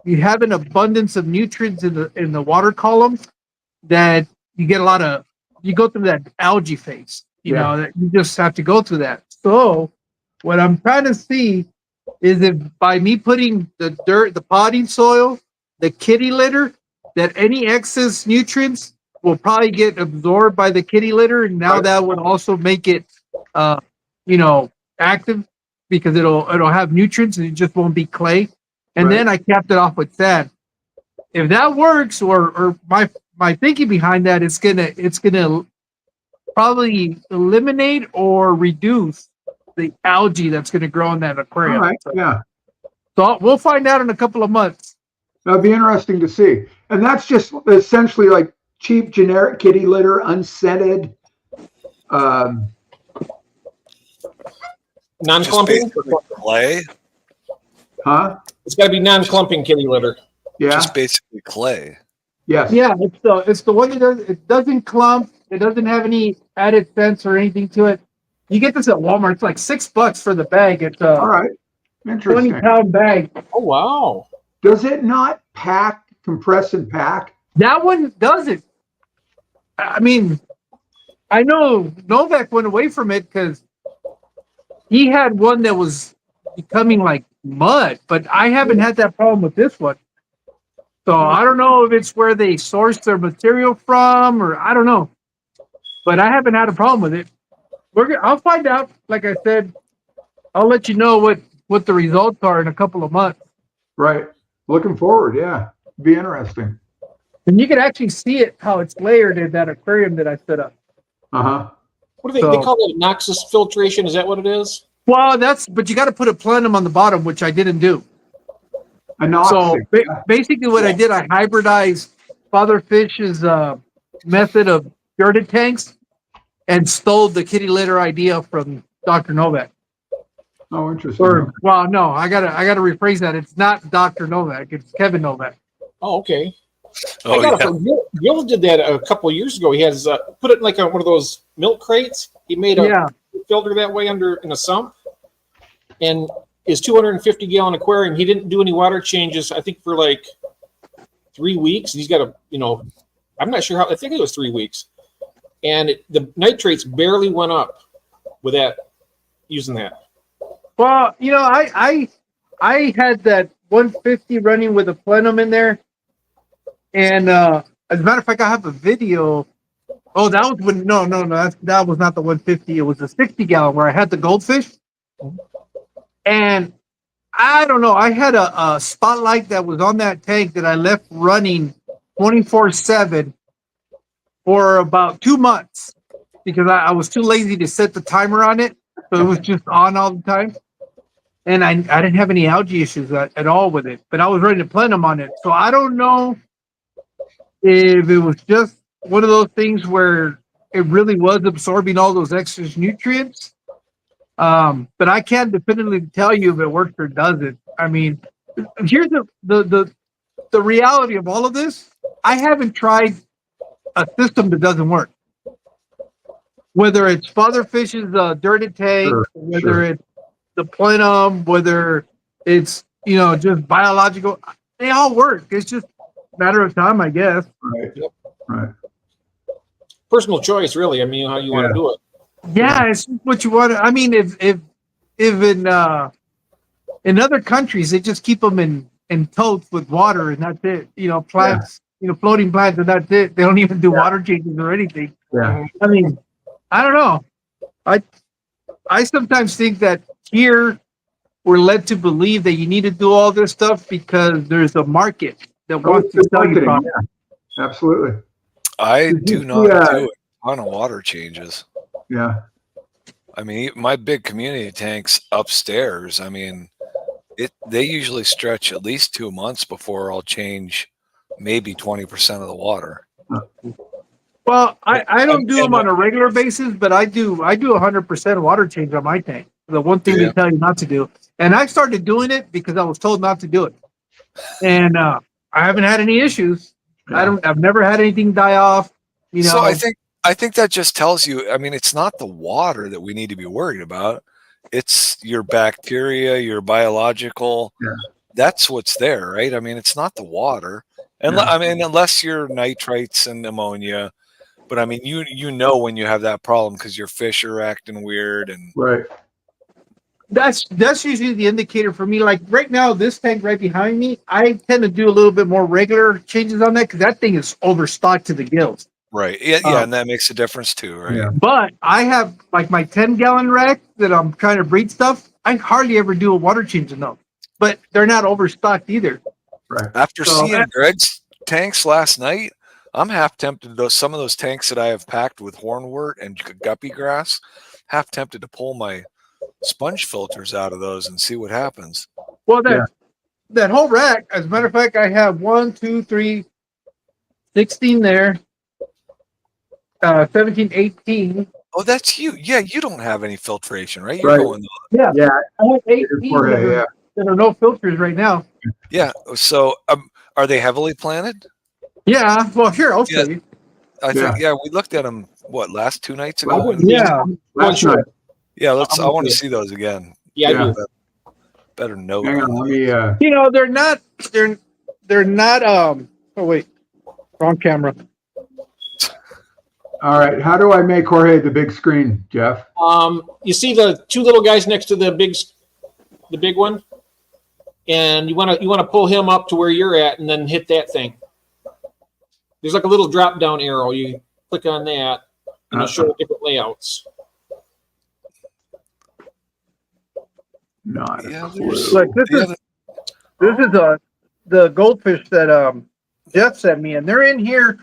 you have an abundance of nutrients in the water column that you get you go through that algae phase, that you just have to go through that. So what I'm trying to see is if by me putting the dirt, the potting soil, the kitty litter, that any excess nutrients will probably get absorbed by the kitty litter. And now that would also make it, active, because it'll have nutrients and it just won't be clay. And then I capped it off with sand. If that works, or my thinking behind that, it's gonna probably eliminate or reduce the algae that's gonna grow in that aquarium. All right. Yeah. So we'll find out in a couple of months. That'll be interesting to see. And that's just essentially like cheap generic kitty litter, unscented. Non-clumping? Just basically clay. Huh? It's got to be non-clumping kitty litter. Yeah. Just basically clay. Yes. Yeah, it's the one that it doesn't clump. It doesn't have any added scents or anything to it. You get this at Walmart. It's like $6 for the bag. It's All a right. 20 Interesting. pound bag. Oh wow. Does it not compress and pack? That one doesn't. I mean, I know Novak went away from it because he had one that was becoming like mud, but I haven't had that problem with this one. So I don't know if it's where they source their material from, or I don't know. But I haven't had a problem with it. I'll find out. Like I said, I'll let you know what the results are in a couple of months. Right. Looking forward. Yeah. Be interesting. And you can actually see it, how it's layered in that aquarium that I set up. Uh-huh. What do they call it? Noxus filtration? Is that what it is? Well, but you got to put a plenum on the bottom, which I didn't do. So basically what I did, I hybridized Father Fish's method of girded tanks and stole the kitty litter idea from Dr. Novak. Oh, interesting. No, I gotta rephrase that. It's not Dr. Novak, it's Kevin Novak. Oh, okay. Oh, I got it from Gil did that a couple of years ago. He has put it in like one of those milk crates. He made a filter that way in a sump, and his 250 gallon aquarium. He didn't do any water changes. I think for like 3 weeks. He's got I'm not sure how. I think it was 3 weeks, and the nitrates barely went up with using that. Well, I had that 150 running with a plenum in there. And as a matter of fact, I have a video. Oh, that was when that was not the 150. It was the 60 gallon where I had the goldfish. And I don't know. I had a spotlight that was on that tank that I left running 24/7 for about 2 months because I was too lazy to set the timer on it, so it was just on all the time. And I didn't have any algae issues at all with it, but I was running a plenum on it, so I don't know if it was just one of those things where it really was absorbing all those extra nutrients. But I can't definitively tell you if it works or doesn't. I mean, here's the reality of all of this. I haven't tried a system that doesn't work. Whether it's Father Fish's dirted tank, whether it's the plenum, whether it's just biological, they all work. It's just matter of time, I guess. Right. Right. Personal choice, really. I mean, how you want to do it. Yeah, it's what you want. I mean, if in other countries they just keep them in totes with water and that's it. Plants, floating plants and that's it. They don't even do water changes or anything. Yeah. I mean, I don't know. I sometimes think that here we're led to believe that you need to do all this stuff because there's a market that wants to sell you products. Yeah. Absolutely. I do not do a ton of water changes. Yeah. I mean, my big community tanks upstairs, I mean, they usually stretch at least 2 months before I'll change maybe 20% of the water. Well, I don't do them on a regular basis, but I do 100% water change on my tank. The one thing they tell you not to do. And I started doing it because I was told not to do it. And I haven't had any issues. Yeah. I've never had anything die off. So I think that just tells you, I mean, it's not the water that we need to be worried about. It's your bacteria, your biological. Yeah. That's what's there, right? I mean, it's not the water. And I mean, unless you're nitrates and ammonia. But I mean, you know when you have that problem because your fish are acting weird and right. That's usually the indicator for me. Like right now, this tank right behind me, I tend to do a little bit more regular changes on that because that thing is overstocked to the gills. right. Yeah, and that makes a difference too, right? Yeah. But I have like my 10-gallon rack that I'm trying to breed stuff. I hardly ever do a water change in those, but they're not overstocked either. Right. After seeing Greg's tanks last night, I'm half tempted. Some of those tanks that I have packed with hornwort and guppy grass, half tempted to pull my sponge filters out of those and see what happens. Well, that whole rack, as a matter of fact, I have 1, 2, 3, 16 there, 17, 18. Oh, that's you. Yeah, you don't have any filtration, right? You're going. Yeah. I have 18 Yeah. that are no filters right now. Yeah. So, Are they heavily planted? Yeah. Well, here I'll show Yeah. you. I think we looked at them last 2 nights ago. Well, Yeah. Last night. Yeah, I I'm want to with see those again. Yeah, I Yeah. do. Better note. Hang on, let me. You know, they're not. Oh wait, wrong camera. All right, how do I make Jorge the big screen, Jeff? You see the two little guys next to the big one, and you want to pull him up to where you're at, and then hit that thing. There's like a little drop down arrow. You click on that, and it'll show different layouts. Not a Yeah, clue. Look, this is the goldfish that Jeff sent me, and they're in here,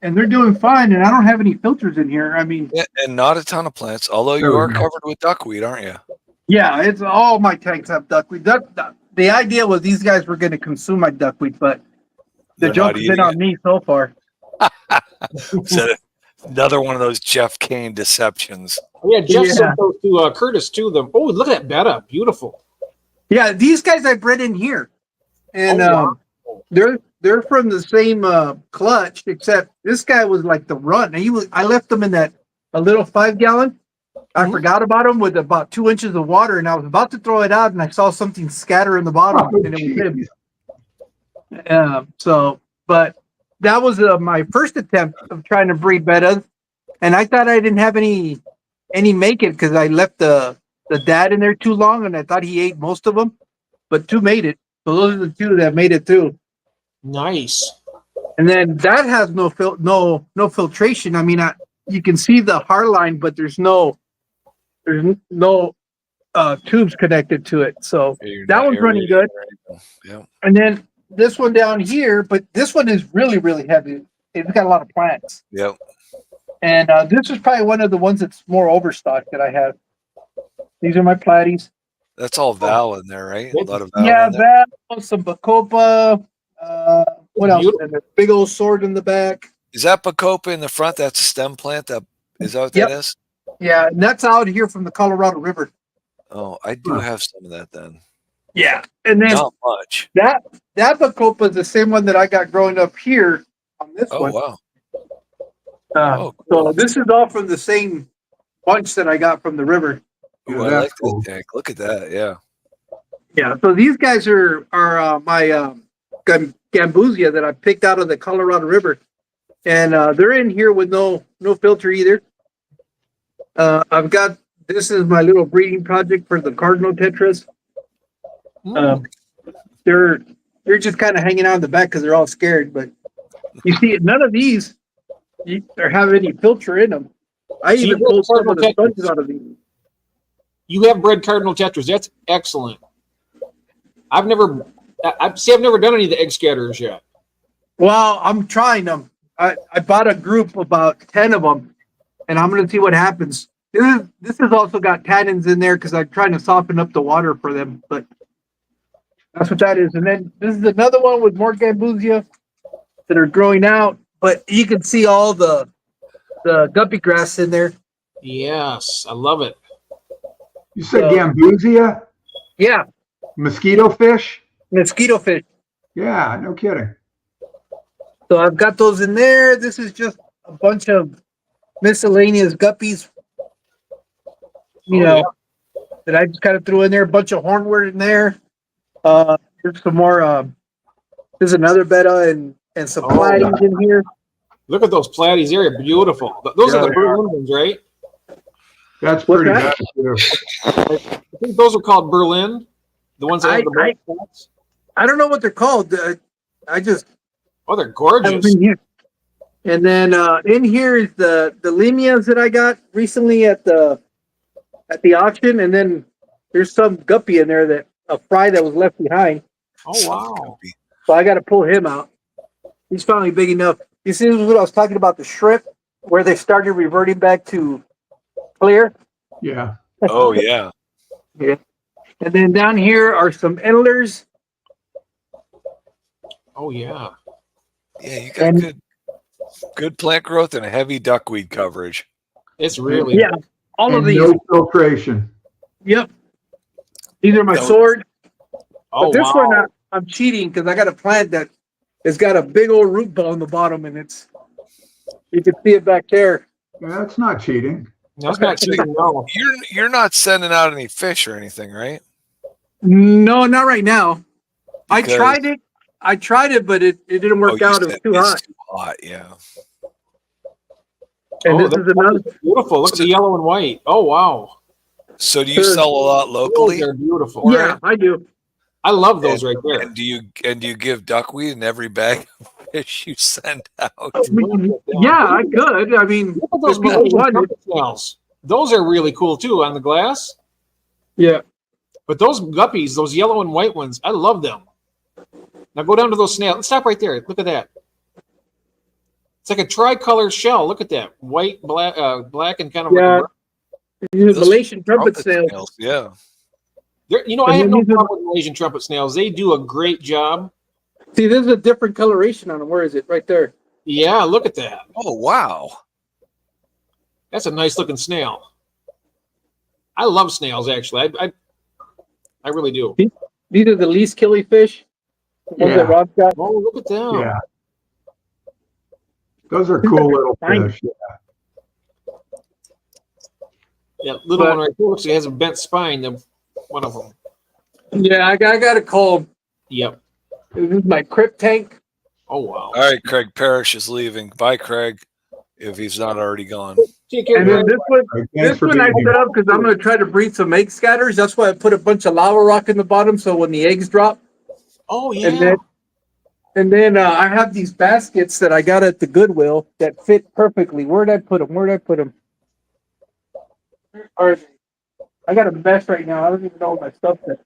and they're doing fine. And I don't have any filters in here. I mean, and not a ton of plants, although you There are we go. covered with duckweed, aren't you? yeah, it's all my tanks have duckweed. The idea was these guys were going to consume my duckweed, but the They're not joke's been eating on me so far. So another one of those Jeff Kane deceptions. Yeah, Jeff Yeah. sent those to Curtis too. Oh, look at that betta, beautiful. Yeah, these guys I bred in here, and Oh, wow. they're from the same clutch, except this guy was like the run. And I left them in a little 5-gallon. I Mhm. forgot about him with about 2 inches of water, and I was about to throw it out, and I saw something scatter in the bottom, Oh, and it was him. geez. But that was my first attempt of trying to breed bettas, and I thought I didn't have any make it because I left the dad in there too long, and I thought he ate most of them, but 2 made it. So those are the 2 that made it too. Nice. And then that has no filtration. I mean, you can see the hard line, but there's no tubes connected to it. So You're that not one's running aerating good. right now. Yeah. And then this one down here, but this one is really, really heavy. It's got a lot of plants. Yep. And this is probably one of the ones that's more overstocked that I have. These are my platies. That's all Val in there, right? A lot of Val Yeah, in there. Val, some Bacopa. What else? Beautiful. And a big old sword in the back. Is that Bacopa in the front? That's a stem plant. Is that what Yep. that is? Yeah, and that's out here from the Colorado River. Oh, I do have some of that then. Yeah, and then Not much. that Bacopa is the same one that I got growing up here on this Oh one. wow. So cool. this is all from the same bunch that I got from the river. Ooh, Yeah, I that's like cool. that tank. Look at that. Yeah. Yeah. So these guys are my Gambusia that I picked out of the Colorado River, and they're in here with no filter either. This is my little breeding project for the Cardinal Tetras. They're just kind of hanging out in the back because they're all scared. But you see, none of these have any filter in them. I So you even bred pulled some of Cardinal the sponges Tetras? out of these. You have bred Cardinal Tetras. That's excellent. I've never done any of the egg scatterers yet. Well, I'm trying them. I bought a group about 10 of them, and I'm going to see what happens. This has also got tannins in there because I'm trying to soften up the water for them. But that's what that is. And then this is another one with more Gambusia that are growing out. But you can see all the guppy grass in there. Yes, I love it. You said So- Gambusia? Yeah, Mosquito fish? mosquito fish. Yeah, no kidding. So I've got those in there. This is just a bunch of miscellaneous guppies, that I just kind of threw in there. A bunch of hornwort in there. There's some more. There's another betta and some Oh, platies in here. Look at those platies. They're beautiful. Those Yeah, are the they Berlin ones, right? That's What's pretty that? nice. Too. I think those are called Berlin. The ones that have the black spots. I don't know what they're called. I just Oh, they're have gorgeous. them in here. And then in here is the Limias that I got recently at the auction, and then there's some guppy in there a fry that was left behind. Oh, wow. So I got to pull him out. He's finally big enough. You see, this is what I was talking about, the shrimp, where they started reverting back to clear. Yeah. Oh yeah. And then down here are some endlers. Oh, yeah. Yeah, you got And- good plant growth and a heavy duckweed coverage. It's really Yeah, all of And these. no filtration. Yep. These are my No. sword. Oh, But this wow. one, I'm cheating because I got a plant that It's got a big old root ball in the bottom, and you can see it back there. Yeah, that's not cheating. That's not cheating. No. You're not sending out any fish or anything, right? No, not right now. I Because- tried it, but it didn't work you out. It was said too it's hot. Too hot, yeah. And Oh, this is that's another. beautiful. Look at the yellow and white. Oh wow, So do you Sure. sell a lot locally? those are beautiful. Yeah, I do. I love those right there. And do you give duckweed in every bag of fish you send out? Yeah, I could. I mean, Look at those if people Malaysian wanted- trumpet snails. Those are really cool too on the glass. yeah. But those guppies, those yellow and white ones, I love them. Now go down to those snails. Stop right there. Look at that. It's like a tricolor shell. Look at that. White, black, and kind of Yeah. like The Those Malaysian trumpet snails. Yeah. I have And no then these are- problem with Malaysian trumpet snails. They do a great job. See, there's a different coloration on them. Where is it? Right there. Yeah, look at that. Oh wow. That's a nice looking snail. I love snails actually. I really do. These are the least killy fish. The ones Yeah. that Rob's got. Oh, look at them. Yeah. Those are cool little Fine. fish. That little But- one right there looks like it has a bent spine. One of them. Yeah, I got a call. Yep. This is my crypt tank. Oh wow. All right, Craig Parrish is leaving. Bye, Craig. If he's not already gone. Take care, And then Greg. this one, Thanks this for one I being set here. up because I'm going to try to breed some egg scatters. That's why I put a bunch of lava rock in the bottom. So when the eggs drop, Oh yeah. and then I have these baskets that I got at the Goodwill that fit perfectly. Where'd I put them? Or I got a mess right now. I don't even know what my stuff is.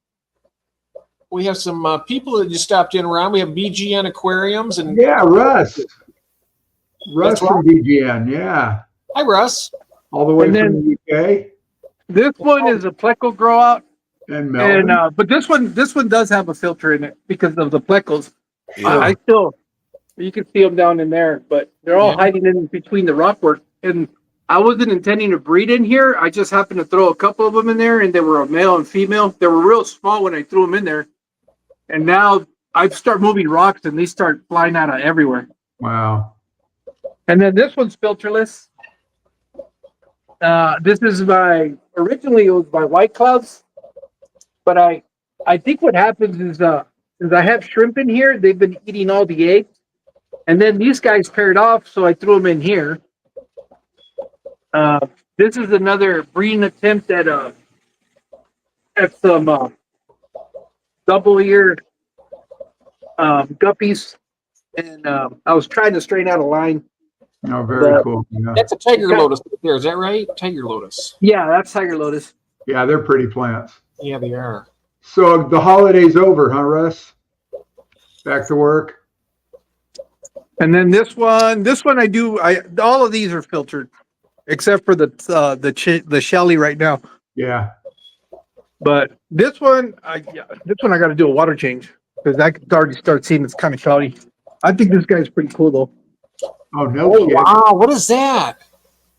We have some people that just stopped in around. We have BGN Aquariums and Yeah, Russ. Russ That's from BGN. Yeah. hi Russ. All the way And from the UK. This one is a pleco grow out, And Melbourne. and but this one does have a filter in it because of the plecos. Yeah. I still, you can see them down in there, but they're all Yeah. hiding in between the rockwork. And I wasn't intending to breed in here. I just happened to throw a couple of them in there, and they were a male and female. They were real small when I threw them in there, and now I start moving rocks, and they start flying out of everywhere. Wow. And then this one's filterless. This is originally it was by White Clouds, but I think what happens is I have shrimp in here. They've been eating all the eggs, and then these guys paired off, so I threw them in here. This is another breeding attempt at some double-eared guppies, and I was trying to straighten out a line. No, very But- cool. Yeah. That's a tiger Okay. lotus right there. Is that right? Tiger lotus. Yeah, that's Tiger Lotus. Yeah, they're pretty plants. Yeah, they are. So the holiday's over, huh, Russ? Back to work. And then this one all of these are filtered, except for the Shelly right now. Yeah. But this one I got to do a water change because I can already start seeing it's kind of cloudy. I think this guy's pretty cool though. Oh, no Oh kidding. wow, what is that?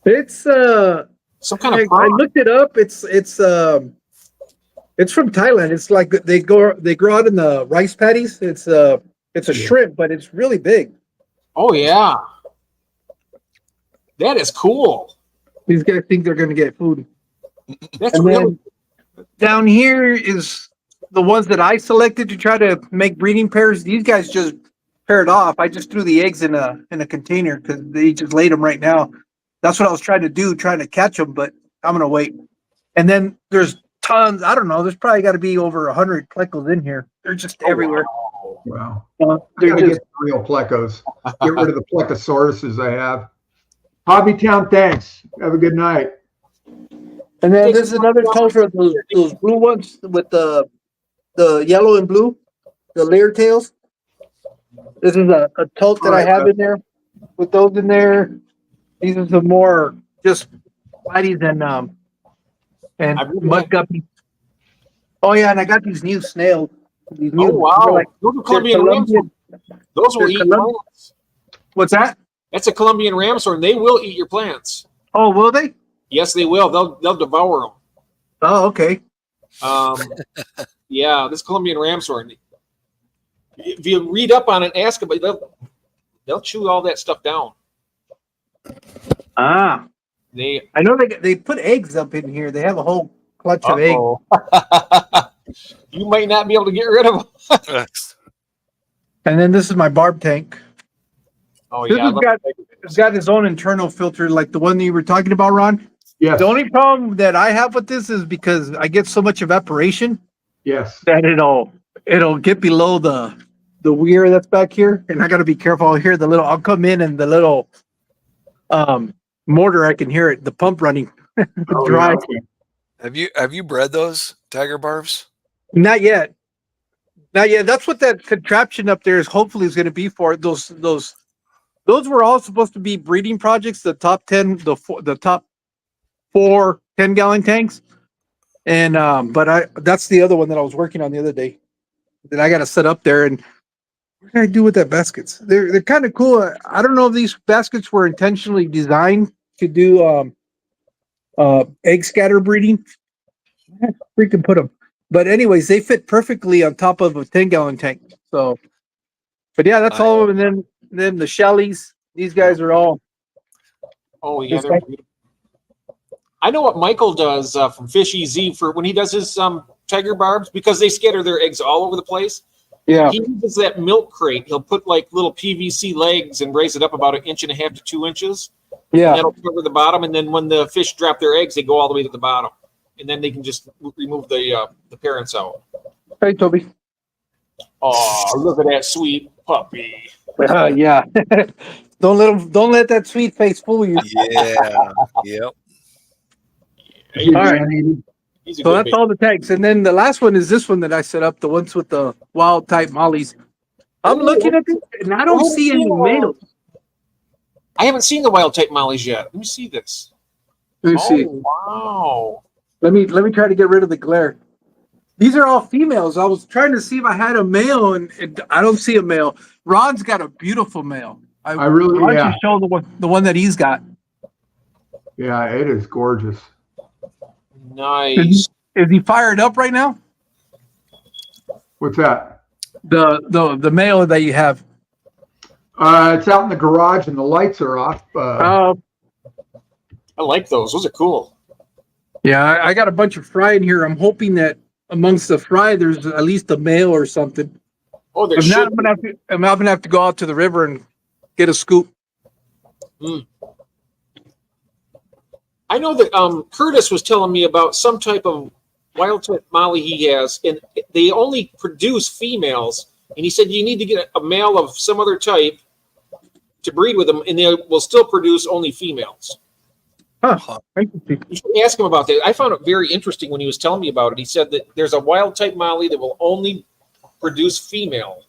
It's Some kind I of prawn. looked it up. It's from Thailand. It's like they grow out in the rice paddies. It's a shrimp, but it's really big. Oh yeah. That is cool. These guys think they're gonna get food. That's And really then down here is the ones that I selected to try to make breeding pairs. These guys just paired off. I just threw the eggs in a container because they just laid them right now. That's what I was trying to do, trying to catch them, but I'm gonna wait. And then there's tons. I don't know. There's probably got to be over 100 plecos in here. They're just everywhere. Wow. I They're gotta just get some real plecos. Get rid of the plecosauruses I have. Hobbytown, thanks. Have a good night. And then there's another culture of those blue ones with the yellow and blue, the layer tails. This is a tote that I have in there with those in there. These are some more just whiteys and I really mud guppies. Oh yeah, and I got these new snails. These new, oh wow. they're like- Those are they're Colombian Colombian. ramshorn. Those will they're eat Colombian. plants. What's that? That's a Colombian ramshorn. They will eat your plants. Oh, will they? Yes, they will. They'll devour them. Oh, okay. Yeah, this Colombian ramshorn. if you read up on it, and ask them, they'll chew all that stuff down. Ah, They I know they put eggs up in here. They have a whole clutch of eggs. You might not be able to get rid of them. And then this is my barb tank. Oh This yeah, has it's got its own internal filter, like the one that you were talking about, Ron. Yes. The only problem that I have with this is because I get so much evaporation Yes. that it'll get below the weir that's back here, and I got to be careful. I'll come in and the little mortar, I can hear it, the pump running. Oh, Dry. yeah. Have you bred those tiger barbs? Not yet. That's what that contraption up there is. Hopefully, is going to be for those were all supposed to be breeding projects. The top 10, the top 4 10-gallon tanks, and that's the other one that I was working on the other day that I got to set up there. And what did I do with that baskets? They're kind of cool. I don't know if these baskets were intentionally designed to do egg scatter breeding. Freaking put them. But anyways, they fit perfectly on top of a 10-gallon tank. So, but yeah, that's all of them. And then the Shelleys, these guys are all. Oh yeah, they're beautiful. I know what Michael does from Fish EZ for when he does his tiger barbs, because they scatter their eggs all over the place. Yeah. He uses that milk crate. He'll put like little PVC legs and raise it up about 1.5 inches to 2 inches. Yeah. That'll cover the bottom, and then when the fish drop their eggs, they go all the way to the bottom, and then they can just remove the parents out. Hey, Toby. Oh, look at that sweet puppy! Yeah. Don't let that sweet face fool you. Yeah. Yep. All right. He's a So good that's baby. all the tanks. And then the last one is this one that I set up, the ones with the wild type mollies. I'm looking at this and I don't see any males. I haven't seen the wild type mollies yet. Let me see this. Let me see. Wow. Let me try to get rid of the glare. These are all females. I was trying to see if I had a male, and I don't see a male. Ron's got a beautiful male. I really- Why don't yeah. you show the one that he's got? Yeah, it is gorgeous. Nice. Is he fired up right now? What's that? The male that you have. It's out in the garage and the lights are off. I like those. Those are cool. Yeah, I got a bunch of fry in here. I'm hoping that amongst the fry, there's at least a male or something. Oh, there If not, should. I'm gonna have to go out to the river and get a scoop. I know that Curtis was telling me about some type of wild type molly he has, and they only produce females. And he said you need to get a male of some other type to breed with them, and they will still produce only females. Huh. Interesting. You should ask him about that. I found it very interesting when he was telling me about it. He said that there's a wild type molly that will only produce female.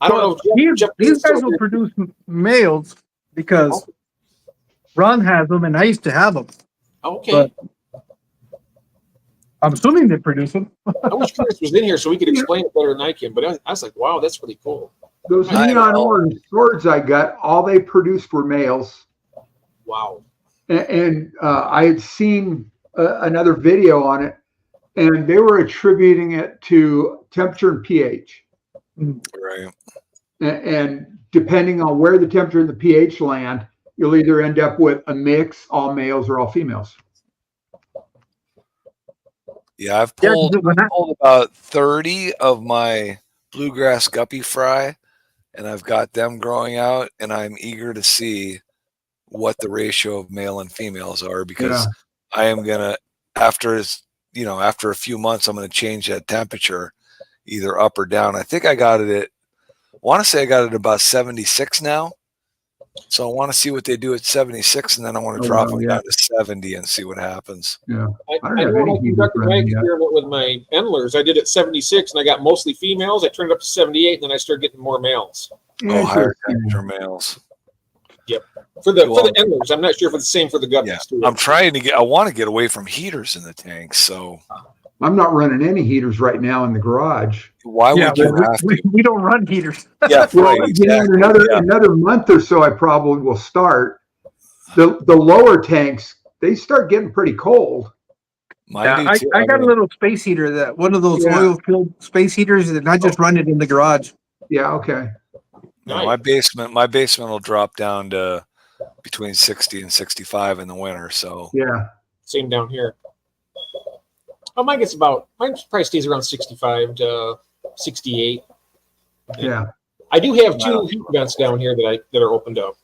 I don't know. If These guys will produce males because Ron has them, and I used to have them. Okay. But I'm assuming they produce them. I wish Curtis was in here so we could explain it better than I can. But I was like, wow, that's really cool. Those I neon know. orange swords I got, all they produced were males. Wow. And I had seen another video on it, and they were attributing it to temperature and pH. Right. And depending on where the temperature and the pH land, you'll either end up with a mix, all males or all females. Yeah, I've Yeah, pulled, when I- pulled about 30 of my bluegrass guppy fry, and I've got them growing out, and I'm eager to see what the ratio of male and females are, because I am gonna, after a few months, I'm gonna change that temperature either up or down. I think I got it at, I want to say I got it about 76 now. So I want to see what they do at 76, and then I want to drop them down to 70 and see what happens. I don't know have when I any conducted my running yet. experiment with my endlers, I did it 76, and I got mostly females. I turned it up to 78, and then I started getting more males. Oh, higher Interesting. temperature males. For the endlers, I'm not sure if it's the same for the guppies Yeah, too. I'm trying to I want to get away from heaters in the tank. So I'm not running any heaters right now in the garage. why Yeah, would you have to? we don't run heaters. Yeah, Well, right, you know, in exactly. another month or so, I probably will start. The lower tanks, they start getting pretty cold. Mine do too. I got a mean, little space heater, that one of those Yeah. oil-filled space heaters, and I just run it in the garage. Yeah, okay. no, my basement will drop down to between 60 and 65 in the winter. So Yeah, Same down here. Oh, mine probably stays around 65 to 68. yeah. I do have 2 heat vents down here that are opened up.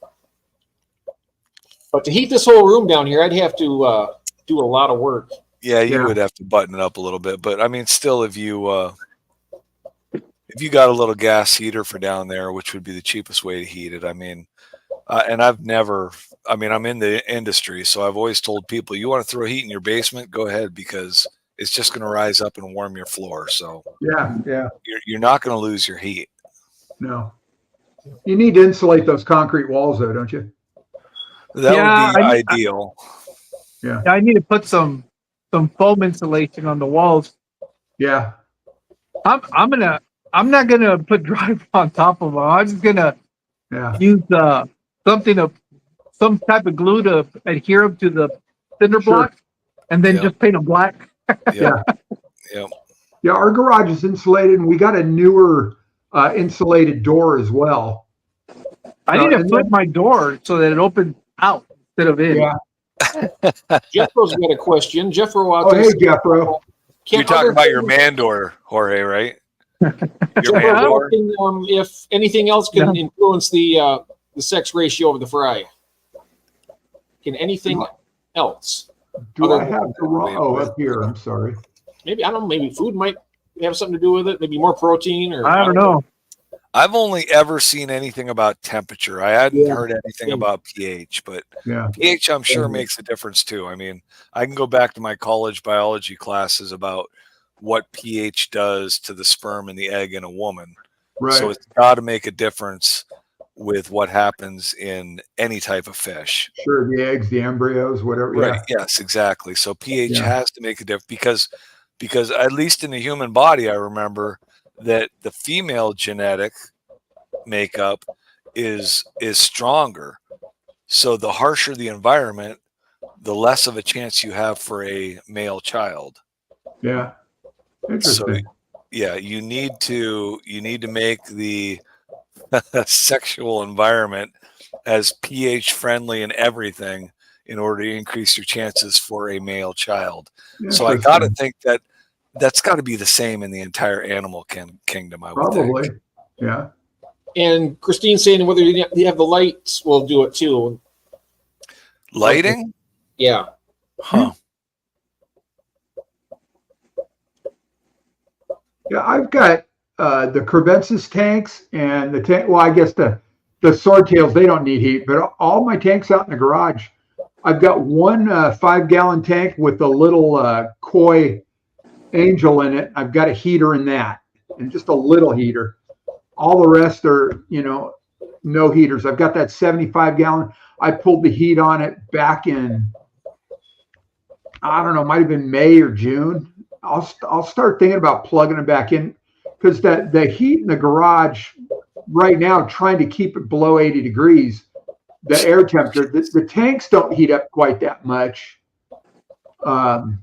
But to heat this whole room down here, I'd have to do a lot of work. yeah, you Yeah. would have to button it up a little bit. But I mean, still, if you got a little gas heater for down there, which would be the cheapest way to heat it. I mean, and I'm in the industry, so I've always told people, you want to throw heat in your basement, go ahead, because it's just going to rise up and warm your floor. So Yeah, yeah. you're not going to lose your heat. No. You need to insulate those concrete walls, though, don't you? That Yeah, would be I- ideal. I need to put some foam insulation on the walls. Yeah, I'm not gonna put drywall on top of them. I'm just gonna yeah, use some type of glue to adhere them to the cinder Sure. block, and then Yeah. just paint them black. Yeah. Yeah. yeah. Our garage is insulated, and we got a newer insulated door as well. I need to and flip my door so that it opens out instead of in. Yeah. Jeffro's got a question. Jeffro out Oh, there. hey, Jeffro. You're talking about your man door, Jorge, right? Your man door. If anything else can influence the sex ratio of the fry. Can anything else? Do Other I have the wrong? Oh, up here. I'm sorry. Maybe, I don't know, maybe food might have something to do with it. Maybe more protein or I don't know. I've only ever seen anything about temperature. I hadn't heard anything about pH, but Yeah, pH, I'm sure, makes a difference too. I mean, I can go back to my college biology classes about what pH does to the sperm and the egg in a woman. right. So it's got to make a difference with what happens in any type of fish. Sure, the eggs, the embryos, whatever. Right. Yes, exactly. So pH Yeah. has to make a difference because at least in the human body, I remember that the female genetic makeup is stronger. So the harsher the environment, the less of a chance you have for a male child. Yeah. So Interesting. yeah, you need to make the sexual environment as pH friendly and everything in order to increase your chances for a male child. So I got to think that that's got to be the same in the entire animal kingdom. I would Probably. think. Yeah. And Christine's saying whether you have the lights will do it too. Lighting, Yeah. huh? Yeah, I've got the Crevensis tanks and the tank. Well, I guess the swordtails, they don't need heat, but all my tanks out in the garage, I've got one 5-gallon tank with a little koi angel in it. I've got a heater in that, and just a little heater. All the rest are, no heaters. I've got that 75-gallon. I pulled the heat on it back in, I don't know, it might have been May or June. I'll start thinking about plugging it back in, because the heat in the garage right now, trying to keep it below 80 degrees, the air temperature, the tanks don't heat up quite that much. And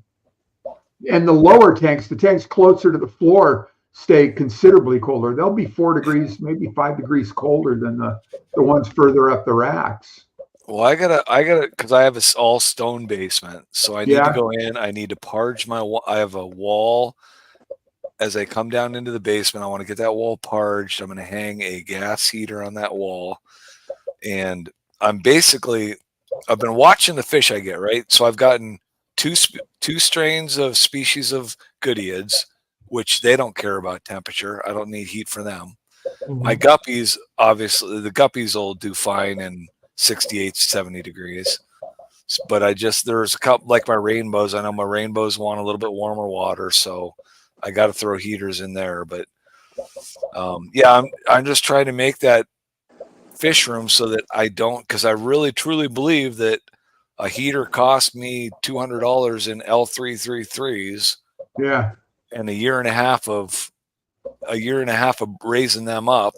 the lower tanks, the tanks closer to the floor, stay considerably colder. They'll be 4 degrees, maybe 5 degrees colder than the ones further up the racks. Well, I gotta, because I have a all stone basement, so I need Yeah. to go in. I need to parge my wall. I have a wall. As I come down into the basement, I want to get that wall parged. I'm going to hang a gas heater on that wall, and I've been watching the fish I get, right. So I've gotten two strains of species of Goodeids, which they don't care about temperature. I don't need heat for them. My guppies, obviously, the guppies will do fine in 68, 70 degrees. But there's a couple, like my rainbows. I know my rainbows want a little bit warmer water, so I got to throw heaters in there. But yeah, I'm just trying to make that fish room so that I don't, because I really truly believe that a heater cost me $200 in L333s. Yeah. And a year and a half of raising them up,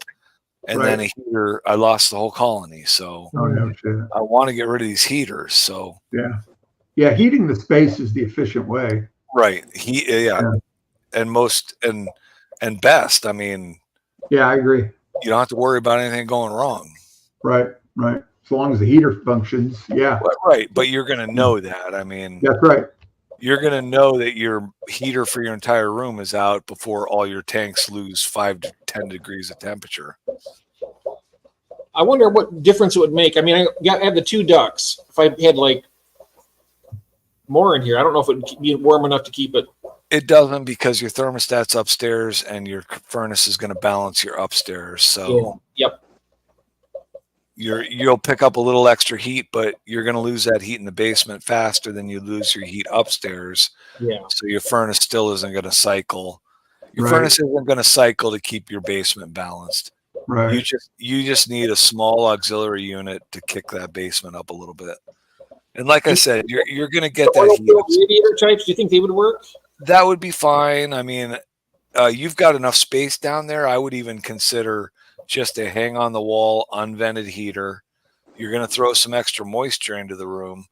and then a heater, I lost the whole colony. So Oh, no shit. I want to get rid of these heaters. So Yeah. Yeah. Heating the space is the efficient way. Right. Yeah. And most and best. I mean, Yeah, I agree. you don't have to worry about anything going wrong. Right. As long as the heater functions. Yeah, Right. But you're going to know that. I mean, that's right. you're going to know that your heater for your entire room is out before all your tanks lose 5 to 10 degrees of temperature. I wonder what difference it would make. I mean, I have the 2 ducts. If I had like more in here, I don't know if it would be warm enough to keep it. It doesn't, because your thermostat's upstairs and your furnace is going to balance your upstairs. So Yep. you'll pick up a little extra heat, but you're going to lose that heat in the basement faster than you lose your heat upstairs. Yeah. So your furnace still isn't going to cycle. Your Right. furnace isn't going to cycle to keep your basement balanced. Right. You just need a small auxiliary unit to kick that basement up a little bit. And like I said, you're going to get The that oil heat. filled radiator types, do you think they would work? That would be fine. I mean, you've got enough space down there. I would even consider just a hang on the wall, unvented heater. You're going to throw some extra moisture into the room,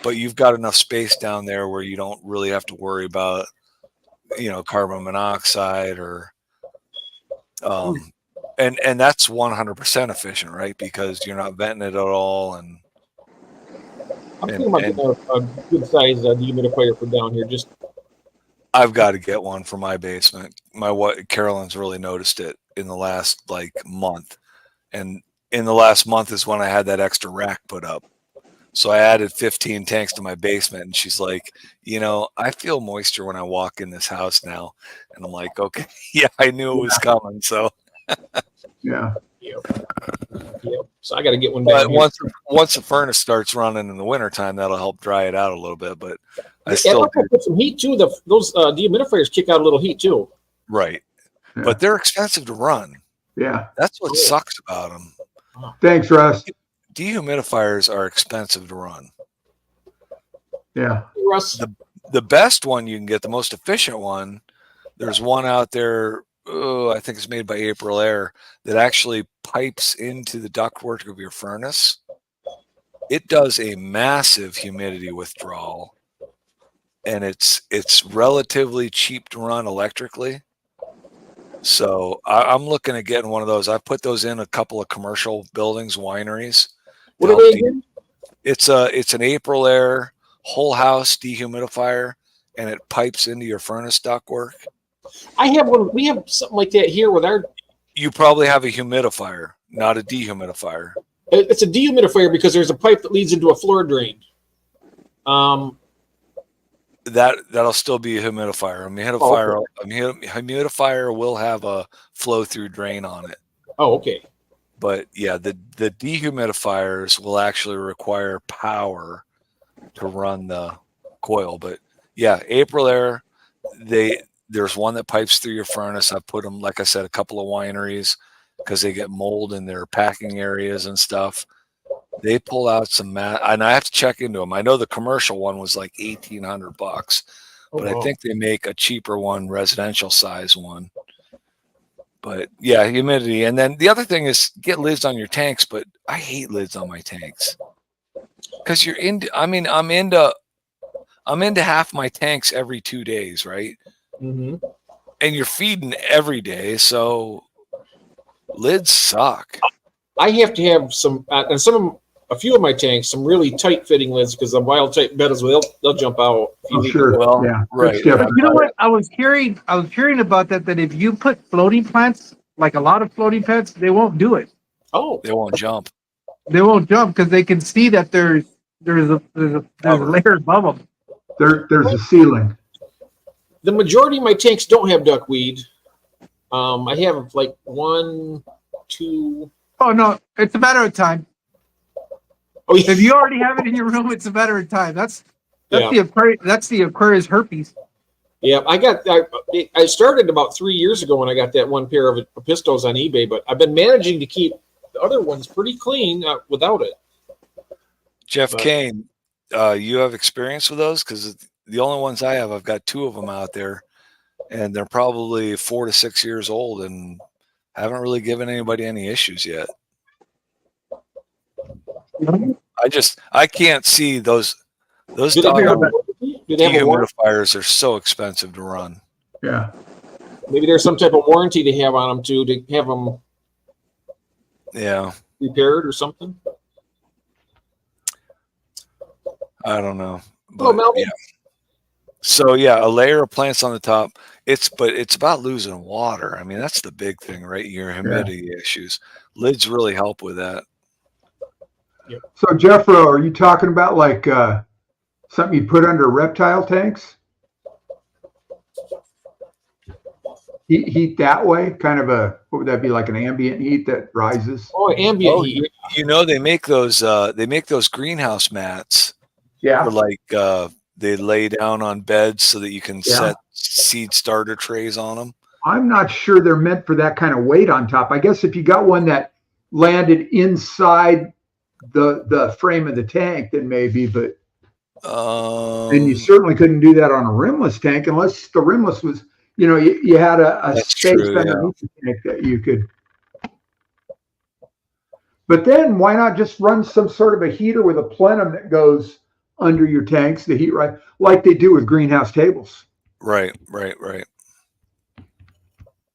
but you've got enough space down there where you don't really have to worry about, carbon monoxide or, and that's 100% efficient, right? Because you're not venting it at all. And I'm thinking about getting a good size dehumidifier for down here. Just I've got to get one for my basement. My wife Carolyn's really noticed it in the last month, and in the last month is when I had that extra rack put up. So I added 15 tanks to my basement, and she's like, I feel moisture when I walk in this house now. And I'm like, okay, yeah, I knew it was coming. So Yeah. So I got to get one but down here. once the furnace starts running in the wintertime, that'll help dry it out a little bit. But I Yeah, still I'll put some heat too. Those dehumidifiers kick out a little heat too. right, Yeah. but they're expensive to run. Yeah. That's what Cool. sucks about them. Thanks, Russ. Dehumidifiers are expensive to run. Yeah. Russ, The best one you can get, the most efficient one, there's one out there, I think it's made by April Air, that actually pipes into the ductwork of your furnace. It does a massive humidity withdrawal, and it's relatively cheap to run electrically. So I'm looking at getting one of those. I put those in a couple of commercial buildings, wineries. what are they again? It's an April Air whole house dehumidifier, and it pipes into your furnace ductwork. I have one. We have something like that here with our. You probably have a humidifier, not a dehumidifier. It's a dehumidifier because there's a pipe that leads into a floor drain. That'll still be a humidifier. A humidifier will have a flow through drain on it. Oh, okay. But yeah, the dehumidifiers will actually require power to run the coil. But yeah, April Air, there's one that pipes through your furnace. I put them, like I said, a couple of wineries because they get mold in their packing areas and stuff. They pull out some and I have to check into them. I know the commercial one was like $1,800, but I think they make a cheaper one, residential size one. But yeah, humidity. And then the other thing is get lids on your tanks, but I hate lids on my tanks because I'm into half my tanks every 2 days, right? Mm-hmm. And you're feeding every day, so lids suck. I have to have some, and a few of my tanks, some really tight fitting lids because the wild type bettas they'll jump out. If you Oh, leave sure. them. Well, Yeah. right. Good stuff. But you know what? I was hearing about that if you put floating plants, like a lot of floating plants, they won't do it. Oh, They won't jump. They won't jump because they can see that there's a layer above them. There's a ceiling. the majority of my tanks don't have duckweed. I have like 1, 2. Oh no, it's a matter of time. Oh, yeah. If you already have it in your room, it's a matter of time. That's Yeah. the Aquarius herpes. Yeah, I started about 3 years ago when I got that one pair of Pistos on eBay, but I've been managing to keep the other ones pretty clean without it. Jeff But- Kane, you have experience with those? Because the only ones I have, I've got 2 of them out there, and they're probably 4 to 6 years old and haven't really given anybody any issues yet. I can't see those Do they doggone, have- Do they have a warranty? Dehumidifiers are so expensive to run. Yeah. Maybe there's some type of warranty they have on them too, to have them Yeah, repaired or something. I don't know. Hello, But, Melvin. yeah. So yeah, a layer of plants on the top. It's about losing water. I mean, that's the big thing, right? Your humidity issues. Lids really help with that. So Jeffro, are you talking about like something you put under reptile tanks? Heat that way, kind of what would that be, like an ambient heat that rises? Oh, ambient Oh, heat. you know, they make those greenhouse mats Yeah. for like they lay down on beds so that you can Yeah. set seed starter trays on them. I'm not sure they're meant for that kind of weight on top. I guess if you got one that landed inside the frame of the tank, then maybe, but and you certainly couldn't do that on a rimless tank unless the rimless was, you had a That's space true, yeah. underneath the tank that you could. But then why not just run some sort of a heater with a plenum that goes under your tanks, the heat, right, like they do with greenhouse tables. Right.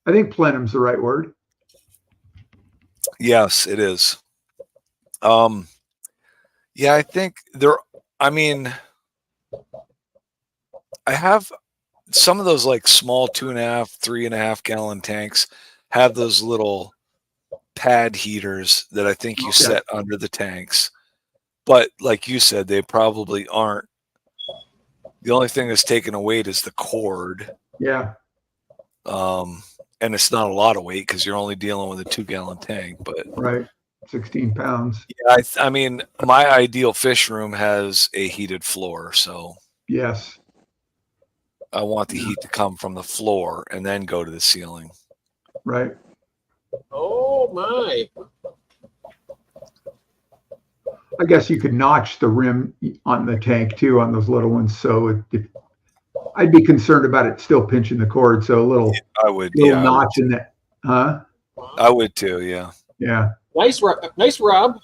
I think plenum's the right word. Yes, it is. Yeah, I think I mean, I have some of those like small 2.5, 3.5 gallon tanks have those little pad heaters that I think you Okay. set under the tanks. But like you said, they probably aren't. The only thing that's taken away is the cord. Yeah. And it's not a lot of weight because you're only dealing with a 2-gallon tank. But Right. 16 pounds. yeah, I mean, my ideal fish room has a heated floor, so Yes. I want the heat to come from the floor and then go to the ceiling. Right. Oh my. I guess you could notch the rim on the tank too, on those little ones. So I'd be concerned about it still pinching the cord. So a little I would, notch in that. Huh? I would too. Yeah. Yeah. Nice, Rob.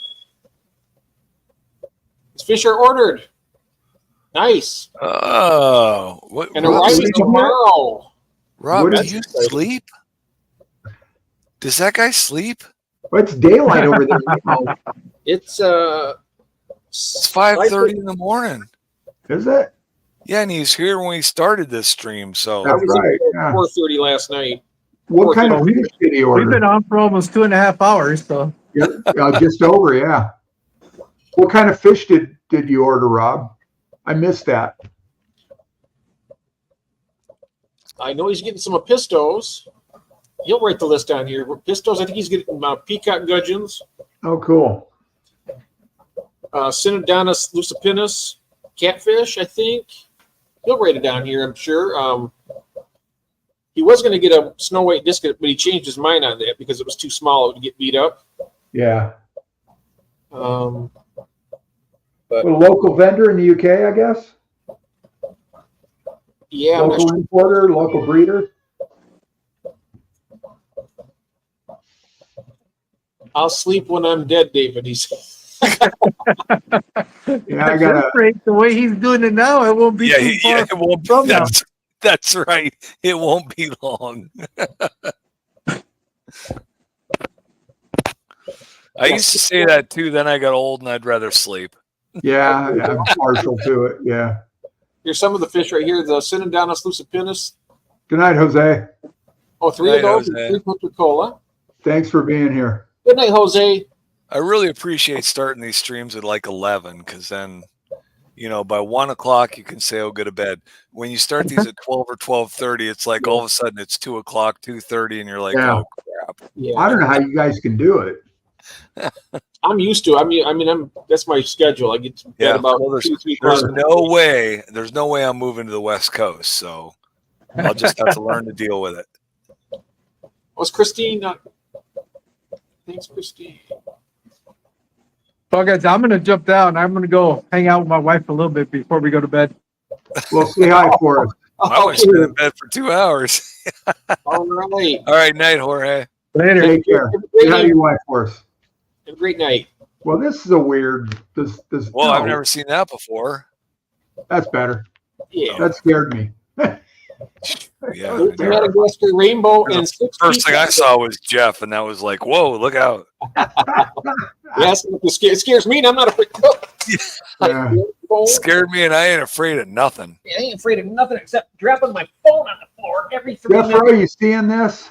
These fish are ordered. Nice. Oh, what? And Rob, arriving tomorrow. What do is- you sleep? Does that guy sleep? Well, it's daylight over there now. It's It's 5:30 in the morning. Is it? Yeah, and he's here when we started this stream. So That's right. Yeah. 4:30 last night. What kind of fish did he We've order? been on for almost 2.5 hours, so Yeah, just over, yeah. What kind of fish did you order, Rob? I missed that. I know he's getting some Pistos. He'll write the list down here. Pistos, I think he's getting peacock gudgeons, Oh, cool. Synodontis lucipinus, catfish, I think. He'll write it down here, I'm sure. He was going to get a snow white discus, but he changed his mind on that because it was too small. It would get beat up. Yeah. But A local vendor in the UK, I guess? yeah, I'm not Local sure. importer, local breeder? I'll sleep when I'm dead, David. He's Yeah, I at got this rate, the way he's doing it now, it won't be yeah, too far. it won't. from now. That's right. It won't be long. I used to say that too. Then I got old and I'd rather sleep. yeah, I'm partial to it. Yeah. here's some of the fish right here. The Synodontis lucipinus. Good night, Jose. Oh, three Good night, of those. Jose. 3 Coca-Cola. Thanks for being here. Good night, Jose. I really appreciate starting these streams at like 11 because then, by 1 o'clock you can say, "Oh, go to bed." When you start these at 12 or 12:30, it's like all of a sudden it's 2 o'clock, 2:30, and you're like, Yeah. "Oh crap!" Yeah, I don't know how you guys can do it. I'm used to. That's my schedule. I get to bed Yeah, about well, 2, 3 There's o'clock. no way I'm moving to the West Coast, so I'll just have to learn to deal with it. Was Christine? Thanks, Christine. So guys, I'm gonna jump down. I'm gonna go hang out with my wife a little bit before we go to bed. Well, say hi for us. I was Okay. in bed for 2 hours. All right. All right, night, Jorge. Later. Take care. Have a Say great hi to night. your wife for us. Have a great night. Well, this is a weird. This. Well, I've no, never seen that before. That's better. Yeah. That scared me. Yeah. The Madagascar rainbow and 6 First thing I peacock saw was Jeff, and that was like, whoa, look out. Yes, it scares me, and I'm not afraid. Oh, Yeah. Scared me, and I ain't afraid of nothing. I ain't afraid of nothing except dropping my phone on the floor every 3 Jeffro, minutes. you seeing this?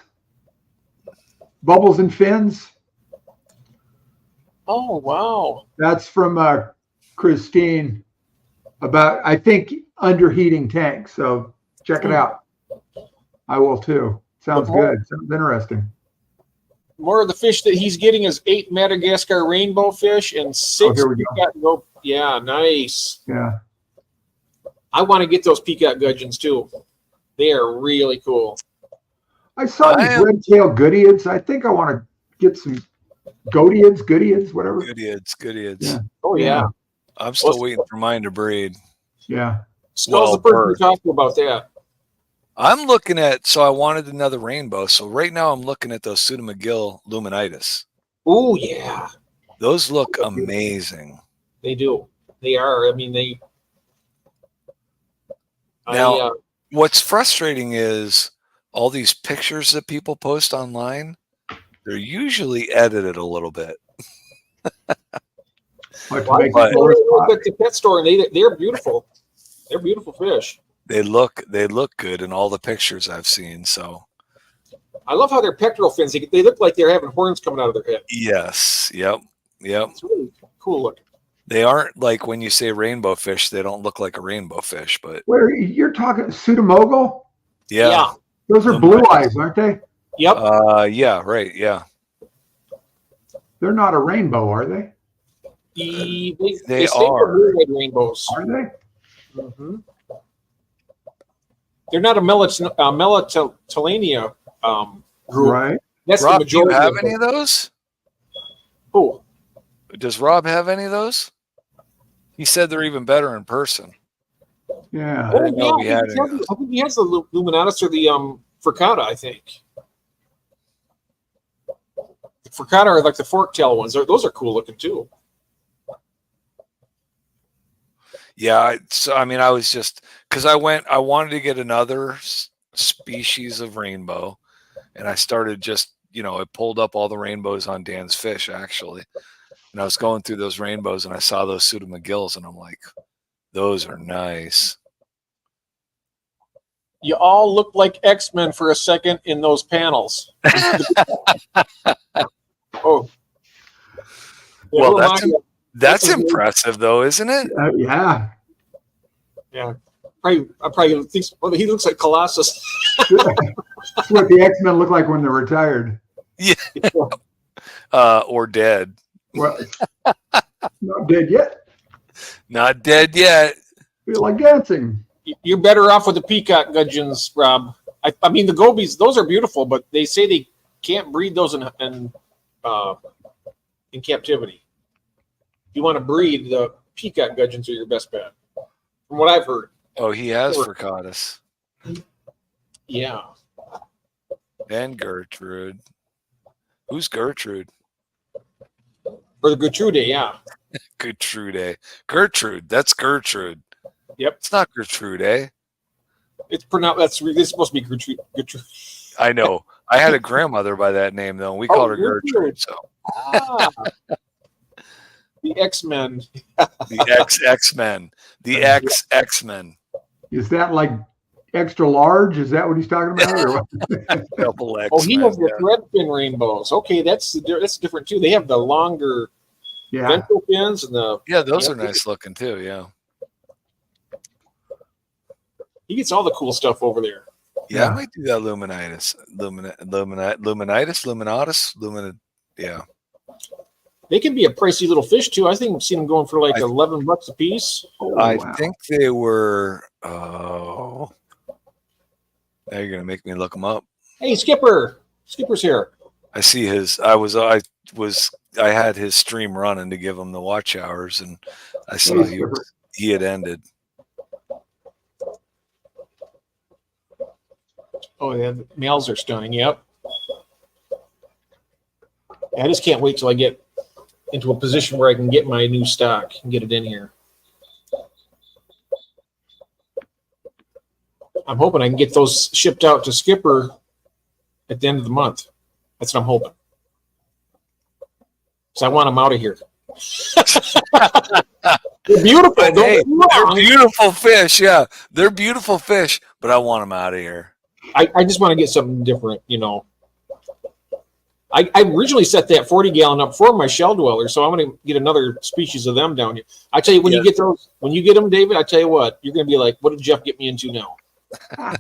Bubbles and fins. Oh, wow. That's from Christine about, I think, underheating tanks. So check it out. I will too. Sounds good. Sounds interesting. More of the fish that he's getting is 8 Madagascar rainbow fish and 6 here we go. peacock. Yeah, nice. Yeah. I want to get those peacock gudgeons too. They are really cool. I saw these red-tailed goodeids. I think I want to get some goodeids, whatever. Good. Yeah. Oh, yeah. I'm still waiting for mine to breed. Yeah. Smells the person who talked about that. I'm looking at, so I wanted another rainbow. So right now I'm looking at those Suda McGill Luminitis. Oh, yeah. Those look amazing. They do. They are. I mean, they. Now, what's frustrating is all these pictures that people post online, they're usually edited a little bit. Like to Well, make I it look at the pet store, and they're beautiful. They're beautiful fish. They look good in all the pictures I've seen. So I love how their pectoral fins. They look like they're having horns coming out of their head. yes, yep. It's really cool looking. They aren't like when you say rainbow fish, they don't look like a rainbow fish, but Where you're talking Pseudomogul? yeah. Those are blue eyes, aren't they? Yep. Yeah, right, yeah. They're not a rainbow, are they? They say are. they're blue-eyed rainbows. Are they? Mm-hmm. They're not a Melitellania group. Right. That's Rob, the do you majority. have any of those? Oh, Does Rob have any of those? He said they're even better in person. Yeah. I didn't know if he I had think any. I think he has the Luminatus or the Fricata, I think. The Fricata are like the fork tail ones. Those are cool looking too. Yeah, so I mean, I was just because I wanted to get another species of rainbow, and I started just, I pulled up all the rainbows on Dan's Fish actually, and I was going through those rainbows, and I saw those Suda McGills, and I'm like, those are nice. You all look like X-Men for a second in those panels. Oh, Well, yeah, that's impressive, though, isn't it? Yeah. yeah. I probably think he looks like Colossus. That's what the X-Men look like when they're retired. Or dead. Well, not dead yet. Not dead yet. Feel like dancing. You're better off with the peacock gudgeons, Rob. I mean, the gobies, those are beautiful, but they say they can't breed those in captivity. If you want to breed, the peacock gudgeons are your best bet, from what I've heard. Oh, he has Fricatus. Yeah. And Gertrude. Who's Gertrude? For the Gertrude, yeah. Gertrude. That's Gertrude. Yep. It's not Gertrude, eh? It's pronounced. It's supposed to be Gertrude. I know. I had a grandmother by that name, though. And we called her Gertrude. So Ah, the X-Men. the X-Men. The X-Men. Is that like extra large? Is that what he's talking about? Or what? Double X. Oh, he has the thread fin rainbows. Okay, that's different too. They have the longer Yeah. ventral fins and the. Yeah, those are nice looking too. Yeah. He gets all the cool stuff over there. Yeah, I might do that Luminitis. Yeah. They can be a pricey little fish too. I think I've seen them going for like $11 a piece. Oh, I wow. think they were. Oh, now you're gonna make me look them up. Hey, Skipper! Skipper's here. I see his. I had his stream running to give him the watch hours, and I saw he had ended. Oh, yeah, the males are stunning. Yep. I just can't wait till I get into a position where I can get my new stock and get it in here. I'm hoping I can get those shipped out to Skipper at the end of the month. That's what I'm hoping. So I want them out of here. They're beautiful. But Don't hey, get me they're wrong. beautiful fish. Yeah, they're beautiful fish, but I want them out of here. I just want to get something different, you know. I originally set that 40-gallon up for my shell dweller, so I'm going to get another species of them down here. I tell you, when you get those, when you get them, David, I tell you what, you're going to be like, what did Jeff get me into now? I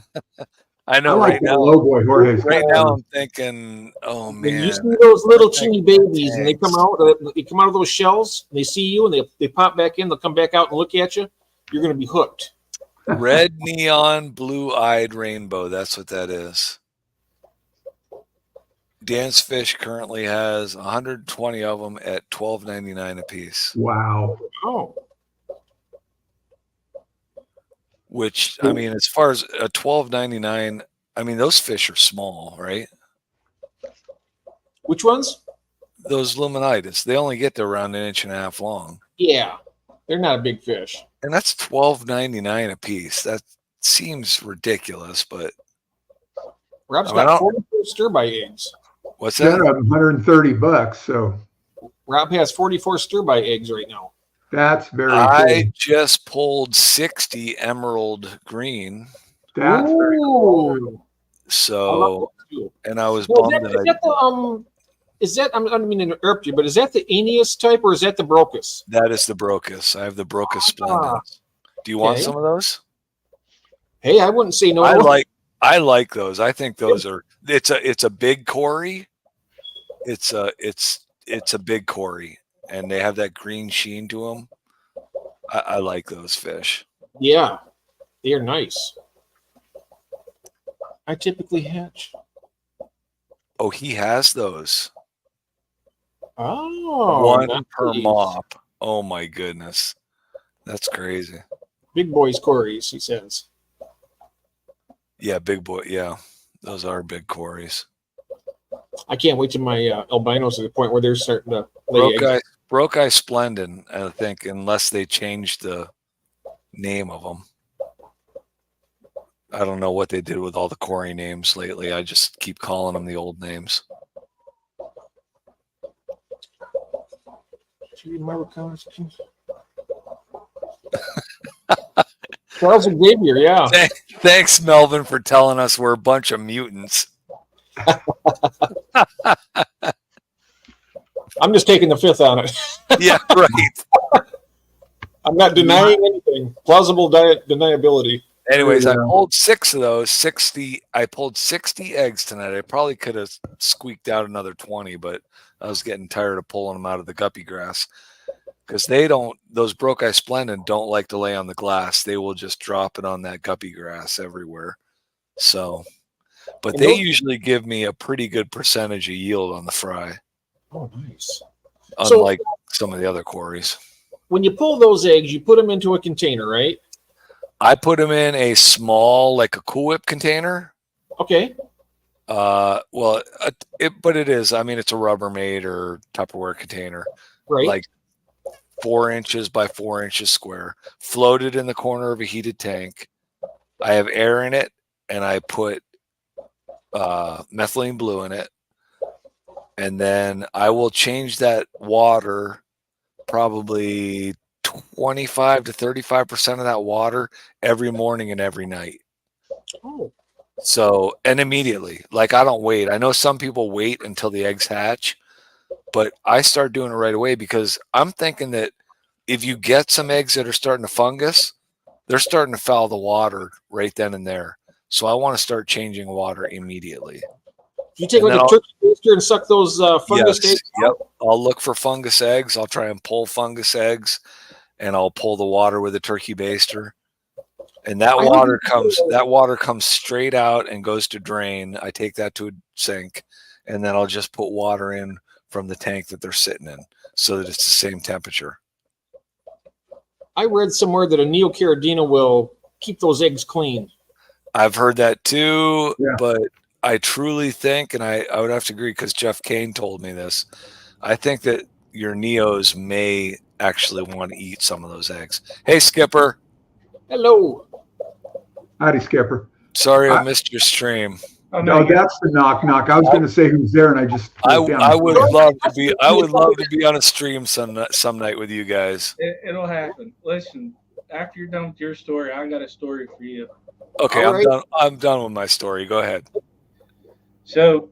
I know like right the now. low boy Jorge's. Right now, I'm thinking, oh When you man, see those little teeny babies and they Thanks. come out of those shells, and they see you and they pop back in, they'll come back out and look at you, you're going to be hooked. red neon, blue-eyed rainbow. That's what that is. Dan's Fish currently has 120 of them at $12.99 a piece. Wow. Oh, Which I mean, as far as a $12.99, I mean those fish are small, right? which ones? Those luminitis, they only get to around 1.5 inches long, Yeah, they're not a big fish. and that's $12.99 a piece. That seems ridiculous, but Rob's I mean, I got don't- 44 stir-by eggs. what's Set that? up $130, so Rob has 44 stir-by eggs right now. that's very I cool. just pulled 60 emerald green, That's very cool. Ooh. I love so those too. and I was Well, bummed is that that the is that I don't mean to interrupt you, but is that the Aeneas type or is that the Brocus? that is the Brocus. I have the Brocus Splendid. Do you want okay. some of those? Hey, I wouldn't say no. I like those. I think those are it's a big Cory. It's a big Cory, and they have that green sheen to them. I like those fish. Yeah, they're nice. I typically hatch. Oh, he has those. Oh, One per nice. mop. Oh my goodness. That's crazy. Big boys, Corys, he says. Yeah, big boy. Yeah, those are big Corys. I can't wait till my albinos are at the point where they're starting to lay eggs. Broke Eye Splendid, I think, unless they change the name of them. I don't know what they did with all the Cory names lately. I just keep calling them the old names. Charles Xavier, yeah. Thanks, Melvin, for telling us we're a bunch of mutants. I'm just taking the fifth on it. Yeah, right. I'm not denying anything. Plausible deniability. Anyways, I Yeah. pulled 6 of those. 60. I pulled 60 eggs tonight. I probably could have squeaked out another 20, but I was getting tired of pulling them out of the guppy grass because those Broke Eye Splendid don't like to lay on the glass. They will just drop it on that guppy grass everywhere. So, but And they those- usually give me a pretty good percentage of yield on the fry, Oh, nice. So- unlike some of the other quarries. When you pull those eggs, you put them into a container, right? I put them in a small, like a Cool Whip container. Okay. But it is. I mean, it's a Rubbermaid or Tupperware container, Right. like 4 inches by 4 inches square, floated in the corner of a heated tank. I have air in it, and I put methylene blue in it, and then I will change that water, probably 25 to 35% of that water every morning and every night. Oh, So, and immediately, like I don't wait. I know some people wait until the eggs hatch, but I start doing it right away because I'm thinking that if you get some eggs that are starting to fungus, they're starting to foul the water right then and there. So I want to start changing water immediately. you take And like then a turkey baster and suck those fungus Yes, eggs yep. out? I'll look for fungus eggs. I'll try and pull fungus eggs, and I'll pull the water with a turkey baster. And that I water heard- comes straight out and goes to drain. I take that to a sink, and then I'll just put water in from the tank that they're sitting in, so that it's the same temperature. I read somewhere that a neocaridina will keep those eggs clean. I've heard that too, Yeah. but I truly think, and I would have to agree because Jeff Kane told me this. I think that your Neos may actually want to eat some of those eggs. Hey, Skipper. Hello. Howdy, Skipper. Sorry, I missed your stream. Oh, No, you're- that's the knock knock. I was going to say who's there, and I just I wrote down. would love to be. I would love to be on a stream some night with you guys. it'll happen. Listen, after you're done with your story, I got a story for you. Okay, All I'm right. done. I'm done with my story. Go ahead. So,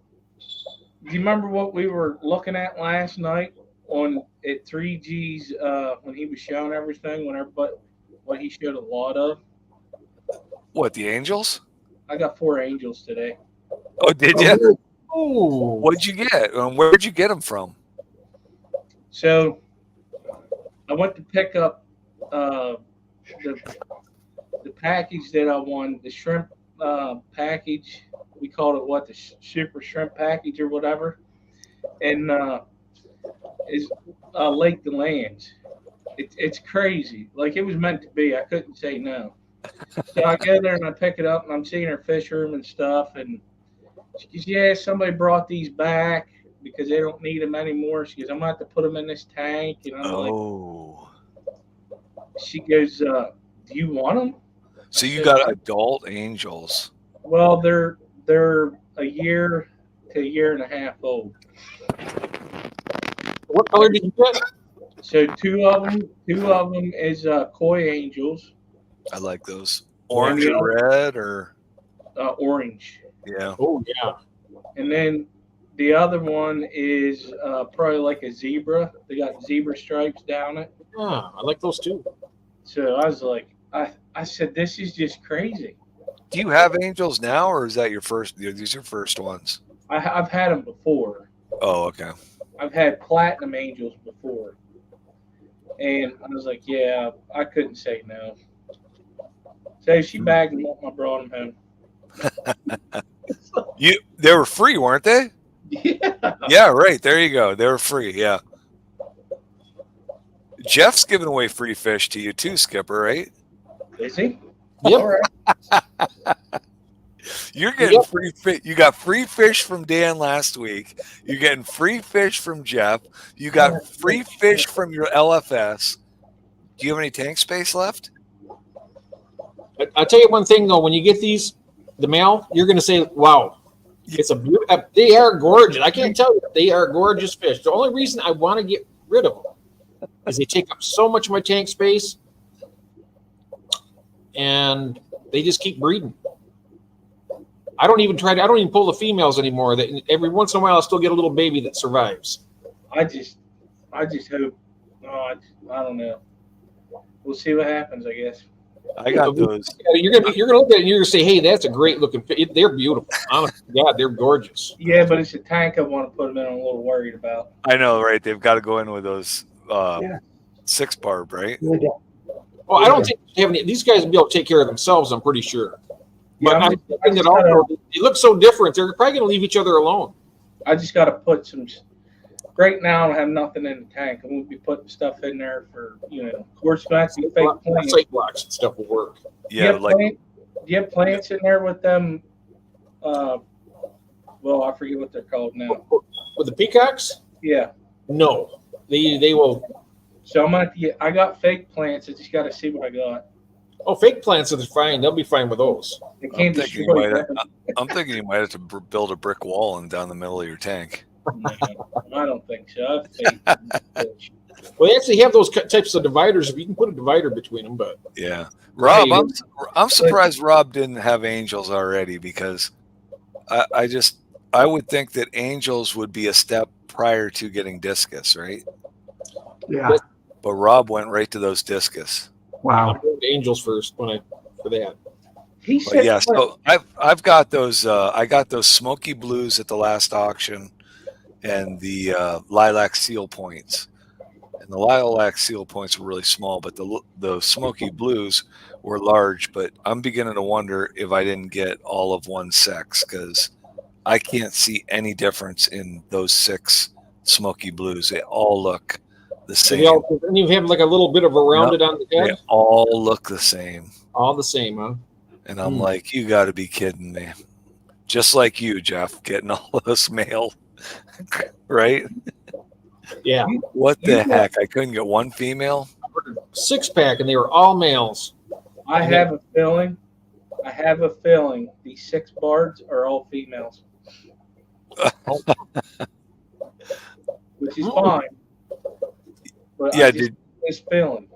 do you remember what we were looking at last night on at 3G's when he was showing everything? When everybody, what he showed a lot of. What, the Angels? I got 4 angels today. Oh, did you? Oh, What'd you get? Where'd you get them from? So, I went to pick up the package that I won, the shrimp package. We called it what, the super shrimp package or whatever, and is Lake DeLange. It's crazy. Like, it was meant to be. I couldn't say no. So I go there and I pick it up, and I'm seeing her fish room and stuff, and she goes, "Yeah, somebody brought these back because they don't need them anymore." She goes, "I'm gonna have to put them in this tank," and I'm like, Oh, she goes, "Do you want them?" so you got adult Angels? Well, they're a year to a year and a half old. what color did you get? So two of them is koi angels, I like those. Orange Yeah. and red, or orange, yeah. Oh yeah. and then the other one is probably like a zebra. They got zebra stripes down it. Yeah, I like those too. So I was like, I said, this is just crazy. Do you have Angels now, or is that your first? These are your first ones. I've had them before. Oh, okay. I've had platinum angels before. And I was like, yeah, I couldn't say no. So she bagged them up and I brought them home. They were free, weren't they? Yeah. Yeah, right. There you go. They were free. Yeah. Jeff's giving away free fish to you too, Skipper. Right? Is he? Yep. All right. You're getting Yep. free fish. You got free fish from Dan last week. You're getting free fish from Jeff. You got free fish from your LFS. Do you have any tank space left? I'll tell you one thing though, when you get these, the mail, you're going to say, "Wow, it's a beautiful." They are gorgeous. I can't tell you, they are gorgeous fish. The only reason I want to get rid of them is they take up so much of my tank space, and they just keep breeding. I don't even pull the females anymore. That every once in a while, I'll still get a little baby that survives. I just hope. Oh, I don't know. We'll see what happens, I guess. I got those. You're gonna look at it and you're gonna say, "Hey, that's a great looking fish." They're beautiful. Honest to God, they're gorgeous. Yeah, but it's a tank I want to put them in. I'm a little worried about. I know, right? They've got to go in with those Yeah. 6-barb, right? Well, I don't think they have any, these guys will be able to take care of themselves. I'm pretty sure. Yeah, But I I think just that also they look so different. They're probably gonna leave each other alone. just got to put some. Right now, I don't have nothing in the tank. I'm gonna be putting stuff in there for of course, it's gonna have to be fake plants. Site blocks and stuff will work. Yeah, like do you have plants in there with them? Well, I forget what they're called now. With the peacocks, Yeah. no, they will. So I'm gonna have to get. I got fake plants. I just got to see what I got. Oh, fake plants are fine. They'll be fine with those. They I'm can't thinking, destroy you might, them. I'm thinking you might have to build a brick wall and down the middle of your tank. No, I don't think so. I have faith. Well, they actually have those types of dividers. If you can put a divider between them, but Yeah, Rob, Hey. I'm surprised Rob didn't have Angels already, because I would think that Angels would be a step prior to getting Discus, right? Yeah. But Rob went right to those Discus. Wow. I'm going to Angels first for that. He But said, yeah, so I've got those. I got those Smoky Blues at the last auction, and the Lilac Seal Points. And the Lilac Seal Points were really small, but the Smoky Blues were large. But I'm beginning to wonder if I didn't get all of one sex, because I can't see any difference in those 6 Smoky Blues. They all look the same. And you have like a little bit of a rounded on the They head. all look the same. All the same, huh? And I'm like, you got to be kidding me. Just like you, Jeff, getting all of this mail, right? Yeah. What the heck? I couldn't get one female? 6-pack, and they were all males. I have a feeling I have a feeling these 6 bards are all females, which is fine. But Yeah, I just have this feeling.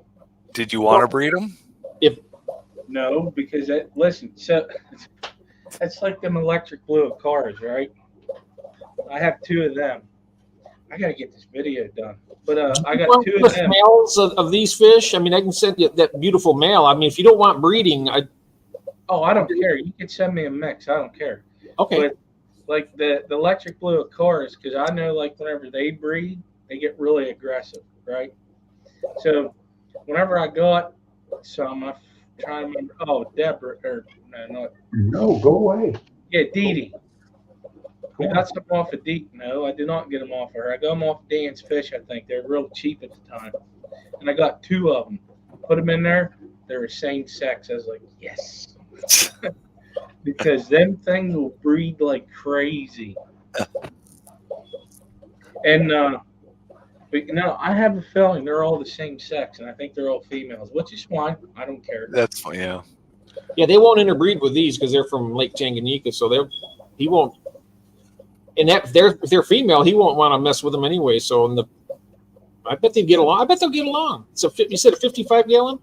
did you want to breed them? No, because listen, so that's like them electric blue cars, right? I have 2 of them. I gotta get this video done, but I got Want 2 of with them. males of these fish? I mean, I can send you that beautiful male. I mean, if you don't want breeding, Oh, I don't care. You can send me a mix. I don't care. okay. But like the electric blue cars, because I know like whenever they breed, they get really aggressive, right? So whenever I got some, I'm trying to remember. Oh, Deborah, or No, go away. yeah, Dee Dee. I got some off of Dee. No, I did not get them off of her. I got them off Dan's Fish. I think they're real cheap at the time, and I got 2 of them. Put them in there. They're the same sex. I was like, yes, because them things will breed like crazy. And but no, I have a feeling they're all the same sex, and I think they're all females, which is fine. I don't care. That's fine. Yeah. Yeah, they won't interbreed with these because they're from Lake Tanganyika, so he won't. And if they're female, he won't want to mess with them anyway. So I bet they get along. I bet they'll get along. So you said a 55 gallon,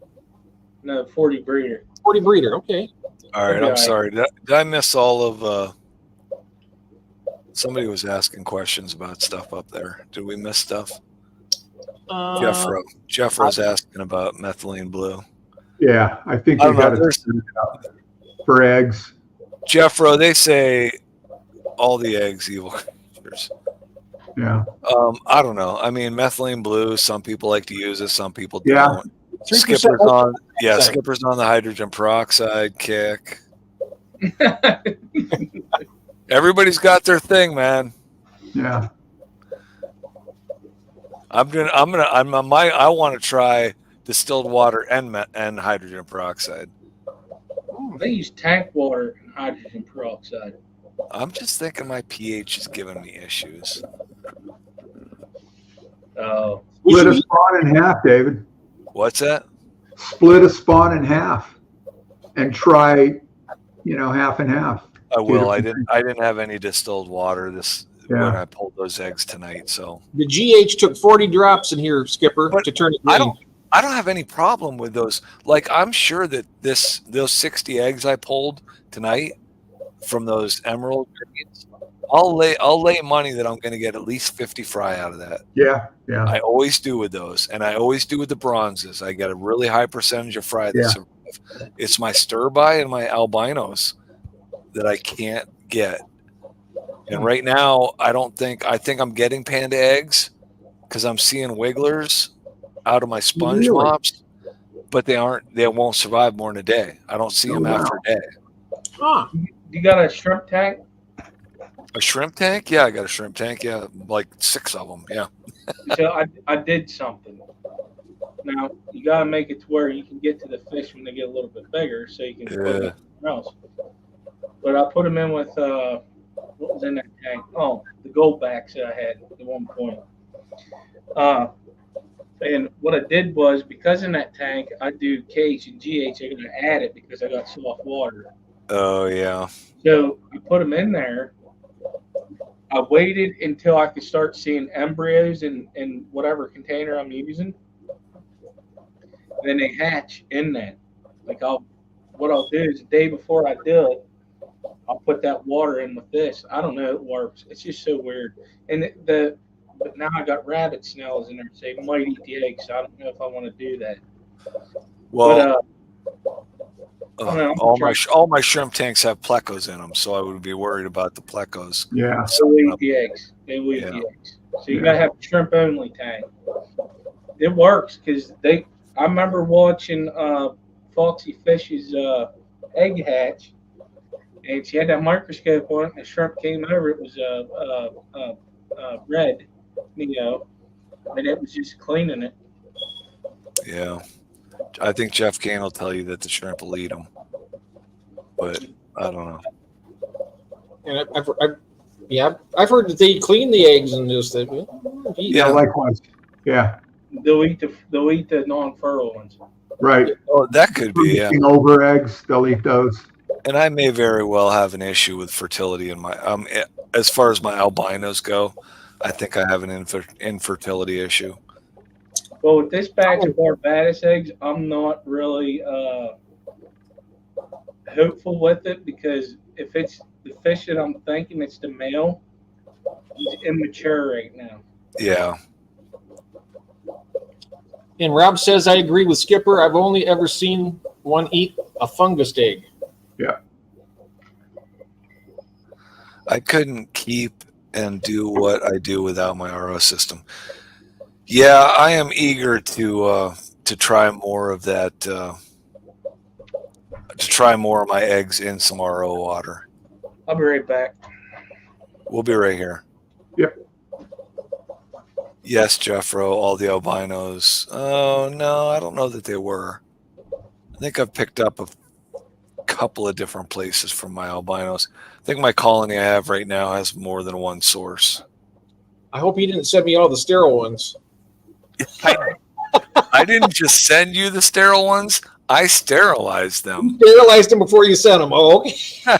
No, 40 breeder. 40 breeder. Okay. All right. Yeah. I'm sorry. Did I miss all of? Somebody was asking questions about stuff up there. Did we miss stuff? Jeff was asking about methylene blue. Yeah, I think I you don't got know. to There's for eggs. Jeffro. They say all the eggs evil creatures. Yeah. I don't know. I mean, methylene blue. Some people like to use it. Some people Yeah. don't. 3%. Skipper's on. Yeah, Sorry. Skipper's on the hydrogen peroxide kick. Everybody's got their thing, man. Yeah. I want to try distilled water and hydrogen peroxide. They use tank water and hydrogen peroxide. I'm just thinking my pH is giving me issues. Oh, Split a spawn in half, David. What's that? Split a spawn in half and try, half and half. I will. I didn't have any distilled water when I pulled those eggs tonight. So The GH took 40 drops in here, Skipper, But to turn it I green. don't have any problem with those. Like, I'm sure that those 60 eggs I pulled tonight from those emerald greens, I'll lay money that I'm going to get at least 50 fry out of that. Yeah. Yeah. I always do with those, and I always do with the bronzes. I get a really high percentage of fry that survive. It's my stir by and my albinos that I can't get. And right now, I think I'm getting panda eggs because I'm seeing wigglers out of my sponge Really? mops, but they won't survive more than a day. I don't see them after a day. Huh. you got a shrimp tank? A shrimp tank? Yeah, I got a shrimp tank. Yeah, like 6 of them. Yeah. So I did something. Now you got to make it to where you can get to the fish when they get a little bit bigger, so you can put them somewhere else. But I put them in with what was in that tank? Oh, the goldbacks that I had at one point. And what I did was, because in that tank I do KH and GH, I'm gonna add it because I got soft water. Oh yeah. So I put them in there. I waited until I could start seeing embryos in whatever container I'm using. Then they hatch in that. Like what I'll do is the day before I do it, I'll put that water in with this. I don't know, it works. It's just so weird. And but now I got rabbit snails in there, so they might eat the eggs. So I don't know if I want to do that. Well, But, all my shrimp tanks have plecos in them, so I would be worried about the plecos. Yeah. they'll eat the eggs. They will eat the eggs. So you gotta have a shrimp only tank. It works because I remember watching Foxy Fish's egg hatch, and she had that microscope on it, and the shrimp came over. It was red, and it was just cleaning it. Yeah. I think Jeff Kane will tell you that the shrimp will eat them, but I don't know. And I've heard that they clean the eggs and just eat. Yeah. Likewise. Yeah. They'll eat the non-fertile ones. Right. Oh, that could be. Yeah. Over eggs, they'll eat those. And I may very well have an issue with fertility in my as far as my albinos go. I think I have an infertility issue. Well, with this batch of Barbados eggs, I'm not really hopeful with it because if it's the fish that I'm thinking it's the male, he's immature right now. Yeah. And Rob says, I agree with Skipper. I've only ever seen one eat a fungus egg. Yeah. I couldn't keep and do what I do without my RO system. Yeah, I am eager to try more of that. To try more of my eggs in some RO water. I'll be right back. We'll be right here. Yep. Yes, Jeffro, all the albinos. Oh no, I don't know that they were. I think I've picked up a couple of different places from my albinos. I think my colony I have right now has more than one source. I hope you didn't send me all the sterile ones. I didn't just send you the sterile ones. I sterilized them. You sterilized them before you sent them. Oh, okay.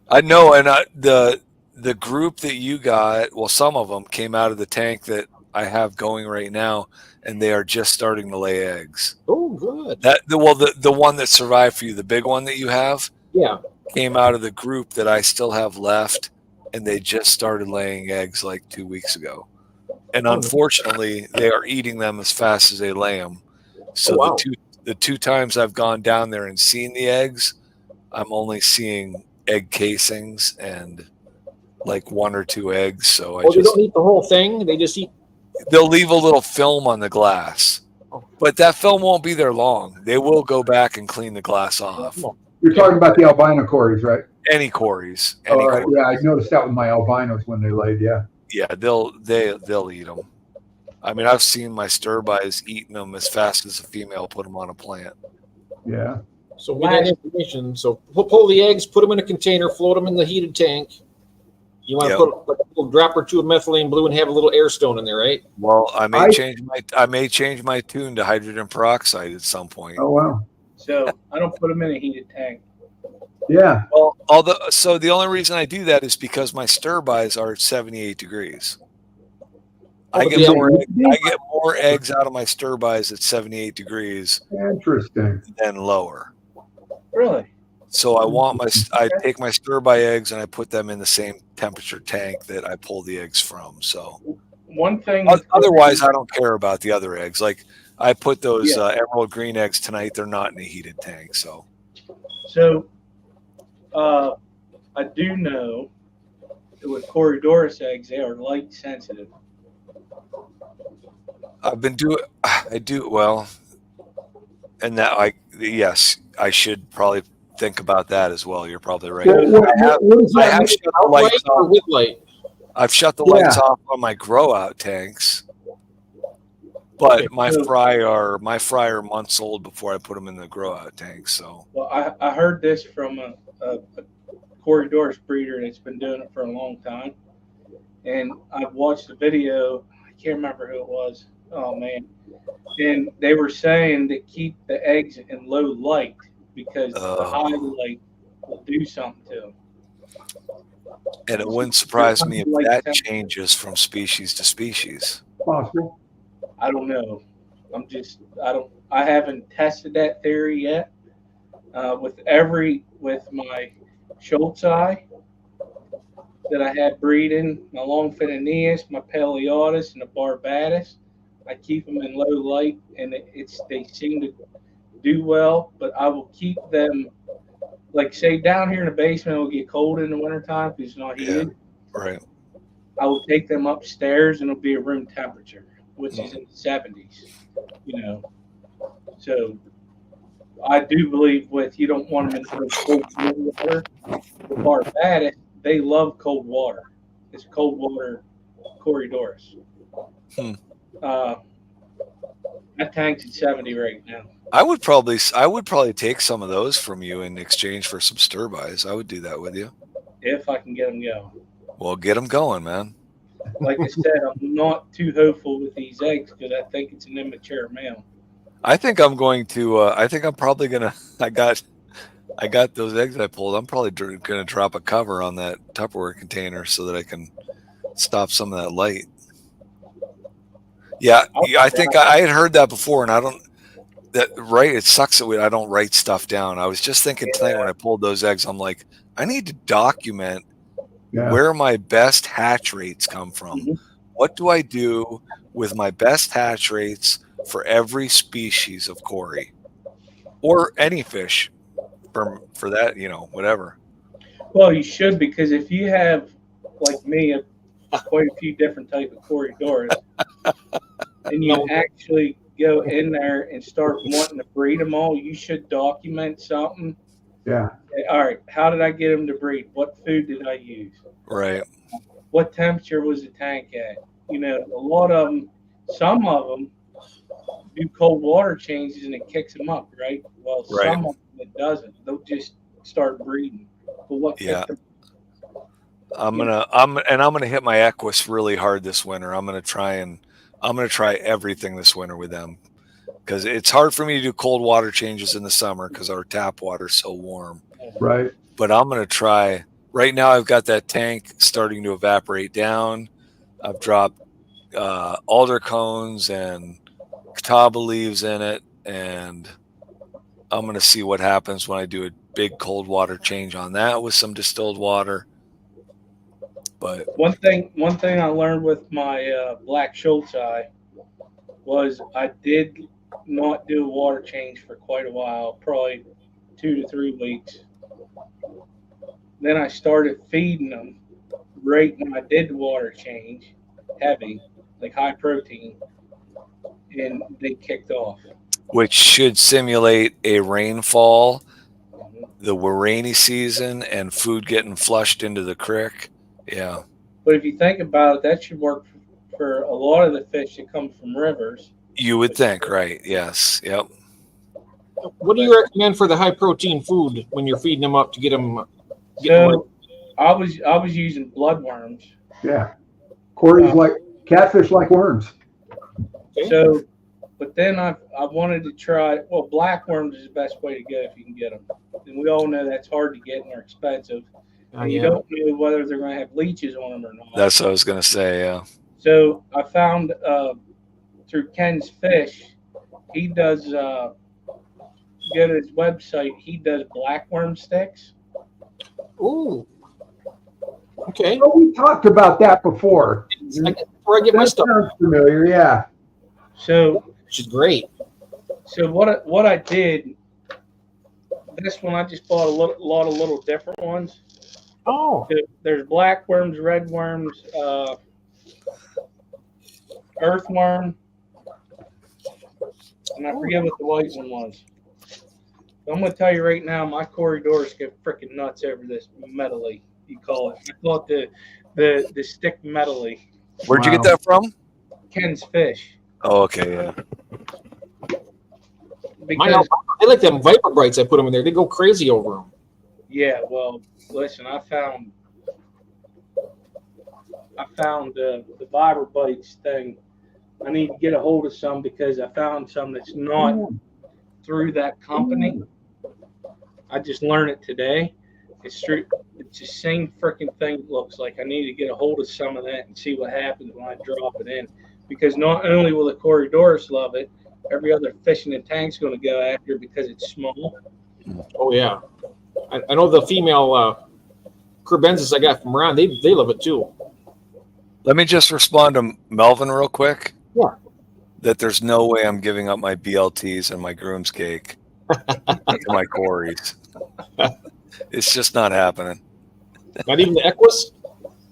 I know, and the group that you got, well, some of them came out of the tank that I have going right now, and they are just starting to lay eggs. Oh, good. The one that survived for you, the big one that you have, Yeah. came out of the group that I still have left, and they just started laying eggs like 2 weeks ago. And unfortunately, they are eating them as fast as they lay them. So wow. the two times I've gone down there and seen the eggs, I'm only seeing egg casings and like 1 or 2 eggs. So They don't eat the whole thing. They just eat. they'll leave a little film on the glass, but that film won't be there long. They will go back and clean the glass off. You're talking about the albino cories, right? Any quarries. All right. Yeah, I noticed that with my albinos when they laid. Yeah. Yeah, they'll eat them. I mean, I've seen my stir-bys eating them as fast as a female put them on a plant. Yeah. So we got information. So pull the eggs, put them in a container, float them in the heated tank. You want to put like a little drop or 2 of methylene blue and have a little air stone in there, right? Well, I may change my tune to hydrogen peroxide at some point. Oh wow. So I don't put them in a heated tank. Yeah. Well, the only reason I do that is because my stir-bys are at 78 degrees. I get more eggs out of my stir-bys at 78 degrees Interesting. than lower. Really? So I take my stir-by eggs and I put them in the same temperature tank that I pull the eggs from. So one thing. Otherwise, I don't care about the other eggs. Like I put those emerald green eggs tonight. They're not in a heated tank. So I do know that with Corydoras eggs, they are light sensitive. I do well, and that yes, I should probably think about that as well. You're probably right. What I have shut the lights off. With light? I've shut the lights off on my grow out tanks, but my fry are months old before I put them in the grow out tanks. So well, I heard this from a Corydoras breeder that's been doing it for a long time, and I've watched the video. I can't remember who it was. Oh man! And they were saying to keep the eggs in low light because the high light will do something to them. And it wouldn't surprise me if that changes from species to species. Possible. I don't know. I haven't tested that theory yet. With my Schultz eye that I had breeding, my Longfin Aeneas, my Paleotis, and the Barbados, I keep them in low light, and they seem to do well. But I will keep them, like say down here in the basement, it'll get cold in the wintertime because it's not heated. Yeah, right. I will take them upstairs, and it'll be a room temperature, which is in the 70s. You know, so I do believe you don't want them in cold water. The Barbados, they love cold water. It's cold water Corydoras. That tank's at 70 right now. I would probably take some of those from you in exchange for some stir-bys. I would do that with you. If I can get them going. Well, get them going, man. Like I said, I'm not too hopeful with these eggs because I think it's an immature male. I think I'm going to. I think I'm probably gonna. I got those eggs I pulled. I'm probably gonna drop a cover on that Tupperware container so that I can stop some of that light. Yeah, I think I had heard that before, and I don't. That right? It sucks that I don't write stuff down. I was just thinking tonight when I pulled those eggs, I'm like, I need to document Yeah. where my best hatch rates come from. Mhm. What do I do with my best hatch rates for every species of Cory or any fish for that, whatever. Well, you should, because if you have, like me, quite a few different type of corridors, and you actually go in there and start wanting to breed them all, you should document something. Yeah. All right, how did I get them to breed? What food did I use? Right. What temperature was the tank at? A lot of them, some of them do cold water changes and it kicks them up, right? Well, Right. some of them it doesn't. They'll just start breeding. But what Yeah. kicked them? I'm gonna hit my Equus really hard this winter. I'm gonna try everything this winter with them because it's hard for me to do cold water changes in the summer because our tap water's so warm. Right. But I'm gonna try. Right now, I've got that tank starting to evaporate down. I've dropped alder cones and catawba leaves in it, and I'm gonna see what happens when I do a big cold water change on that with some distilled water. But One thing I learned with my black Schultz eye was I did not do a water change for quite a while, probably 2 to 3 weeks. Then I started feeding them right when I did the water change, heavy, like high protein, and they kicked off. which should simulate a rainfall, the rainy season, and food getting flushed into the creek. Yeah. But if you think about it, that should work for a lot of the fish that come from rivers. You would think, right? Yes. Yep. What do you recommend for the high protein food when you're feeding them up to get them? So I was using bloodworms. Yeah. Cory's like catfish like worms. So, but then I wanted to try. Well, black worms is the best way to go if you can get them. And we all know that's hard to get and they're expensive. And you don't know whether they're going to have leeches on them or not. That's what I was gonna say. Yeah. So I found through Ken's Fish, he does. Go to his website. He does blackworm sticks. Ooh. Okay. Oh, we talked about that before. Where I get my That stuff, sounds familiar. Yeah. So which is great. So what I did, this one I just bought a lot of little different ones. Oh. There's black worms, red worms, earthworm, and I forget what the white one was. So I'm going to tell you right now, my corridors get freaking nuts over this metally, you call it. I call it the stick metally. Where'd you get that from? Ken's Fish. Oh, okay. Yeah. Because, I like them Viper Brights. I put them in there. They go crazy over them. yeah, well, listen, I found the Viper Bites thing. I need to get a hold of some because I found some that's not through that company. I just learned it today. It's true. It's the same freaking thing it looks like. I need to get a hold of some of that and see what happens when I drop it in. Because not only will the Corydorus love it, every other fish in the tank's going to go after it because it's small. Oh yeah. I know the female Crebensis I got from Ron. They love it too. Let me just respond to Melvin real quick. Yeah. That there's no way I'm giving up my BLTs and my groom's cake to my Corys. It's just not happening. Not even the Equus.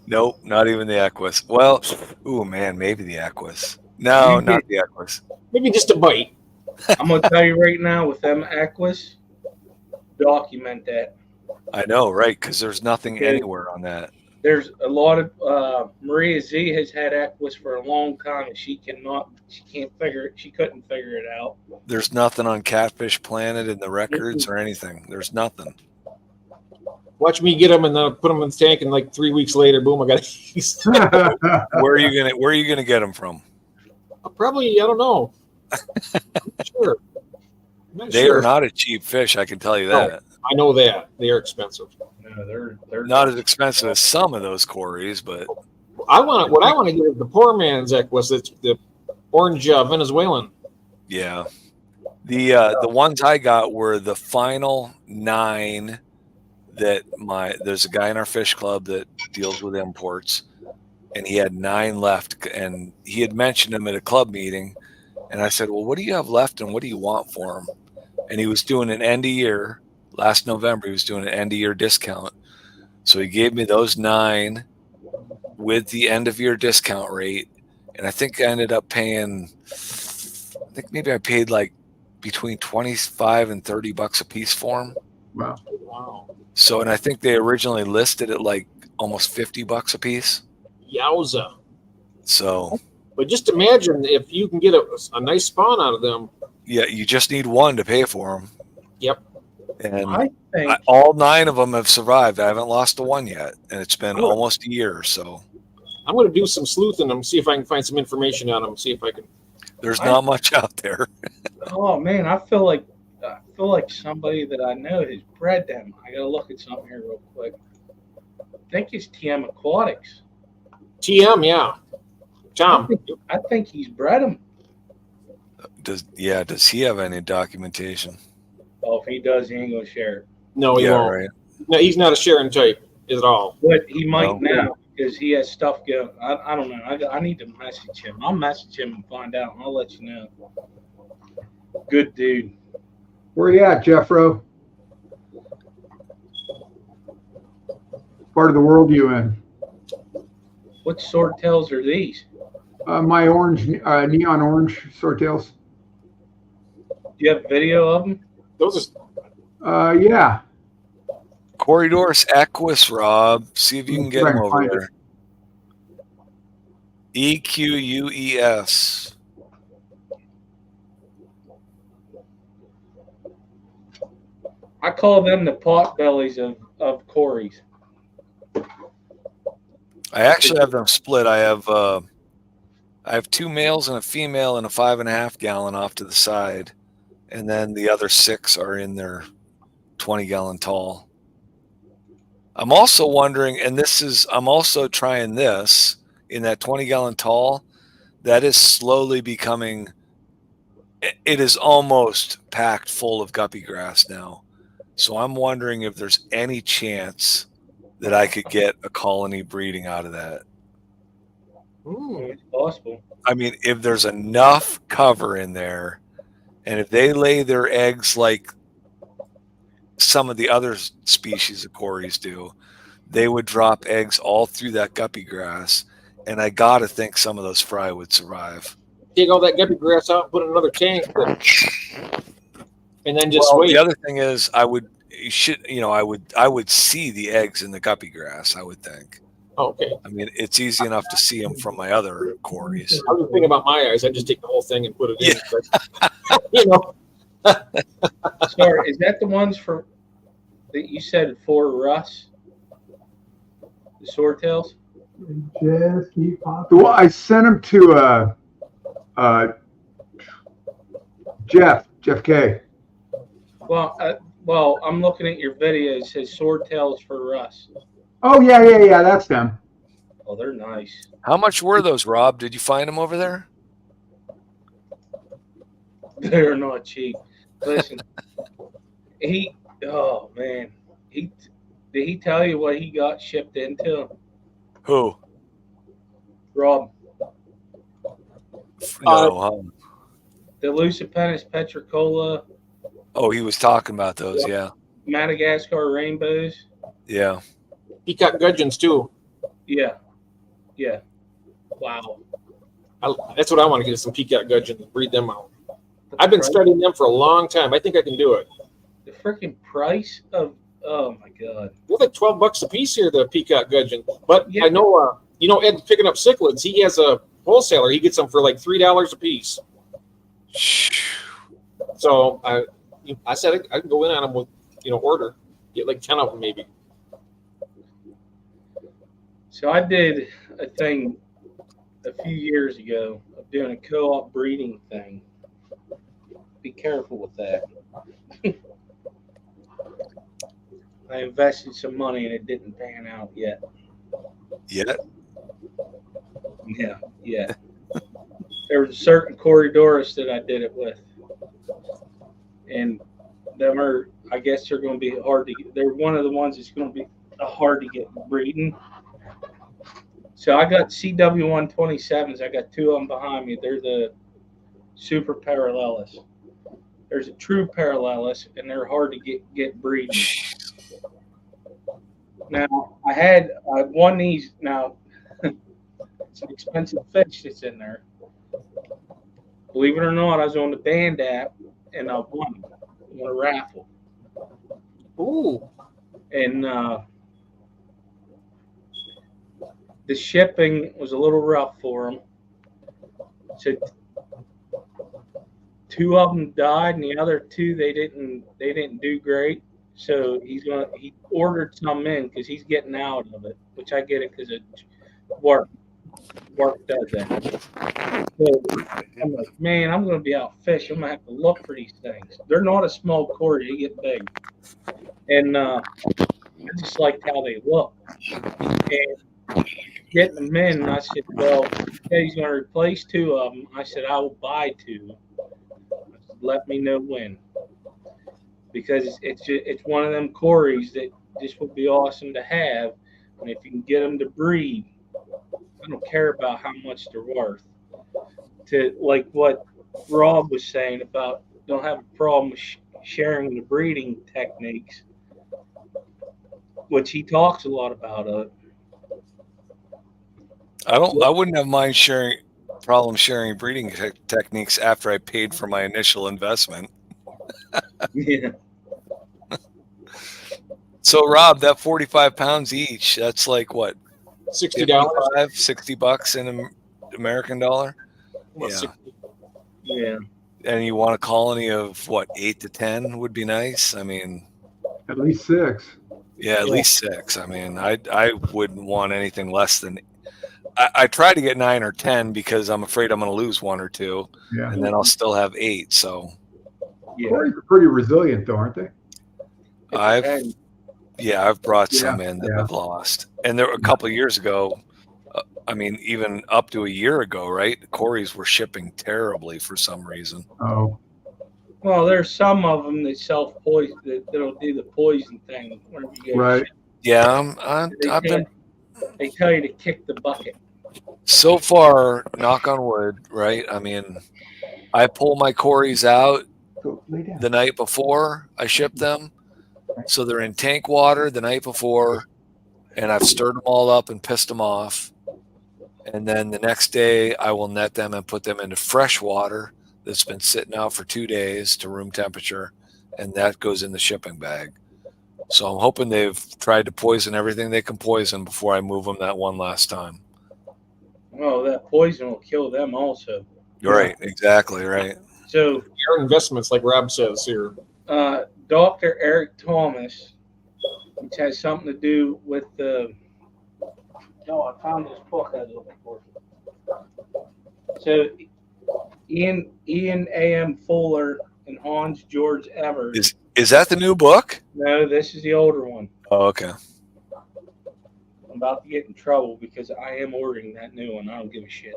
Nope, not even the Equus. Well, ooh man, maybe the Equus. No, not the Equus. Maybe just a bite. I'm going to tell you right now, with them Equus, document that. I know, right? Because there's nothing anywhere on that. There's a lot of Maria Z has had Equus for a long time, and she couldn't figure it out. There's nothing on Catfish Planet in the records or anything. There's nothing. Watch me get them and then put them in the tank, and like 3 weeks later, boom, I got these. Where are you gonna get them from? Probably, I don't know. Sure. not They sure. are not a cheap fish, I can tell you No. that. I know that they are expensive. No, they're Not as expensive as some of those quarries, but What I want to get is the poor man's Equus. It's the orange Venezuelan. yeah. The ones I got were the final 9 that there's a guy in our fish club that deals with imports, and he had 9 left, and he had mentioned them at a club meeting, and I said, well, what do you have left and what do you want for them? And he was doing an end of year last November. He was doing an end of year discount. So he gave me those 9 with the end of year discount rate. And I think I ended up paying, I think maybe I paid like between 25 and $30 a piece for them. Wow. Wow. So, and I think they originally listed it like almost $50 a piece. Yowza. So, But just imagine if you can get a nice spawn out of them. yeah, you just need one to pay for them. Yep. And I think all 9 of them have survived. I haven't lost a one yet. And it's been Oh. almost a year. So I'm going to do some sleuthing them, see if I can find some information on them, see if I can. there's not much out there. oh man, I feel like somebody that I know has bred them. I gotta look at something here real quick. I think it's TM Aquatics. TM, yeah. Tom. I think he's bred them. Does he have any documentation? Oh, if he does, he ain't gonna share it. No, he Yeah, won't. right. No, he's not a sharing type at all. But he might No. now because he has stuff going. I don't know. I need to message him. I'll message him and find out, and I'll let you know. Good dude. Where you at, Jeffro? Part of the world you in? What swordtails are these? My orange, neon orange swordtails. Do you have video of them? Those Yeah. Corridors Equus, Rob. See if you can get Try him and over find there. EQUES. I call them the pot bellies of Corey's. I actually have them split. I have 2 males and a female in a 5.5 gallon off to the side, and then the other 6 are in their 20-gallon tall. I'm also wondering, and I'm also trying this in that 20-gallon tall. That is slowly becoming. It is almost packed full of guppy grass now. So I'm wondering if there's any chance that I could get a colony breeding out of that. It's possible. I mean, if there's enough cover in there, and if they lay their eggs like some of the other species of Corys do, they would drop eggs all through that guppy grass. And I got to think some of those fry would survive. take all that guppy grass out, put in another tank, and then just Well, wait. the other thing is, I would see the eggs in the guppy grass. I would think. Oh, okay. I mean, it's easy enough to see them from my other quarries. I was just thinking about my eyes. I just take the whole thing and put it in. But, you know, Sorry, is that the ones for that you said for Russ? The swordtails? Just keep popping. Well, I sent them to Jeff K. Well, I'm looking at your video. It says swordtails for Russ. Oh yeah, that's them. Oh, they're nice. How much were those, Rob? Did you find them over there? They're not cheap. Listen, oh man, did he tell you what he got shipped into? Who? Rob, No. the Lucipennis petricola, Oh, he was talking about those. Yeah. Madagascar rainbows. Yeah. peacock gudgeons too. Yeah. Wow. That's what I want to get, is some peacock gudgeons and breed them out. I've been studying them for a long time. I think I can do it. The freaking price of, oh my God. They're like $12 a piece here, the peacock gudgeon. But Yeah. I know, Ed's picking up cichlids. He has a wholesaler. He gets them for like $3 a piece. So I said I can go in on them with, order, get like 10 of them maybe. So I did a thing a few years ago of doing a co-op breeding thing. Be careful with that. I invested some money and it didn't pan out yet. Yet? Yeah. There was a certain Corridoras that I did it with, and them are, I guess they're going to be hard to get. They're one of the ones that's going to be hard to get breeding. So I got CW127s. I got two of them behind me. They're the Super Parallelis. There's a true Parallelis, and they're hard to get breeding. Now I won these. Now it's an expensive fish that's in there. Believe it or not, I was on the Band app and I won a raffle. Ooh. And the shipping was a little rough for him. So two of them died, and the other two they didn't do great. So he ordered some in because he's getting out of it, which I get it because it work does that. So I'm like, man, I'm going to be out fishing. I'm going to have to look for these things. They're not a small Cory. They get big. And I just liked how they look. And getting them in, I said, well, he's going to replace two of them. I said, I will buy two. Let me know when. Because it's one of them Corys that just would be awesome to have. And if you can get them to breed, I don't care about how much they're worth. To like what Rob was saying about don't have a problem with sharing the breeding techniques, which he talks a lot about it. I wouldn't have problem sharing breeding techniques after I paid for my initial investment. Yeah. So Rob, that 45 pounds each, that's like what? $60. $60 in American dollar. What, Yeah. 60? Yeah. And you want a colony of what, 8 to 10 would be nice. I mean, At least 6. yeah, at least 6. I mean, I wouldn't want anything less than. I try to get 9 or 10 because I'm afraid I'm going to lose 1 or 2, Yeah. and then I'll still have 8. So Yeah. Corys are pretty resilient, though, aren't they? I've brought some in that Yeah. I've lost, and there were a couple of years ago. I mean, even up to a year ago, right? Corys were shipping terribly for some reason. Oh, Well, there's some of them that self-poison, that'll do the poison thing. Whenever you go to right. ship. Yeah, They I've been They tell you to kick the bucket. so far, knock on wood, right? I mean, I pull my Corys out the night before I ship them, so they're in tank water the night before, and I've stirred them all up and pissed them off. And then the next day, I will net them and put them into fresh water that's been sitting out for 2 days to room temperature, and that goes in the shipping bag. So I'm hoping they've tried to poison everything they can poison before I move them that one last time. Well, that poison will kill them also. Right, exactly, right. So, Your investments, like Rob says here. Dr. Eric Thomas, which has something to do with the. No, I found this book I was looking for. So, Ian A.M. Fuller and Hans George Evers. Is that the new book? No, this is the older one. Oh, okay. I'm about to get in trouble because I am ordering that new one. I don't give a shit.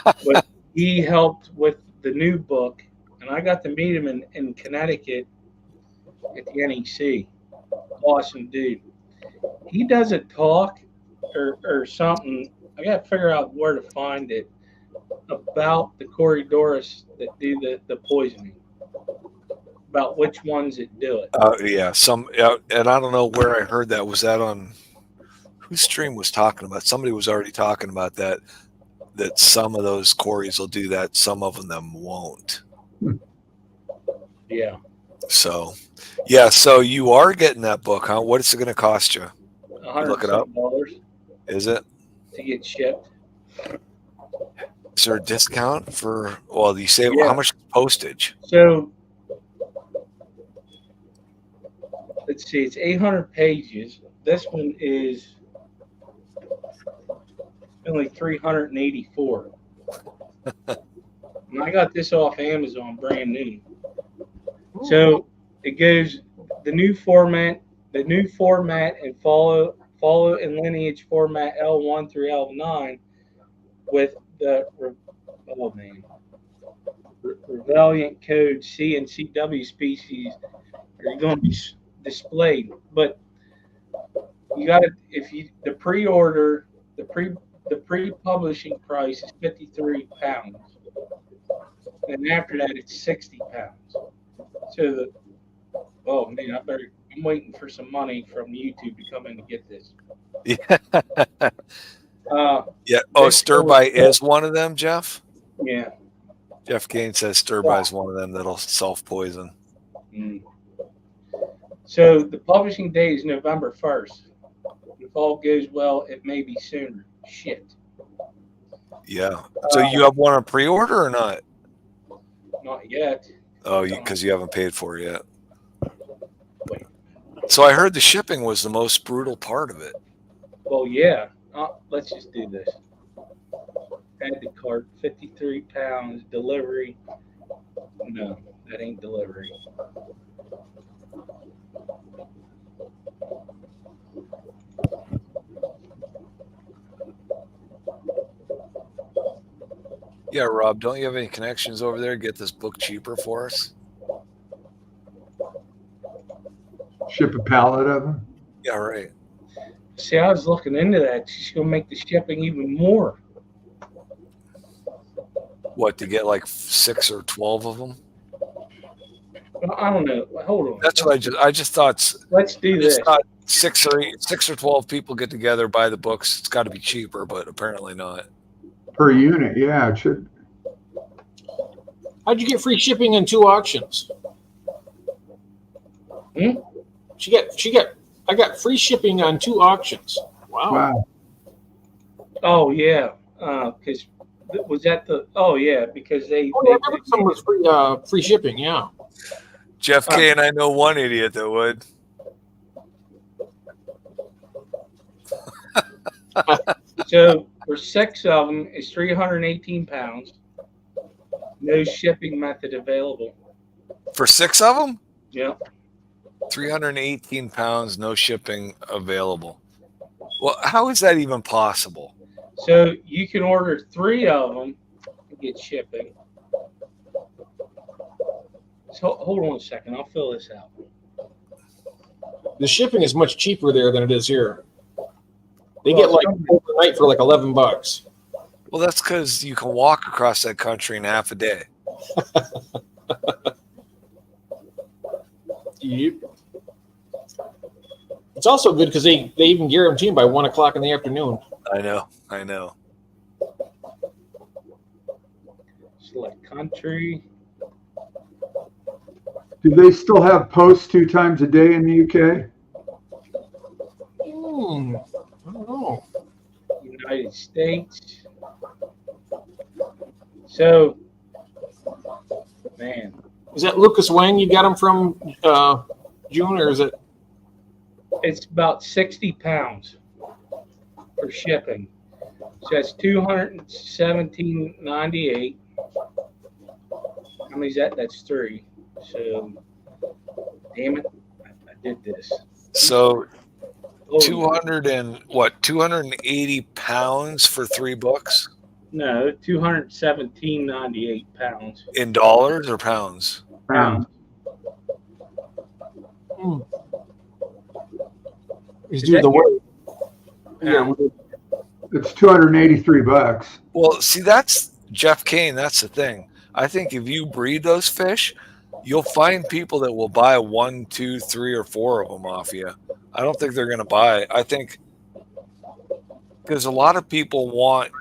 But he helped with the new book, and I got to meet him in Connecticut at the NEC. Awesome dude. He does a talk or something. I got to figure out where to find it about the Corridoras that do the poisoning. About which ones that do it. Yeah, and I don't know where I heard that. Was that on whose stream was talking about? Somebody was already talking about that some of those Corys will do that, some of them won't. Yeah. So, yeah, so you are getting that book, huh? What is it going to cost you? Look it up. $100 Is it? to get shipped. Is there a discount for? Well, you say Yeah. how much is postage? So let's see, it's 800 pages. This one is only 384. And I got this off Amazon brand new. So it goes the new format and follow and lineage format L1 through L9 with the Rebellion code C and CW species are going to be displayed. But you got to the pre-order the pre-publishing price is £53, and after that it's £60. So I'm waiting for some money from YouTube to come in and get this. Yeah. Yeah. Oh, Stir By is one of them, Jeff? Yeah. Jeff Kane says Stir By is one of them that'll self-poison. Mm. So the publishing date is November 1st. If all goes well, it may be sooner. Shit. Yeah. So you have one on pre-order or not? Not yet. Oh, because you haven't paid for it yet. So I heard the shipping was the most brutal part of it. Well, yeah. Let's just do this. Add to cart, £53 delivery. No, that ain't delivery. Yeah, Rob, don't you have any connections over there? Get this book cheaper for us? Ship a pallet of them. Yeah, right. See, I was looking into that. She's going to make the shipping even more. What, to get like 6 or 12 of them? Well, I don't know. Hold on. That's what I just thought. Let's do this. It's not 6 or 12 people get together, buy the books. It's got to be cheaper, but apparently not. Per unit, yeah, it should. How'd you get free shipping in 2 auctions? I got free shipping on 2 auctions. Wow. Wow. Oh, yeah. Because was that the? Oh, yeah. Because they. Oh, yeah, some was free shipping. Yeah. Jeff K and I know one idiot that would. So for 6 of them, it's £318. No shipping method available. For 6 of them? Yep. 318 pounds, no shipping available. Well, how is that even possible? So you can order 3 of them and get shipping. So hold on a second. I'll fill this out. The shipping is much cheaper there than it is here. They get like overnight for like $11. Well, that's because you can walk across that country in half a day. Yep. It's also good because they even guarantee them by 1 o'clock in the afternoon. I know. Select country. Do they still have posts 2 times a day in the UK? I don't know. United States. So, man. Is that Lucas Wang you got them from June, or is it? It's about £60 for shipping. So that's $217.98. How many is that? That's 3. So, damn it, I did this. So Oh, 280 pounds for 3 books? No, £217.98. In dollars or pounds? Pounds. He's doing the work. Yeah. It's $283. Well, see, that's Jeff Kane. That's the thing. I think if you breed those fish, you'll find people that will buy 1, 2, 3, or 4 of them off you. I don't think they're going to buy. I think because a lot of people want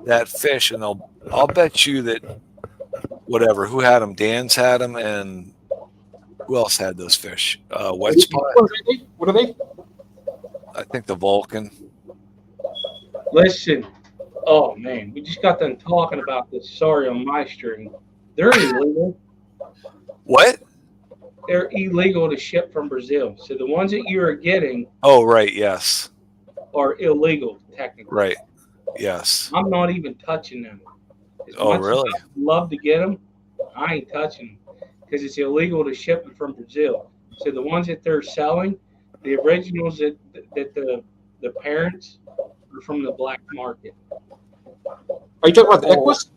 that fish, and I'll bet you that whatever, who had them? Dan's had them, and who else had those fish? Wet Spot. What are they? I think the Vulcan. Listen, oh man, we just got done talking about this. Sorry on my stream. They're illegal. What? They're illegal to ship from Brazil. So the ones that you are getting Oh, right. Yes. are illegal, technically. Right. Yes. I'm not even touching them. As Oh, much as really? I'd love to get them. I ain't touching them. because it's illegal to ship them from Brazil. So the ones that they're selling, the originals that the parents are from the black market. Are you talking about the Equus?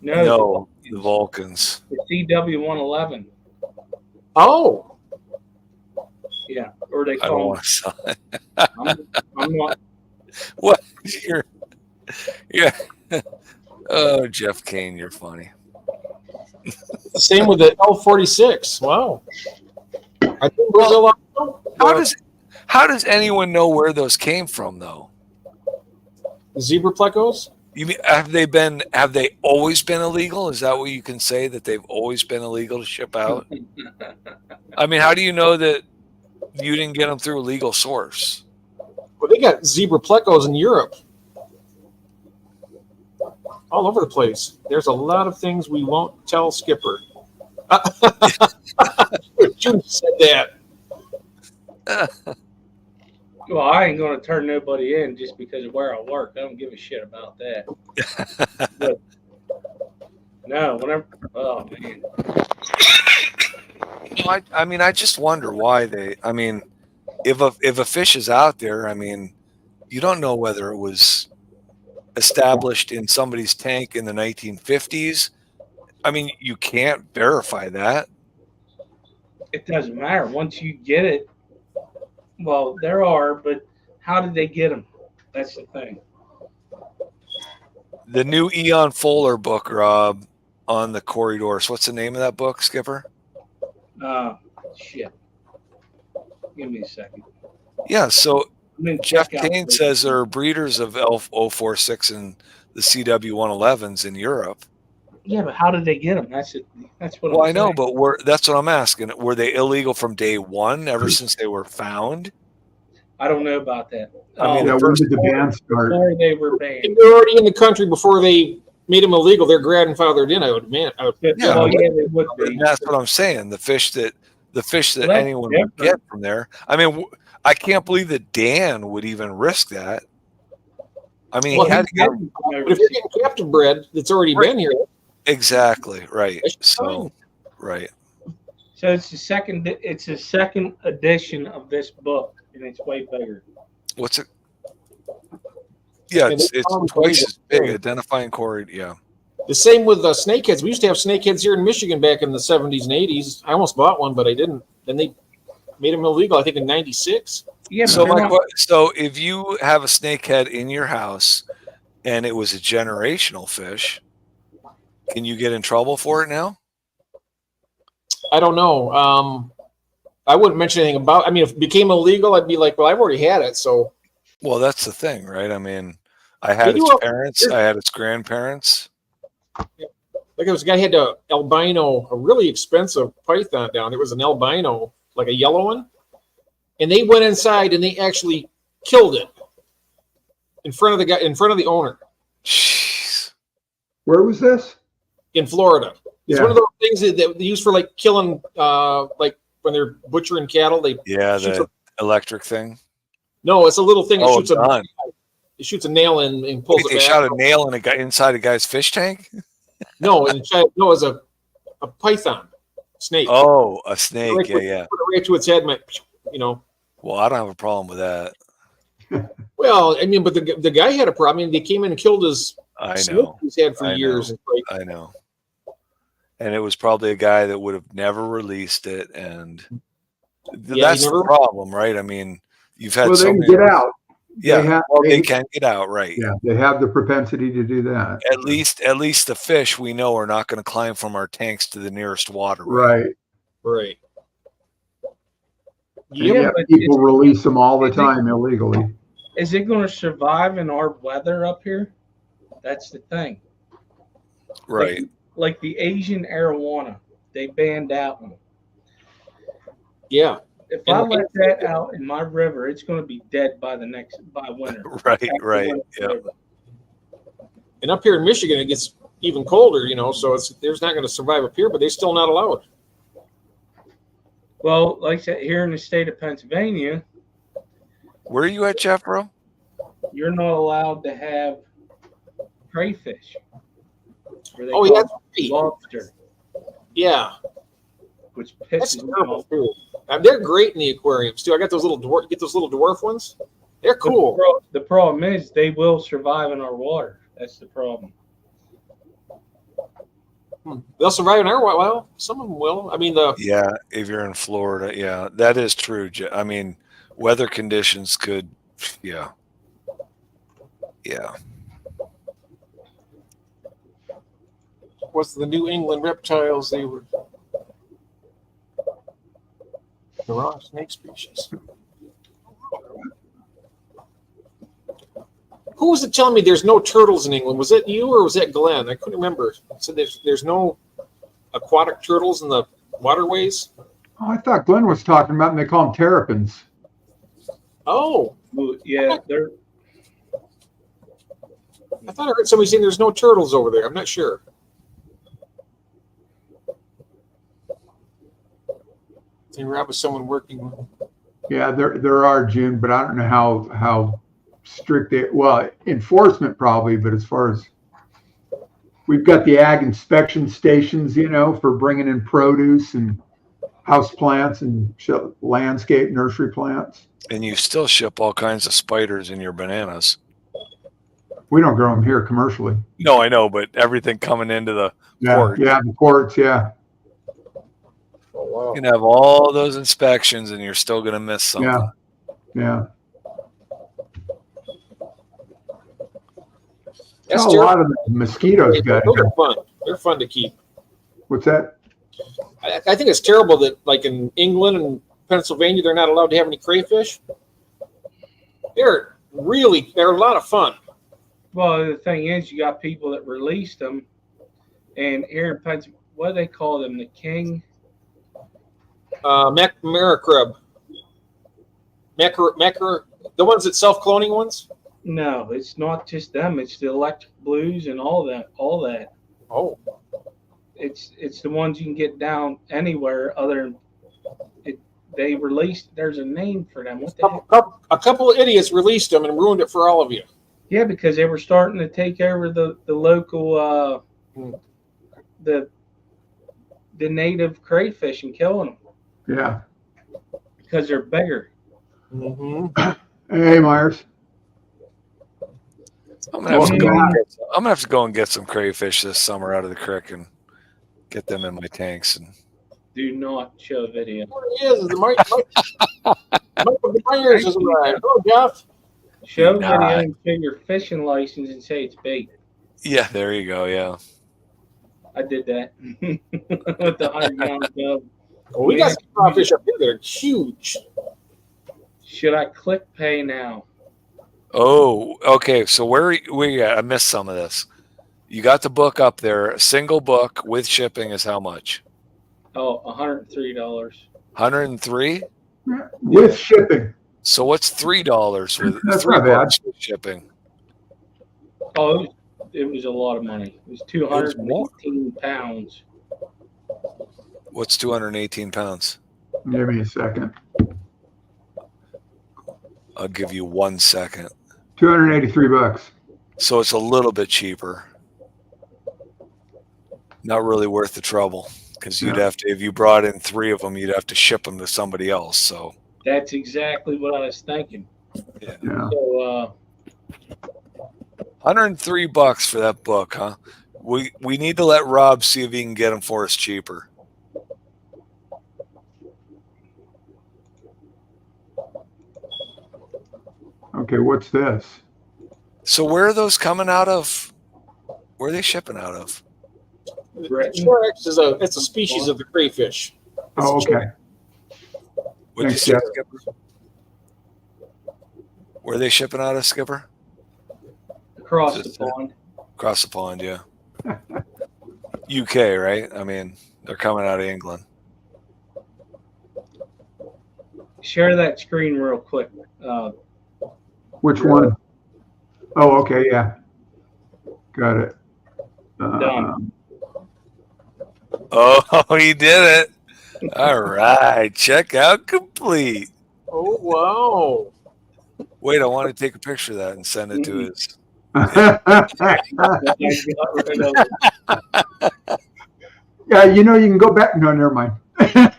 No, the Vulcans. the CW111. Oh, Yeah, or they I don't call want to sell it. I'm not. What? Yeah. Oh, Jeff Kane, you're funny. same with the L46. Wow. I think Brazil also, How does anyone know where those came from, though? the zebra plecos. You mean have they always been illegal? Is that what you can say, that they've always been illegal to ship out? I mean, how do you know that you didn't get them through a legal source? Well, they got zebra plecos in Europe. All over the place. There's a lot of things we won't tell Skipper. June said that. Well, I ain't gonna turn nobody in just because of where I work. I don't give a shit about that. But, no, whenever. Oh man. I mean, I just wonder why they. I mean, if a fish is out there, I mean, you don't know whether it was established in somebody's tank in the 1950s. I mean, you can't verify that. It doesn't matter once you get it. Well, there are, but how did they get them? That's the thing. The new Eon Fuller book, Rob, on the corridors. What's the name of that book, Skipper? Shit. Give me a second. Yeah, so I'm gonna Jeff check out Kane the- says there are breeders of L046 and the CW111s in Europe. Yeah, but how did they get them? That's it. That's what. Well, I'm I know, saying. but that's what I'm asking. Were they illegal from day one, ever since they were found? I don't know about that. I mean, Yeah, the when first did the ban start? before they were If banned. they're already in the country before they made them illegal, they're grandfathered in. I would. Well, Yeah, yeah, they would be. And that's what I'm saying. The fish that Well, that's anyone would get different. from there. I mean, I can't believe that Dan would even risk that. I mean, Well, he had to get But if you're getting captive bred that's already been here, exactly right. that's So, fine. right. So it's the second. It's the second edition of this book, and it's way bigger. What's it? Yeah, And it's they found twice as big. ways. Identifying cord. Yeah. The same with snakeheads. We used to have snakeheads here in Michigan back in the 70s and 80s. I almost bought one, but I didn't. Then they made them illegal, I think, in 96. Yeah, So but they're not- so if you have a snakehead in your house and it was a generational fish, can you get in trouble for it now? I don't know. I wouldn't mention anything about. I mean, if it became illegal, I'd be like, well, I've already had it, so Well, that's the thing, right? I mean, I had They do its have- parents, I had its grandparents. like there was a guy had a albino, a really expensive python down. It was an albino, like a yellow one, and they went inside and they actually killed it in front of the guy, in front of the owner Jeez. Where was this? in Florida. It's Yeah. one of those things that they use for like killing, like when they're butchering cattle. They Yeah, Shoots the electric thing. no, it's a little thing that Oh, shoots a gun. it shoots a nail in and pulls Wait, it they back. shot a nail in a guy inside a guy's fish tank? No, and no, it's a python snake. Oh, a snake. Like, Yeah, yeah. Put it right to its head, and went, Well, I don't have a problem with that. Well, I mean, but the guy had a problem. I mean, they came in and killed his I snake know. he's had for I years. know. It's like, I know. And it was probably a guy that would have never released it. And Yeah, that's you the never- problem, right? I mean, you've had Well, so they can many. get out. Yeah, They have- well, they they- can get out, right? Yeah, they have the propensity to do that. At least the fish we know are not going to climb from our tanks to the nearest water. Right. right. And Yeah, yet but people release them all the is it- time illegally. Is it going to survive in our weather up here? That's the thing. Right. Like the Asian arowana, they banned that one. Yeah. If And I like- let that out in my river, it's going to be dead by winter. Right. After Right. winter Yeah. river. And up here in Michigan, it gets even colder, so there's not going to survive up here, but they're still not allowed. Well, like I said, here in the state of Pennsylvania, Where are you at, Jeffro? you're not allowed to have crayfish. Or they Oh, call yeah, it that's right. lobster. Yeah. which That's pisses me terrible off. too. They're great in the aquariums too. I got those little dwarf. Get those little dwarf ones. They're cool. The problem is they will survive in our water. That's the problem. They'll survive in our water. Well, some of them will. I mean, Yeah, if you're in Florida, yeah, that is true. I mean, weather conditions could, yeah. what's the New England reptiles? They were the rock snake species. Who was it telling me there's no turtles in England? Was it you or was that Glenn? I couldn't remember. So there's no aquatic turtles in the waterways. Oh, I thought Glenn was talking about, and they call them terrapins. Oh, Well, yeah, they're I thought I heard somebody saying there's no turtles over there. I'm not sure. And Rob was someone working. Yeah, there are, June, but I don't know how strict they. Well, enforcement probably, but as far as we've got the ag inspection stations, for bringing in produce and house plants and landscape nursery plants. And you still ship all kinds of spiders in your bananas. We don't grow them here commercially. No, I know, but everything coming into the port. Yeah, the ports, yeah. Oh wow! You can have all those inspections and you're still going to miss something. Yeah. That's A lot of the mosquitoes got Those here. are fun. They're fun to keep. What's that? I think it's terrible that, like in England and Pennsylvania, they're not allowed to have any crayfish. They're a lot of fun. well. The thing is, you got people that released them, and here in Pennsylvania, what do they call them? The king. Macrab. The ones that self-cloning ones. No, it's not just them. It's the electric blues and all that. Oh, It's the ones you can get down anywhere other than it. They released. There's a name for them. What the heck? a couple of idiots released them and ruined it for all of you. Yeah, because they were starting to take over the local the native crayfish and killing them Yeah. because they're bigger. Mm-hmm. Hey, Myers. I'm gonna have to Well, go and get some crayfish this summer out of the creek and get them in my tanks. And Do not show a video. There he is. Michael Myers has arrived. Oh, Jeff. Show Nah. video and show your fishing license and say it's bait. yeah, there you go. Yeah. I did that with the 100-pound dub. Well, we got some crawfish up here that are huge. Should I click pay now? Oh, okay. So where we at? I missed some of this. You got the book up there. A single book with shipping is how much? Oh, $103. 103. with shipping. So what's $3 with That's three not bad. books with shipping? Oh, it was a lot of money. It was 218 pounds. What's 218 pounds? Give me a second. I'll give you 1 second. $283. So it's a little bit cheaper. Not really worth the trouble because you'd Yeah. have to, if you brought in 3 of them, you'd have to ship them to somebody else. So That's exactly what I was thinking. Yeah. So, $103 for that book, huh? We need to let Rob see if he can get them for us cheaper. Okay, what's this? So where are those coming out of? Where are they shipping out of? Britain. Shorex is it's a species of the crayfish. Oh, okay. What'd you Thanks, say, Jeff. Skipper? Where are they shipping out of, Skipper? Across Just the pond. Across the pond, yeah. UK, right? I mean, they're coming out of England. Share that screen real quick. Which one? Oh, okay, yeah. Got it. Done. Oh, he did it. All right. Checkout complete. Oh wow! Wait, I want to take a picture of that and send it to his. Yeah, you can go back. No, never mind.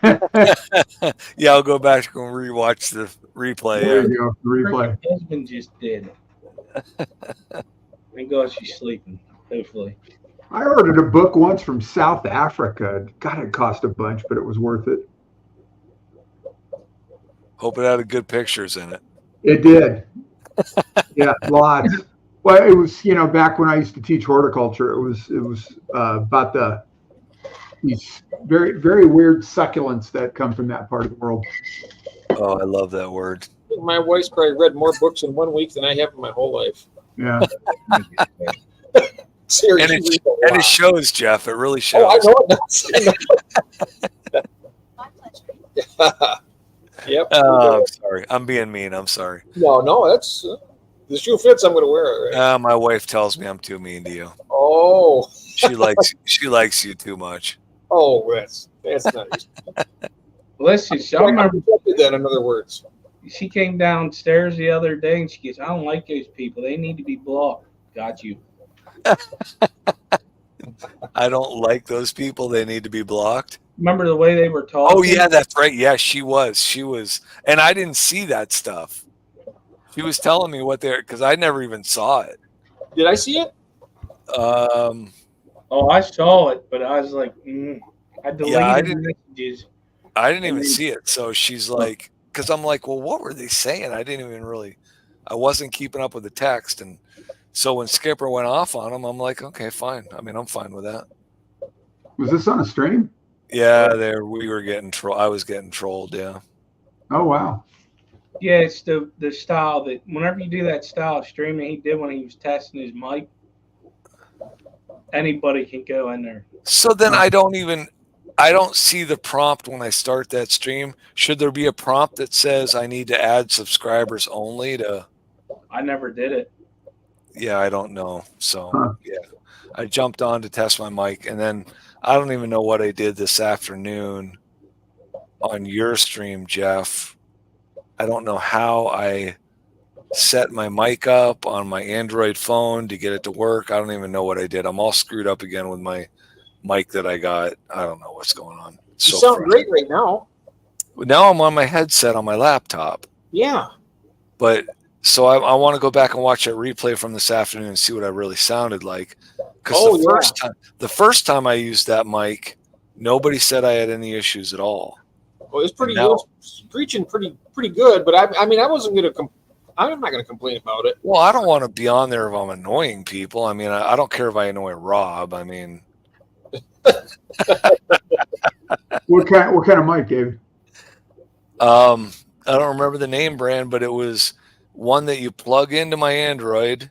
Yeah, I'll go back and rewatch the replay. There Yeah. you go. The replay. Her husband just did. Thank God she's sleeping. Hopefully. I ordered a book once from South Africa. God, it cost a bunch, but it was worth it. Hope it had good pictures in it. It did. Yeah, lots. Well, it was, back when I used to teach horticulture, it was about these very, very weird succulents that come from that part of the world. Oh, I love that word. My wife's probably read more books in 1 week than I have in my whole life. Yeah. Seriously. And it shows, Jeff. It really shows. Oh, I know it does. My pleasure. Yep. I'm sorry. I'm being mean. I'm sorry. No, that's the shoe fits. I'm going to wear it. Right? My wife tells me I'm too mean to you. Oh, She likes you too much. that's nice. Listen, I I remember rejected that. In other words, she came downstairs the other day and she goes, I don't like those people. They need to be blocked. Got you. I don't like those people. They need to be blocked. Remember the way they were talking? Oh yeah, that's right. Yeah, she was, and I didn't see that stuff. She was telling me what they're because I never even saw it. did I see it? Um, Oh, I saw it, but I was like, I deleted I the didn't- messages. I didn't even see it. So she's like, because I'm like, well, what were they saying? I wasn't keeping up with the text, and so when Skipper went off on him, I'm like, okay, fine. I mean, I'm fine with that. Was this on a stream? Yeah, we were getting trolled. I was getting trolled. Yeah. Oh, wow. Yeah, it's the style that whenever you do that style of streaming he did when he was testing his mic, anybody can go in there. So then I don't see the prompt when I start that stream. Should there be a prompt that says I need to add subscribers only to? I never did it. Yeah, I don't know. So Huh. yeah, I jumped on to test my mic, and then I don't even know what I did this afternoon on your stream, Jeff. I don't know how I set my mic up on my Android phone to get it to work. I don't even know what I did. I'm all screwed up again with my mic that I got. I don't know what's going on. It's You so sound great right now. now I'm on my headset on my laptop. Yeah. But so I want to go back and watch that replay from this afternoon and see what I really sounded like. Because the first time I used that mic, nobody said I had any issues at all. Well, it's pretty. And now- It was preaching pretty good. But I mean, I wasn't going to. I'm not going to complain about it. Well, I don't want to be on there if I'm annoying people. I mean, I don't care if I annoy Rob. I mean, What kind of mic, David? I don't remember the name brand, but it was one that you plug into my Android,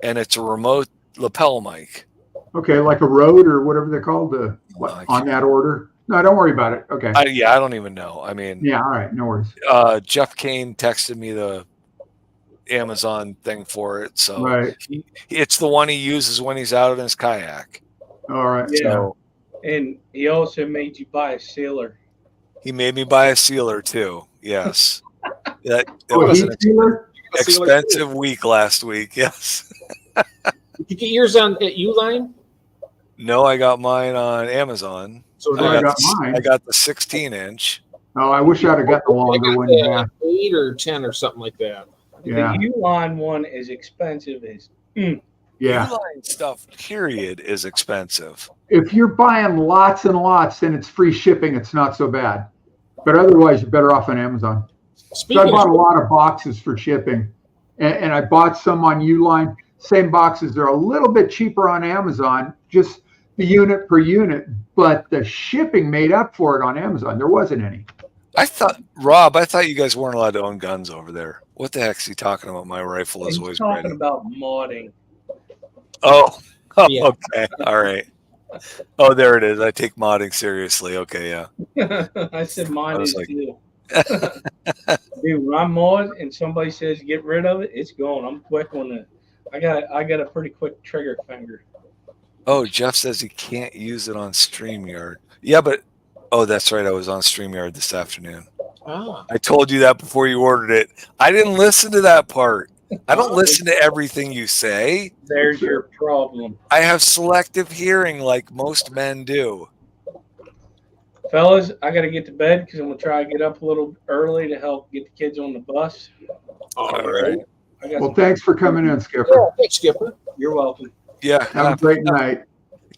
and it's a remote lapel mic. Okay, like a Rode or whatever they're called I on that order. No, don't worry about it. Okay. I don't even know. I mean, Yeah, all right, no worries. Jeff Kane texted me the Amazon thing for it, so Right. it's the one he uses when he's out in his kayak. All right. Yeah. So And he also made you buy a sealer. he made me buy a sealer too. Yes, that Oh, was heat an sealer? expensive week last week. Yes. Did you get yours at Uline? No, I got mine on Amazon. So Oh, I got mine. I got the 16-inch. Oh, I wish I'd have got the longer one. Yeah. 8 or 10 or something like that. Yeah. The Uline one is expensive as Yeah. Uline stuff, period, is expensive. If you're buying lots and lots and it's free shipping, it's not so bad. But otherwise, you're better off on Amazon. So I Speaking bought a of, lot of boxes for shipping, and I bought some on Uline. Same boxes. They're a little bit cheaper on Amazon, just the unit per unit, but the shipping made up for it on Amazon. There wasn't any. Rob, I thought you guys weren't allowed to own guns over there. What the heck's he talking about? My rifle is he's always talking ready. about modding. Oh, Yeah. okay. All right. Oh, there it is. I take modding seriously. Okay, yeah. I said mine I was is like- too. Dude, when I mod and somebody says get rid of it, it's gone. I'm quick on it. I got a pretty quick trigger finger. Oh, Jeff says he can't use it on StreamYard. Yeah, but that's right. I was on StreamYard this afternoon. ah, I told you that before you ordered it. I didn't listen to that part. I don't listen to everything you say. There's your problem. I have selective hearing like most men do. Fellas, I got to get to bed because I'm going to try to get up a little early to help get the kids on the bus. All All right. right. I got Well, some- thanks for coming in, Skipper. Yeah, thanks, Skipper. You're welcome. Yeah. Have a great night.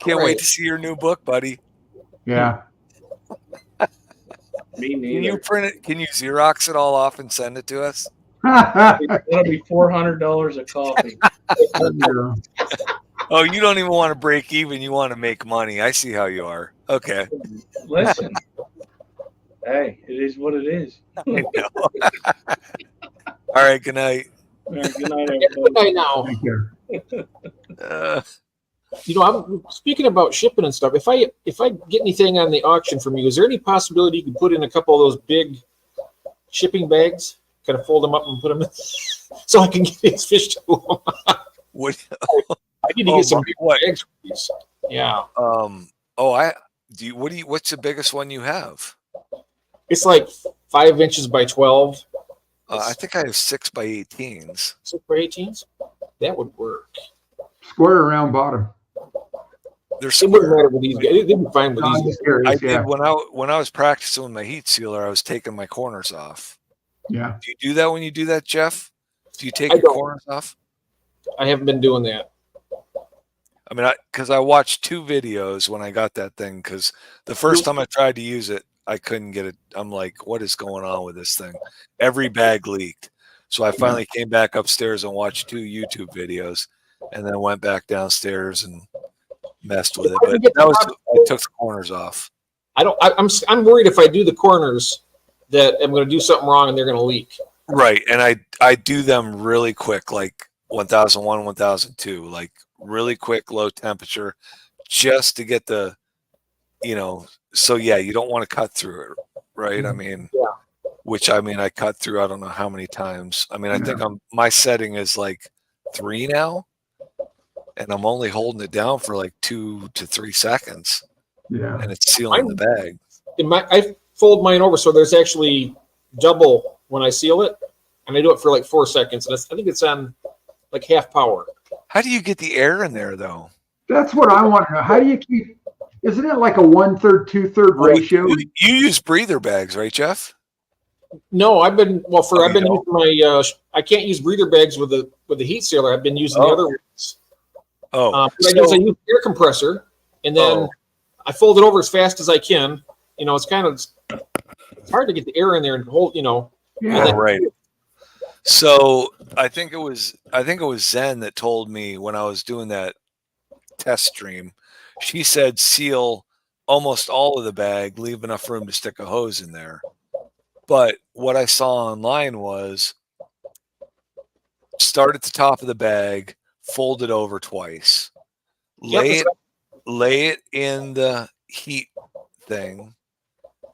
Can't All wait right. to see your new book, buddy. Yeah. Me Can you neither. print it? Can you Xerox it all off and send it to us? That'll be $400 a copy. Yeah. Oh, you don't even want to break even. You want to make money. I see how you are. Okay. Listen, hey, it is what it is. I know. All right. Good night. All right, good night, Yeah, good everybody. night now. Thank you. You know, I'm speaking about shipping and stuff. If I get anything on the auction from you, is there any possibility you could put in a couple of those big shipping bags? Kind of fold them up and put them in, so I can get these fish to them. What? I need to Oh, get some Mark, big what? bags for these. Yeah, Oh, I do. You, what do you? What's the biggest one you have? it's like 5 inches by 12. I think I have 6x18s. 6 by 18s. That would work. Square around bottom. They're It wouldn't square. matter with these guys. They'd be fine with I'm these. just curious, I yeah. did when I was practicing with my heat sealer. I was taking my corners off. Yeah. Do you do that when you do that, Jeff? Do you take I your don't. corners off? I haven't been doing that. I mean, because I watched 2 videos when I got that thing. Because the first time I tried to use it, I couldn't get it. I'm like, what is going on with this thing? Every bag leaked. So I finally came back upstairs and watched 2 YouTube videos, and then went back downstairs and messed with it. But that was I took the corners off. I'm worried if I do the corners that I'm going to do something wrong and they're going to leak. Right, and I do them really quick, like 1001, 1002, like really quick, low temperature, just to get the, So yeah, you don't want to cut through it, right? I mean, Yeah. Which I mean, I cut through. I don't know how many times. I mean, I think my setting is like 3 now, and I'm only holding it down for like 2 to 3 seconds, Yeah. and it's sealing the bag. I fold mine over so there's actually double when I seal it, and I do it for like 4 seconds. And I think it's on like half power. How do you get the air in there, though? That's what I want to know. How do you keep, isn't it like a 1/3, 2/3 ratio? You use breather bags, right, Jeff? No, I've been you using don't? my. I can't use breather bags with the heat sealer. I've been using the Oh. other ones. Oh, What I use air compressor, and then I fold it over as fast as I can. It's it's hard to get the air in there and hold. Yeah. oh, right. So I think it was Zen that told me when I was doing that test stream. She said seal almost all of the bag, leave enough room to stick a hose in there. But what I saw online was start at the top of the bag, fold it over twice, lay it in the heat thing,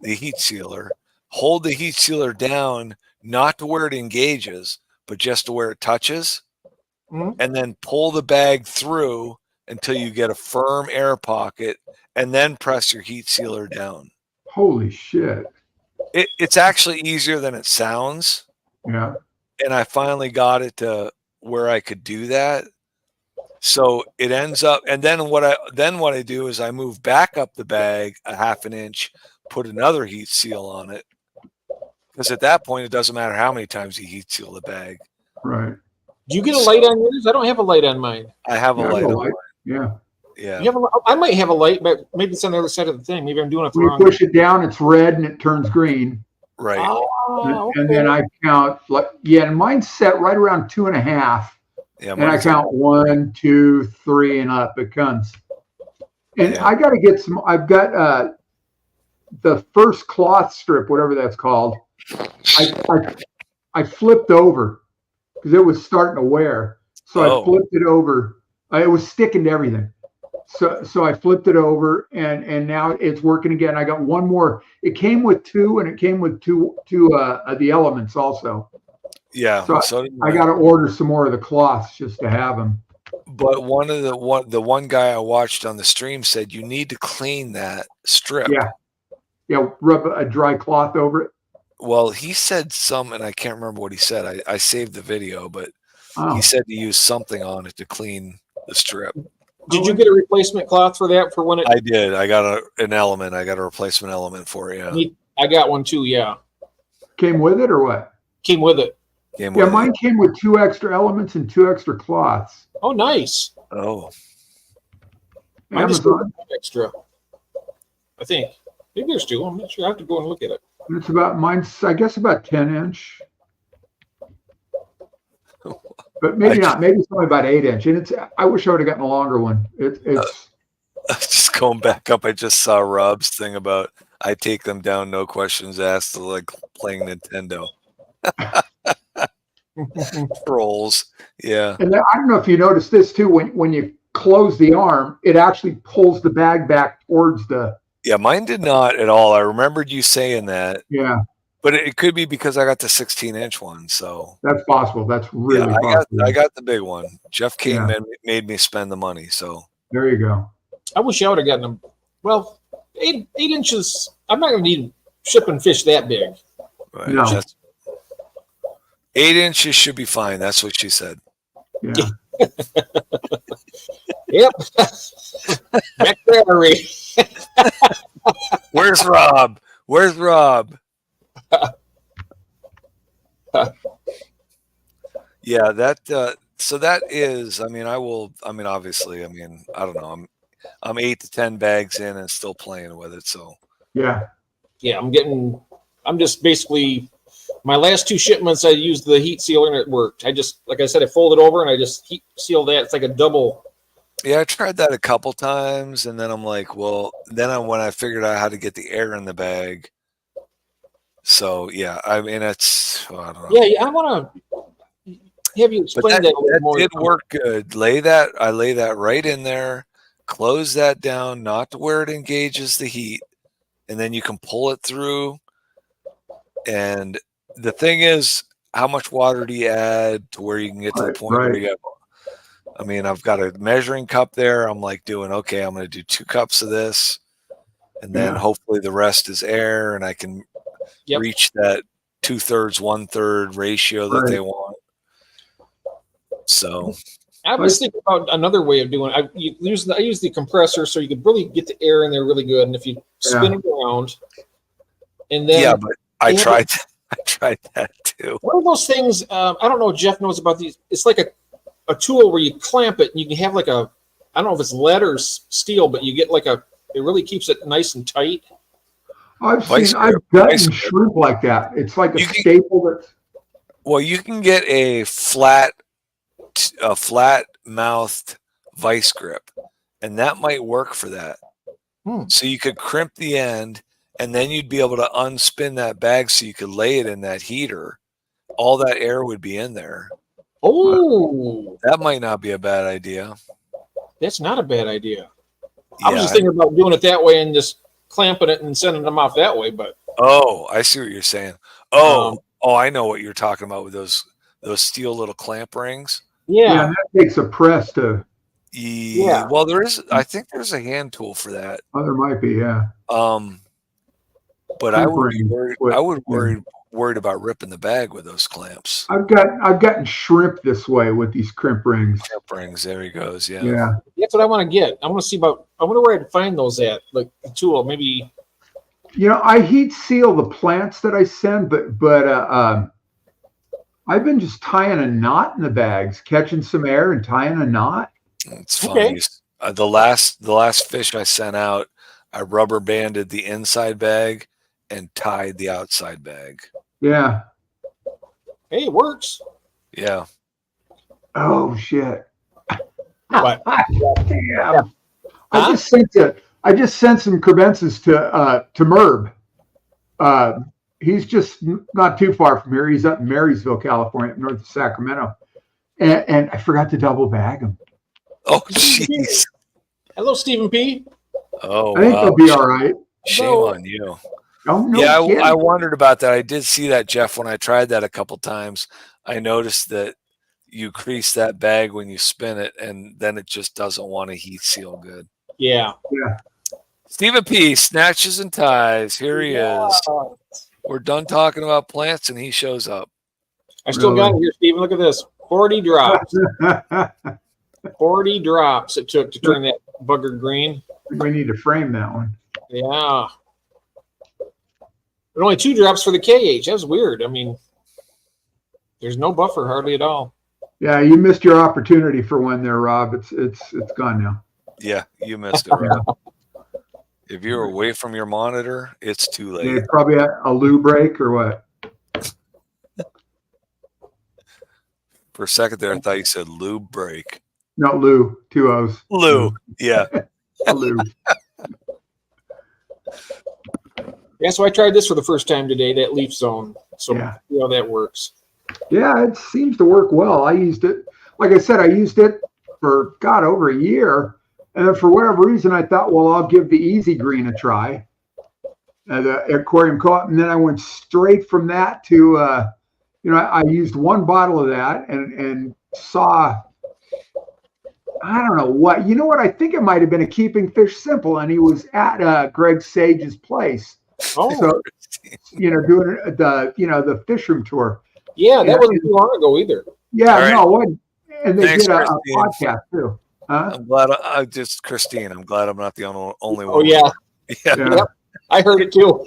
the heat sealer, hold the heat sealer down, not to where it engages, but just to where it touches, Mhm. and then pull the bag through until you get a firm air pocket, and then press your heat sealer down. Holy shit. It's actually easier than it sounds, Yeah. and I finally got it to where I could do that. So it ends up, and then what I do is I move back up the bag a half an inch, put another heat seal on it, because at that point it doesn't matter how many times you heat seal the bag. Right. Do you get a light on yours? I don't have a light on mine. I have a Yeah, light a on light. mine. Yeah. Yeah. You have I might have a light, but maybe it's on the other side of the thing. Maybe I'm doing it When you wrong. push it down, it's red and it turns green. Right. Oh, And then I count and mine's set right around 2.5. Yeah. And I mine's- count 1, 2, 3, and up it comes. And Yeah. I got to get some. I've got the first cloth strip, whatever that's called. I flipped over because it was starting to wear. So Oh. I flipped it over. It was sticking to everything. So I flipped it over, and now it's working again. I got one more. It came with 2, and it came with two the elements also. Yeah. So So I got to order some more of the cloths just to have them. but the one guy I watched on the stream said you need to clean that strip. Yeah. Yeah, rub a dry cloth over it. Well, he said some, and I can't remember what he said. I saved the video, but Oh, he said to use something on it to clean the strip. Did you get a replacement cloth for that for when it? I did. I got an element. I got a replacement element for it. Yeah. I got one too. Yeah, Came with it or what? came with it. Came Yeah, with it. mine came with 2 extra elements and 2 extra cloths. Oh, nice. Oh, Mine just Amazon. got extra. I think maybe there's 2. I'm not sure. I have to go and look at it. It's about mine's, I guess, about 10-inch. But maybe not. Maybe it's only about 8-inch. And it's. I wish I would have gotten a longer one. It's. just going back up. I just saw Rob's thing about I take them down, no questions asked, to like playing Nintendo. Trolls. Yeah. And I don't know if you noticed this too. When you close the arm, it actually pulls the bag back towards the. Yeah, mine did not at all. I remembered you saying that, Yeah, but it could be because I got the 16-inch one. So that's possible. That's really yeah, possible. I got the big one. Jeff came Yeah. in, made me spend the money. So There you go. I wish I would have gotten them. Well, 8 inches. I'm not going to need shipping fish that big. right, No. just 8 inches should be fine. That's what she said. Yeah. Yep. Back battery. Where's Rob? Where's Rob? Yeah, that. So that is. I mean, obviously. I mean, I don't know. I'm 8 to 10 bags in and still playing with it. So Yeah. Yeah, I'm just basically, my last 2 shipments, I used the heat sealer and it worked. I just, like I said, I folded over and I just heat seal that. It's like a double. yeah, I tried that a couple times, and then I'm like, well, when I figured out how to get the air in the bag. So yeah, I mean, it's I don't know. Yeah, I want to have you But explain that a little more. did work good. I lay that right in there, close that down, not to where it engages the heat, and then you can pull it through. And the thing is, how much water do you add to where you can get to the point where you have? I mean, I've got a measuring cup there. I'm like doing, okay, I'm going to do 2 cups of this, and then hopefully the rest is air, and I can reach that 2/3, 1/3 ratio that they want. So I was thinking about another way of doing it. I use the compressor so you could really get the air in there really good. And if you spin it around, and then but I tried that too. one of those things. I don't know if Jeff knows about these. It's like a tool where you clamp it and you can have like a, I don't know if it's lead or steel, but you get like it really keeps it nice and tight. I've Vice grip. gotten shrimp like that. It's like a staple that's. Well, you can get a flat mouthed vice grip, and that might work for that. So you could crimp the end, and then you'd be able to unspin that bag so you could lay it in that heater. All that air would be in there. Oh, That might not be a bad idea. that's not a bad idea. I was just thinking about doing it that way and just clamping it and sending them off that way. But oh, I see what you're saying. Oh, I know what you're talking about with those steel little clamp rings. yeah, That takes a press to. Yeah. Well, I think there's a hand tool for that. Oh, there might be. Yeah. But I would be Crimp worried. rings. Worried about ripping the bag with those clamps. I've gotten shrimp this way with these crimp rings. Clamp rings. There he goes. Yeah. Yeah. that's what I want to get. I want to see about. I wonder where I'd find those at. Like the tool, maybe. You know, I heat seal the plants that I send, but I've been just tying a knot in the bags, catching some air and tying a knot. It's funny. The last fish I sent out, I rubber banded the inside bag and tied the outside bag. Yeah. Hey, it works. Yeah. Oh shit. But Damn. I just sent some crevences to Merb. He's just not too far from here. He's up in Marysville, California, up north of Sacramento. And I forgot to double bag him. Oh, jeez. hello, Stephen P. Oh, I think wow. he'll be all right. Shame on you. Oh, no Yeah, kidding. I wondered about that. I did see that, Jeff, when I tried that a couple times. I noticed that you crease that bag when you spin it, and then it just doesn't want to heat seal good. Yeah. Stephen P. Snatches and ties. Here he is. We're done talking about plants, and he shows up. I still got it here, Stephen. Look at this. 40 drops. 40 drops it took to turn that bugger green. We need to frame that one. Yeah. But only 2 drops for the KH. That's weird. I mean, there's no buffer hardly at all. Yeah, you missed your opportunity for one there, Rob. It's gone now. Yeah, you missed it. Rob. If you're away from your monitor, it's too late. Yeah, probably a loo break or what? For a second there, I thought you said lube break. No, Lou, 2 O's. Lou, yeah. A Lou. Yeah, so I tried this for the first time today, that leaf zone. So Yeah. see how that works. Yeah, it seems to work well. I used it, like I said, I used it for over a year. And then for whatever reason, I thought, well, I'll give the Easy Green a try at the aquarium co-op. And then I went straight from that to, I used 1 bottle of that and saw, I don't know what, I think it might have been a Keeping Fish Simple, and he was at Greg Sage's place. Oh, So, doing the fish room tour. yeah, that wasn't too long ago either. Yeah, All right. no, it wasn't. And they Thanks, did a Christine. podcast too. Huh? I'm glad Christine. I'm glad I'm not the only one. Oh, yeah. Yeah. Yeah. Yep. I heard it too.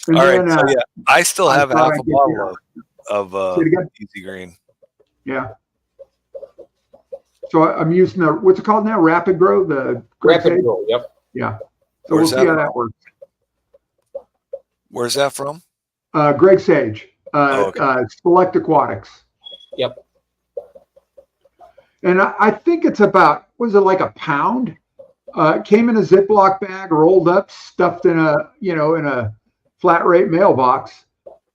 And All then, right. So yeah, I still I have thought half I'd a get bottle of Say it again? Easy Green. Yeah. So I'm using what's it called now? Rapid Grow, the Greg Rapid Sage? Grow, yep. Yeah. So Where's we'll see that how that from? works. Where's that from? Greg Sage, Okay. Select Aquatics. Yep. And I think it's about, was it like a pound? It came in a Ziploc bag, rolled up, stuffed in a flat rate mailbox.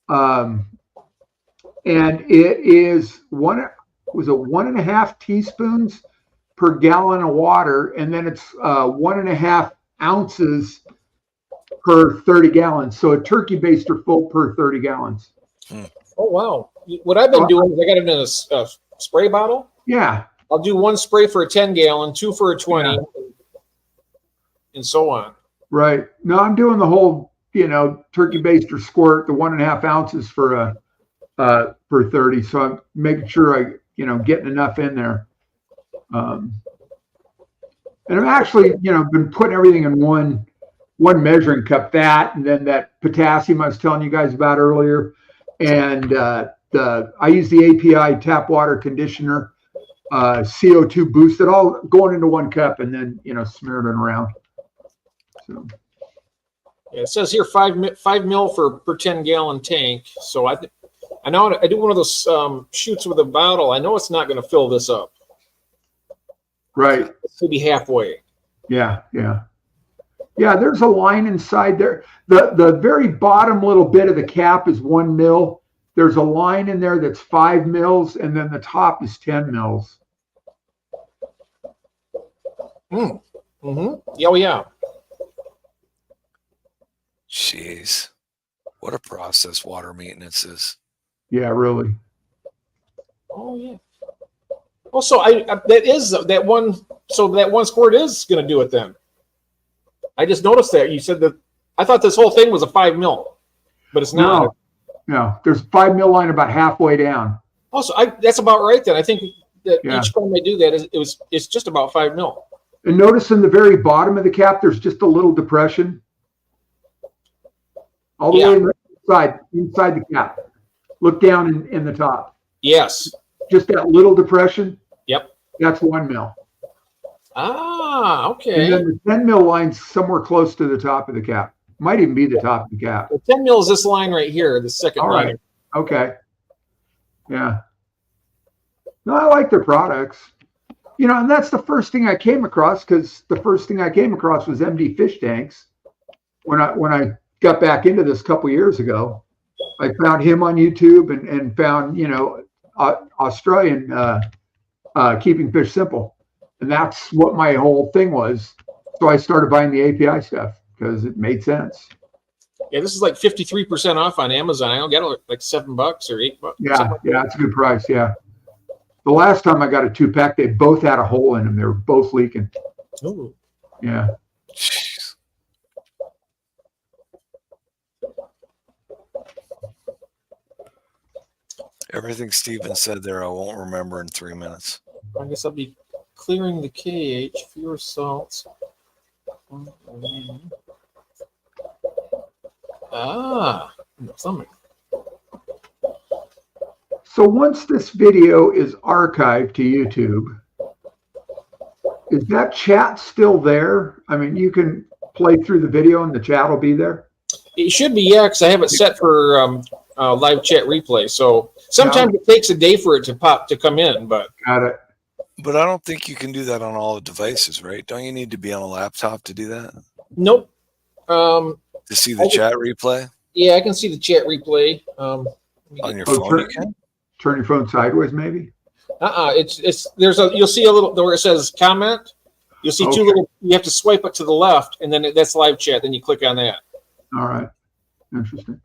And it is 1.5 teaspoons per gallon of water. And then it's 1.5 ounces per 30 gallons. So a turkey baster full per 30 gallons. Oh, wow. What I've been doing is I got it in a spray bottle. Yeah. I'll do 1 spray for a 10 gallon, 2 for a 20, Yeah. and so on. Right. No, I'm doing the whole, turkey baster squirt, the 1.5 ounces for 30. So I'm making sure I, getting enough in there. And I'm actually, been putting everything in one measuring cup, that, and then that potassium I was telling you guys about earlier. And I use the API tap water conditioner, CO2 boosted, all going into 1 cup, and then, smearing it around. So. Yeah, it says here 5 mil per 10 gallon tank. So I know I do one of those shoots with a bottle. I know it's not going to fill this up. Right. It's maybe halfway. Yeah. There's a line inside there. The very bottom little bit of the cap is 1 mil. There's a line in there that's 5 mils, and then the top is 10 mils. Mm-hmm. Oh, yeah. Jeez, what a process water maintenance is. Yeah, really. Oh, yeah. Well, so that one squirt is going to do it then. I just noticed that you said that. I thought this whole thing was a 5 mil, but it's not. No. There's 5 mil line about halfway down. Also, that's about right then. I think that Yeah. each time I do that, it's just about 5 mil. And notice in the very bottom of the cap, there's just a little depression. All the way inside the cap. Look down in the top. Yes. Just that little depression. Yep. That's 1 mil. Ah, And okay. then the 10 mil line's somewhere close to the top of the cap. Might even be the top of the cap. The 10 mil is this line right here, the second All line. right. Okay. Yeah. No, I like their products. And that's the first thing I came across, because the first thing I came across was MD fish tanks. When I got back into this a couple years ago, I found him on YouTube and found, Australian Keeping Fish Simple. And that's what my whole thing was. So I started buying the API stuff because it made sense. Yeah, this is like 53% off on Amazon. I don't get it like $7 or $8. Yeah, it's a good price. Yeah. The last time I got a 2-pack, they both had a hole in them. They were both leaking. Ooh. Yeah. Jeez. Everything Steven said there, I won't remember in 3 minutes. I guess I'll be clearing the KH, fewer salts. Ah, stomach. So once this video is archived to YouTube, is that chat still there? I mean, you can play through the video and the chat will be there? It should be, yeah, because I have it set for live chat replay. So sometimes it takes a day for it to come in, but Got it. But I don't think you can do that on all the devices, right? Don't you need to be on a laptop to do that? nope. To see the chat replay Yeah, I can see the chat replay. on your Oh, phone? You can? Turn your phone sideways, maybe? You'll see a little where it says comment. You'll see Okay. two little. You have to swipe it to the left, and then that's live chat. Then you click on that. All right. Interesting.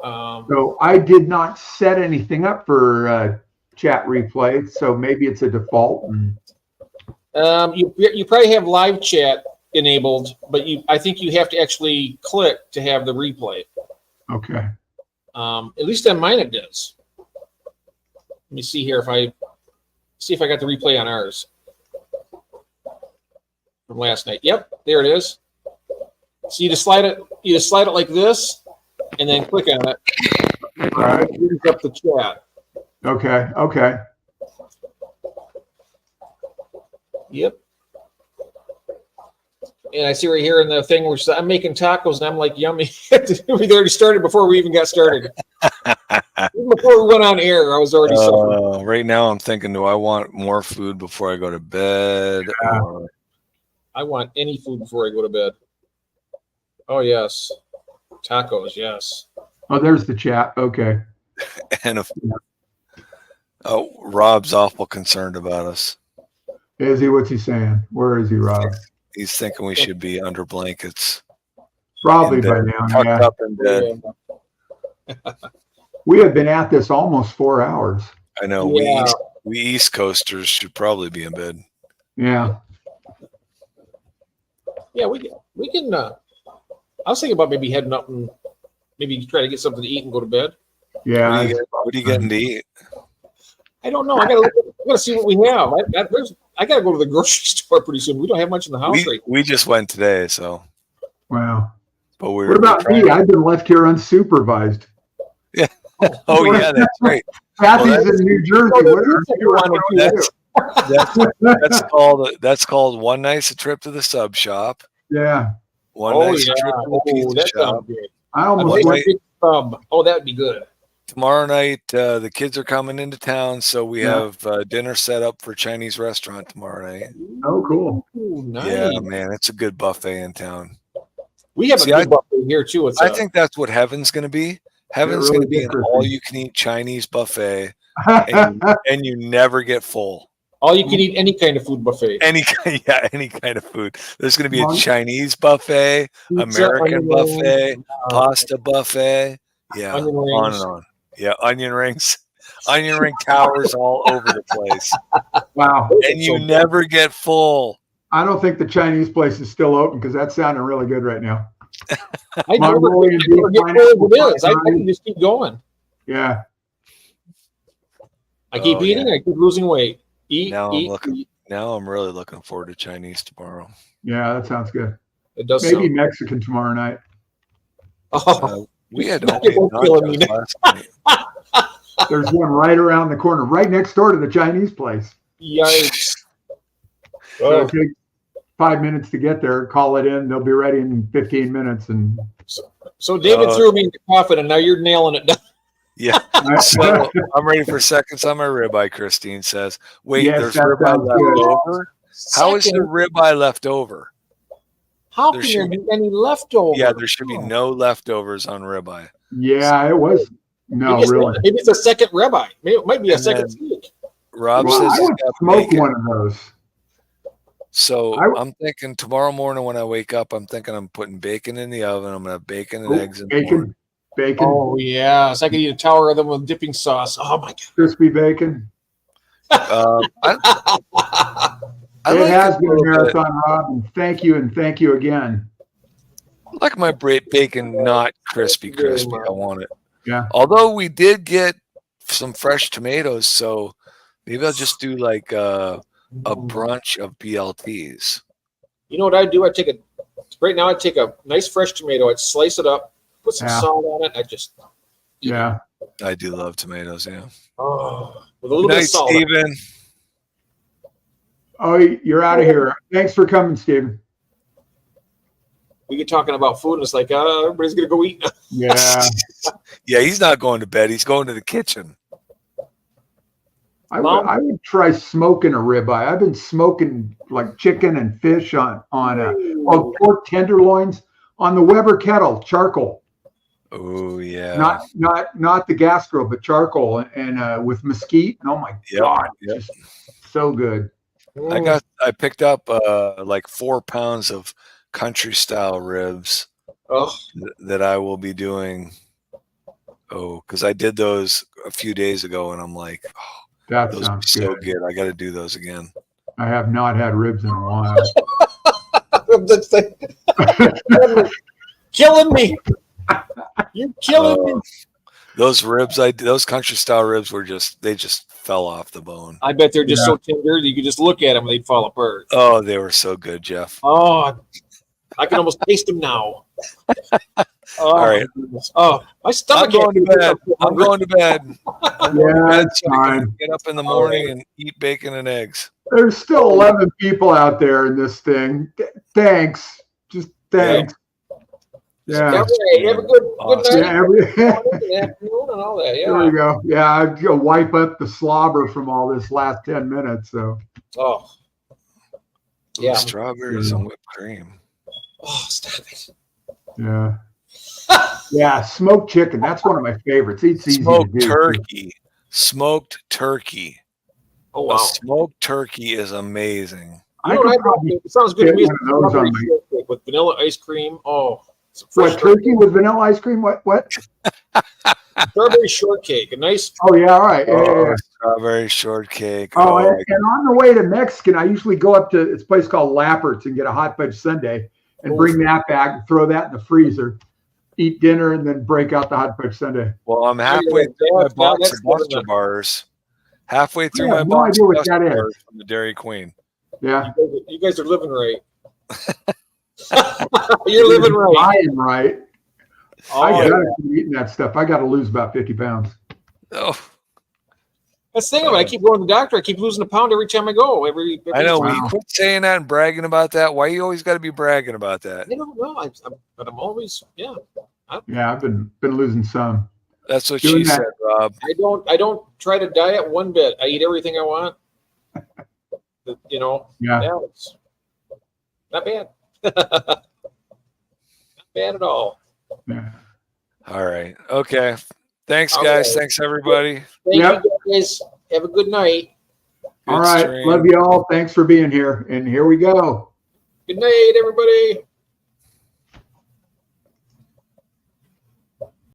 Um, So I did not set anything up for chat replay, so maybe it's a default. you probably have live chat enabled, but I think you have to actually click to have the replay. Okay. At least on mine it does. Let me see here if I got the replay on ours from last night. Yep, there it is. So you just slide it like this, and then click on it. All right. It brings up the chat. Okay. Okay. Yep. And I see right here in the thing where I'm making tacos, and I'm like, yummy. We already started before we even got started. Even before we went on air, I was already suffering. Right now, I'm thinking, do I want more food before I go to bed? Or... I want any food before I go to bed. Oh, yes. Tacos, yes. Oh, there's the chat. Okay. And Rob's awful concerned about us. Is he? What's he saying? Where is he, Rob? He's thinking we should be under blankets. Probably And, by now. Tucked Yeah. up in bed. We have been at this almost 4 hours. I know. Yeah. We East Coasters should probably be in bed. Yeah. Yeah, we can. I was thinking about maybe heading up and maybe try to get something to eat and go to bed. Yeah. What are you getting to eat? I don't know. I gotta see what we have. I gotta go to the grocery store pretty soon. We don't have much in the house right We just went today, so. Wow. But we What about me? I've been left here unsupervised. Oh yeah, that's right. Kathy's in New Jersey. That's called one night's a trip to the sub shop. Yeah. One Oh, night's a trip to the pizza that shop. sounds good. I I almost like went. big sub. Oh, that would be good. Tomorrow night, the kids are coming into town, so we Yeah. have dinner set up for Chinese restaurant tomorrow night. Oh, cool. Ooh, nice. Yeah, man, it's a good buffet in town. We have See, a good buffet here too. I think that's what heaven's going to be. Heaven's really going to be is, an Christian. all-you-can-eat Chinese buffet, and you never get full. all you can eat any kind of food buffet. Any kind of food. There's going to be a Mon- Chinese buffet, Pizza, American onion buffet, rings, pasta buffet. Yeah, onion on rings. and on. Yeah, onion rings, onion ring towers all over the place, Wow. and you never get full. I don't think the Chinese place is still open because that's sounding really good right now. I never Mongolian get full beef, of it is. I pineapple, can just keep going. Yeah. I keep Oh, eating. yeah. I keep losing weight. Eat, Now I'm eat, looking. eat. Now I'm really looking forward to Chinese tomorrow. Yeah, that sounds good. It does. Maybe Sound. Mexican tomorrow night. Oh, We had You're homemade killing me nachos last night. There's one right around the corner, right next door to the Chinese place. yikes! So Oh, it takes 5 minutes to get there. Call it in. They'll be ready in 15 minutes. And so David threw me in the coffin, and now you're nailing it down. Yeah. So I'm ready for seconds on my ribeye. Christine says, "Wait, Yes, there's that ribeye sounds left good. over. How is the Second, ribeye left over? how there can should there be any leftover? Yeah, there should be Oh. no leftovers on ribeye." yeah, it was. No, Maybe it's, really. maybe it's a second ribeye. Maybe it might be a And second then- steak. Rob Well, says I he's would got smoke bacon. one of those. So I would- I'm thinking tomorrow morning when I wake up, I'm thinking I'm putting bacon in the oven. I'm gonna have bacon and Oh, eggs in the morning. Bacon. Oh yes, I could eat a tower of them with dipping sauce. Oh my Crispy bacon. I It like has a been a little bit- marathon, Rob. And thank you again. I like my bacon not crispy. Very I well. want it. Yeah. Although we did get some fresh tomatoes, so maybe I'll just do like a brunch of BLTs. You know what I do? Right now I take a nice fresh tomato, I'd slice it up, put some Yeah. salt on it, I just Yeah. I do love tomatoes, yeah. with a little Good bit night, of salt. Steven. Oh, you're out of here. Thanks for coming, Steven. We get talking about food and it's like everybody's gonna go eat. Yeah. Yeah, he's not going to bed. He's going to the kitchen. I would try smoking a ribeye. I've been smoking like chicken and fish on pork tenderloins on the Weber kettle, charcoal. Oh yeah. Not the gas grill, but charcoal and with mesquite. And oh my God, Yep. just so good. I picked up like 4 pounds of country style ribs Oh, that I will be doing. Oh, because I did those a few days ago, and I'm like, oh, That those are sounds so good. good. I got to do those again. I have not had ribs in a while. that's killing me. You're killing me. Those ribs, those country style ribs they just fell off the bone. I bet they're just so tender that you could just look at them and they'd fall apart. Oh, they were so good, Jeff. Oh, I can almost taste them now. Oh, All right. my goodness. Oh, my stomach. I'm going to bed. I'm going to bed. Yeah, that's So I can fine. get up in the morning and eat bacon and eggs. There's still 11 people out there in this thing. Thanks. Just thanks. Yeah. Have a good Awesome. night. Yeah. Good afternoon and all that. There we Yeah. go. Yeah, I'm gonna wipe up the slobber from all this last 10 minutes. So Oh. Yeah. Strawberries and whipped cream. Oh, stop it. yeah. Yeah, smoked chicken. That's one of my favorites. It's easy Smoked to do. turkey. Smoked turkey. Oh, A wow. smoked turkey is amazing. I You know could what I probably think? It sounds good to me. get one of those on Strawberry shortcake with vanilla ice cream. Oh, some what turkey with vanilla ice cream? What? strawberry shortcake. A nice. Oh yeah, all right. Yeah, yeah, yeah. Strawberry shortcake. Oh, and on the way to Mexican, I usually go up to this place called Lappert's and get a hot fudge sundae and bring that back and throw that in the freezer, eat dinner, and then break out the hot fudge sundae. Well, I'm halfway through my Now box that's of good Buster enough. bars. Halfway through I my have no box idea of what Buster that is. bars from the Dairy Queen. Yeah. You guys are living right. You're living right. I am right. Oh, I yeah. gotta keep eating that stuff. I gotta lose about 50 pounds. Oh, That's the thing of it. I keep going to the doctor. I keep losing a pound every time I go. I know. Wow. We quit saying that and bragging about that. Why you always got to be bragging about that? I don't know. But I'm always, yeah. Yeah, I've been losing some. That's what Doing she that. said, Rob. I don't try to diet one bit. I eat everything I want. You know, Yeah. it's not bad. Not bad at all. Yeah. All right. Okay. Thanks, All guys. right. Thanks, everybody. Thank Yep. you guys. Have a good night. All Good right. stream. Love you all. Thanks for being here. And here we go. Good night, everybody.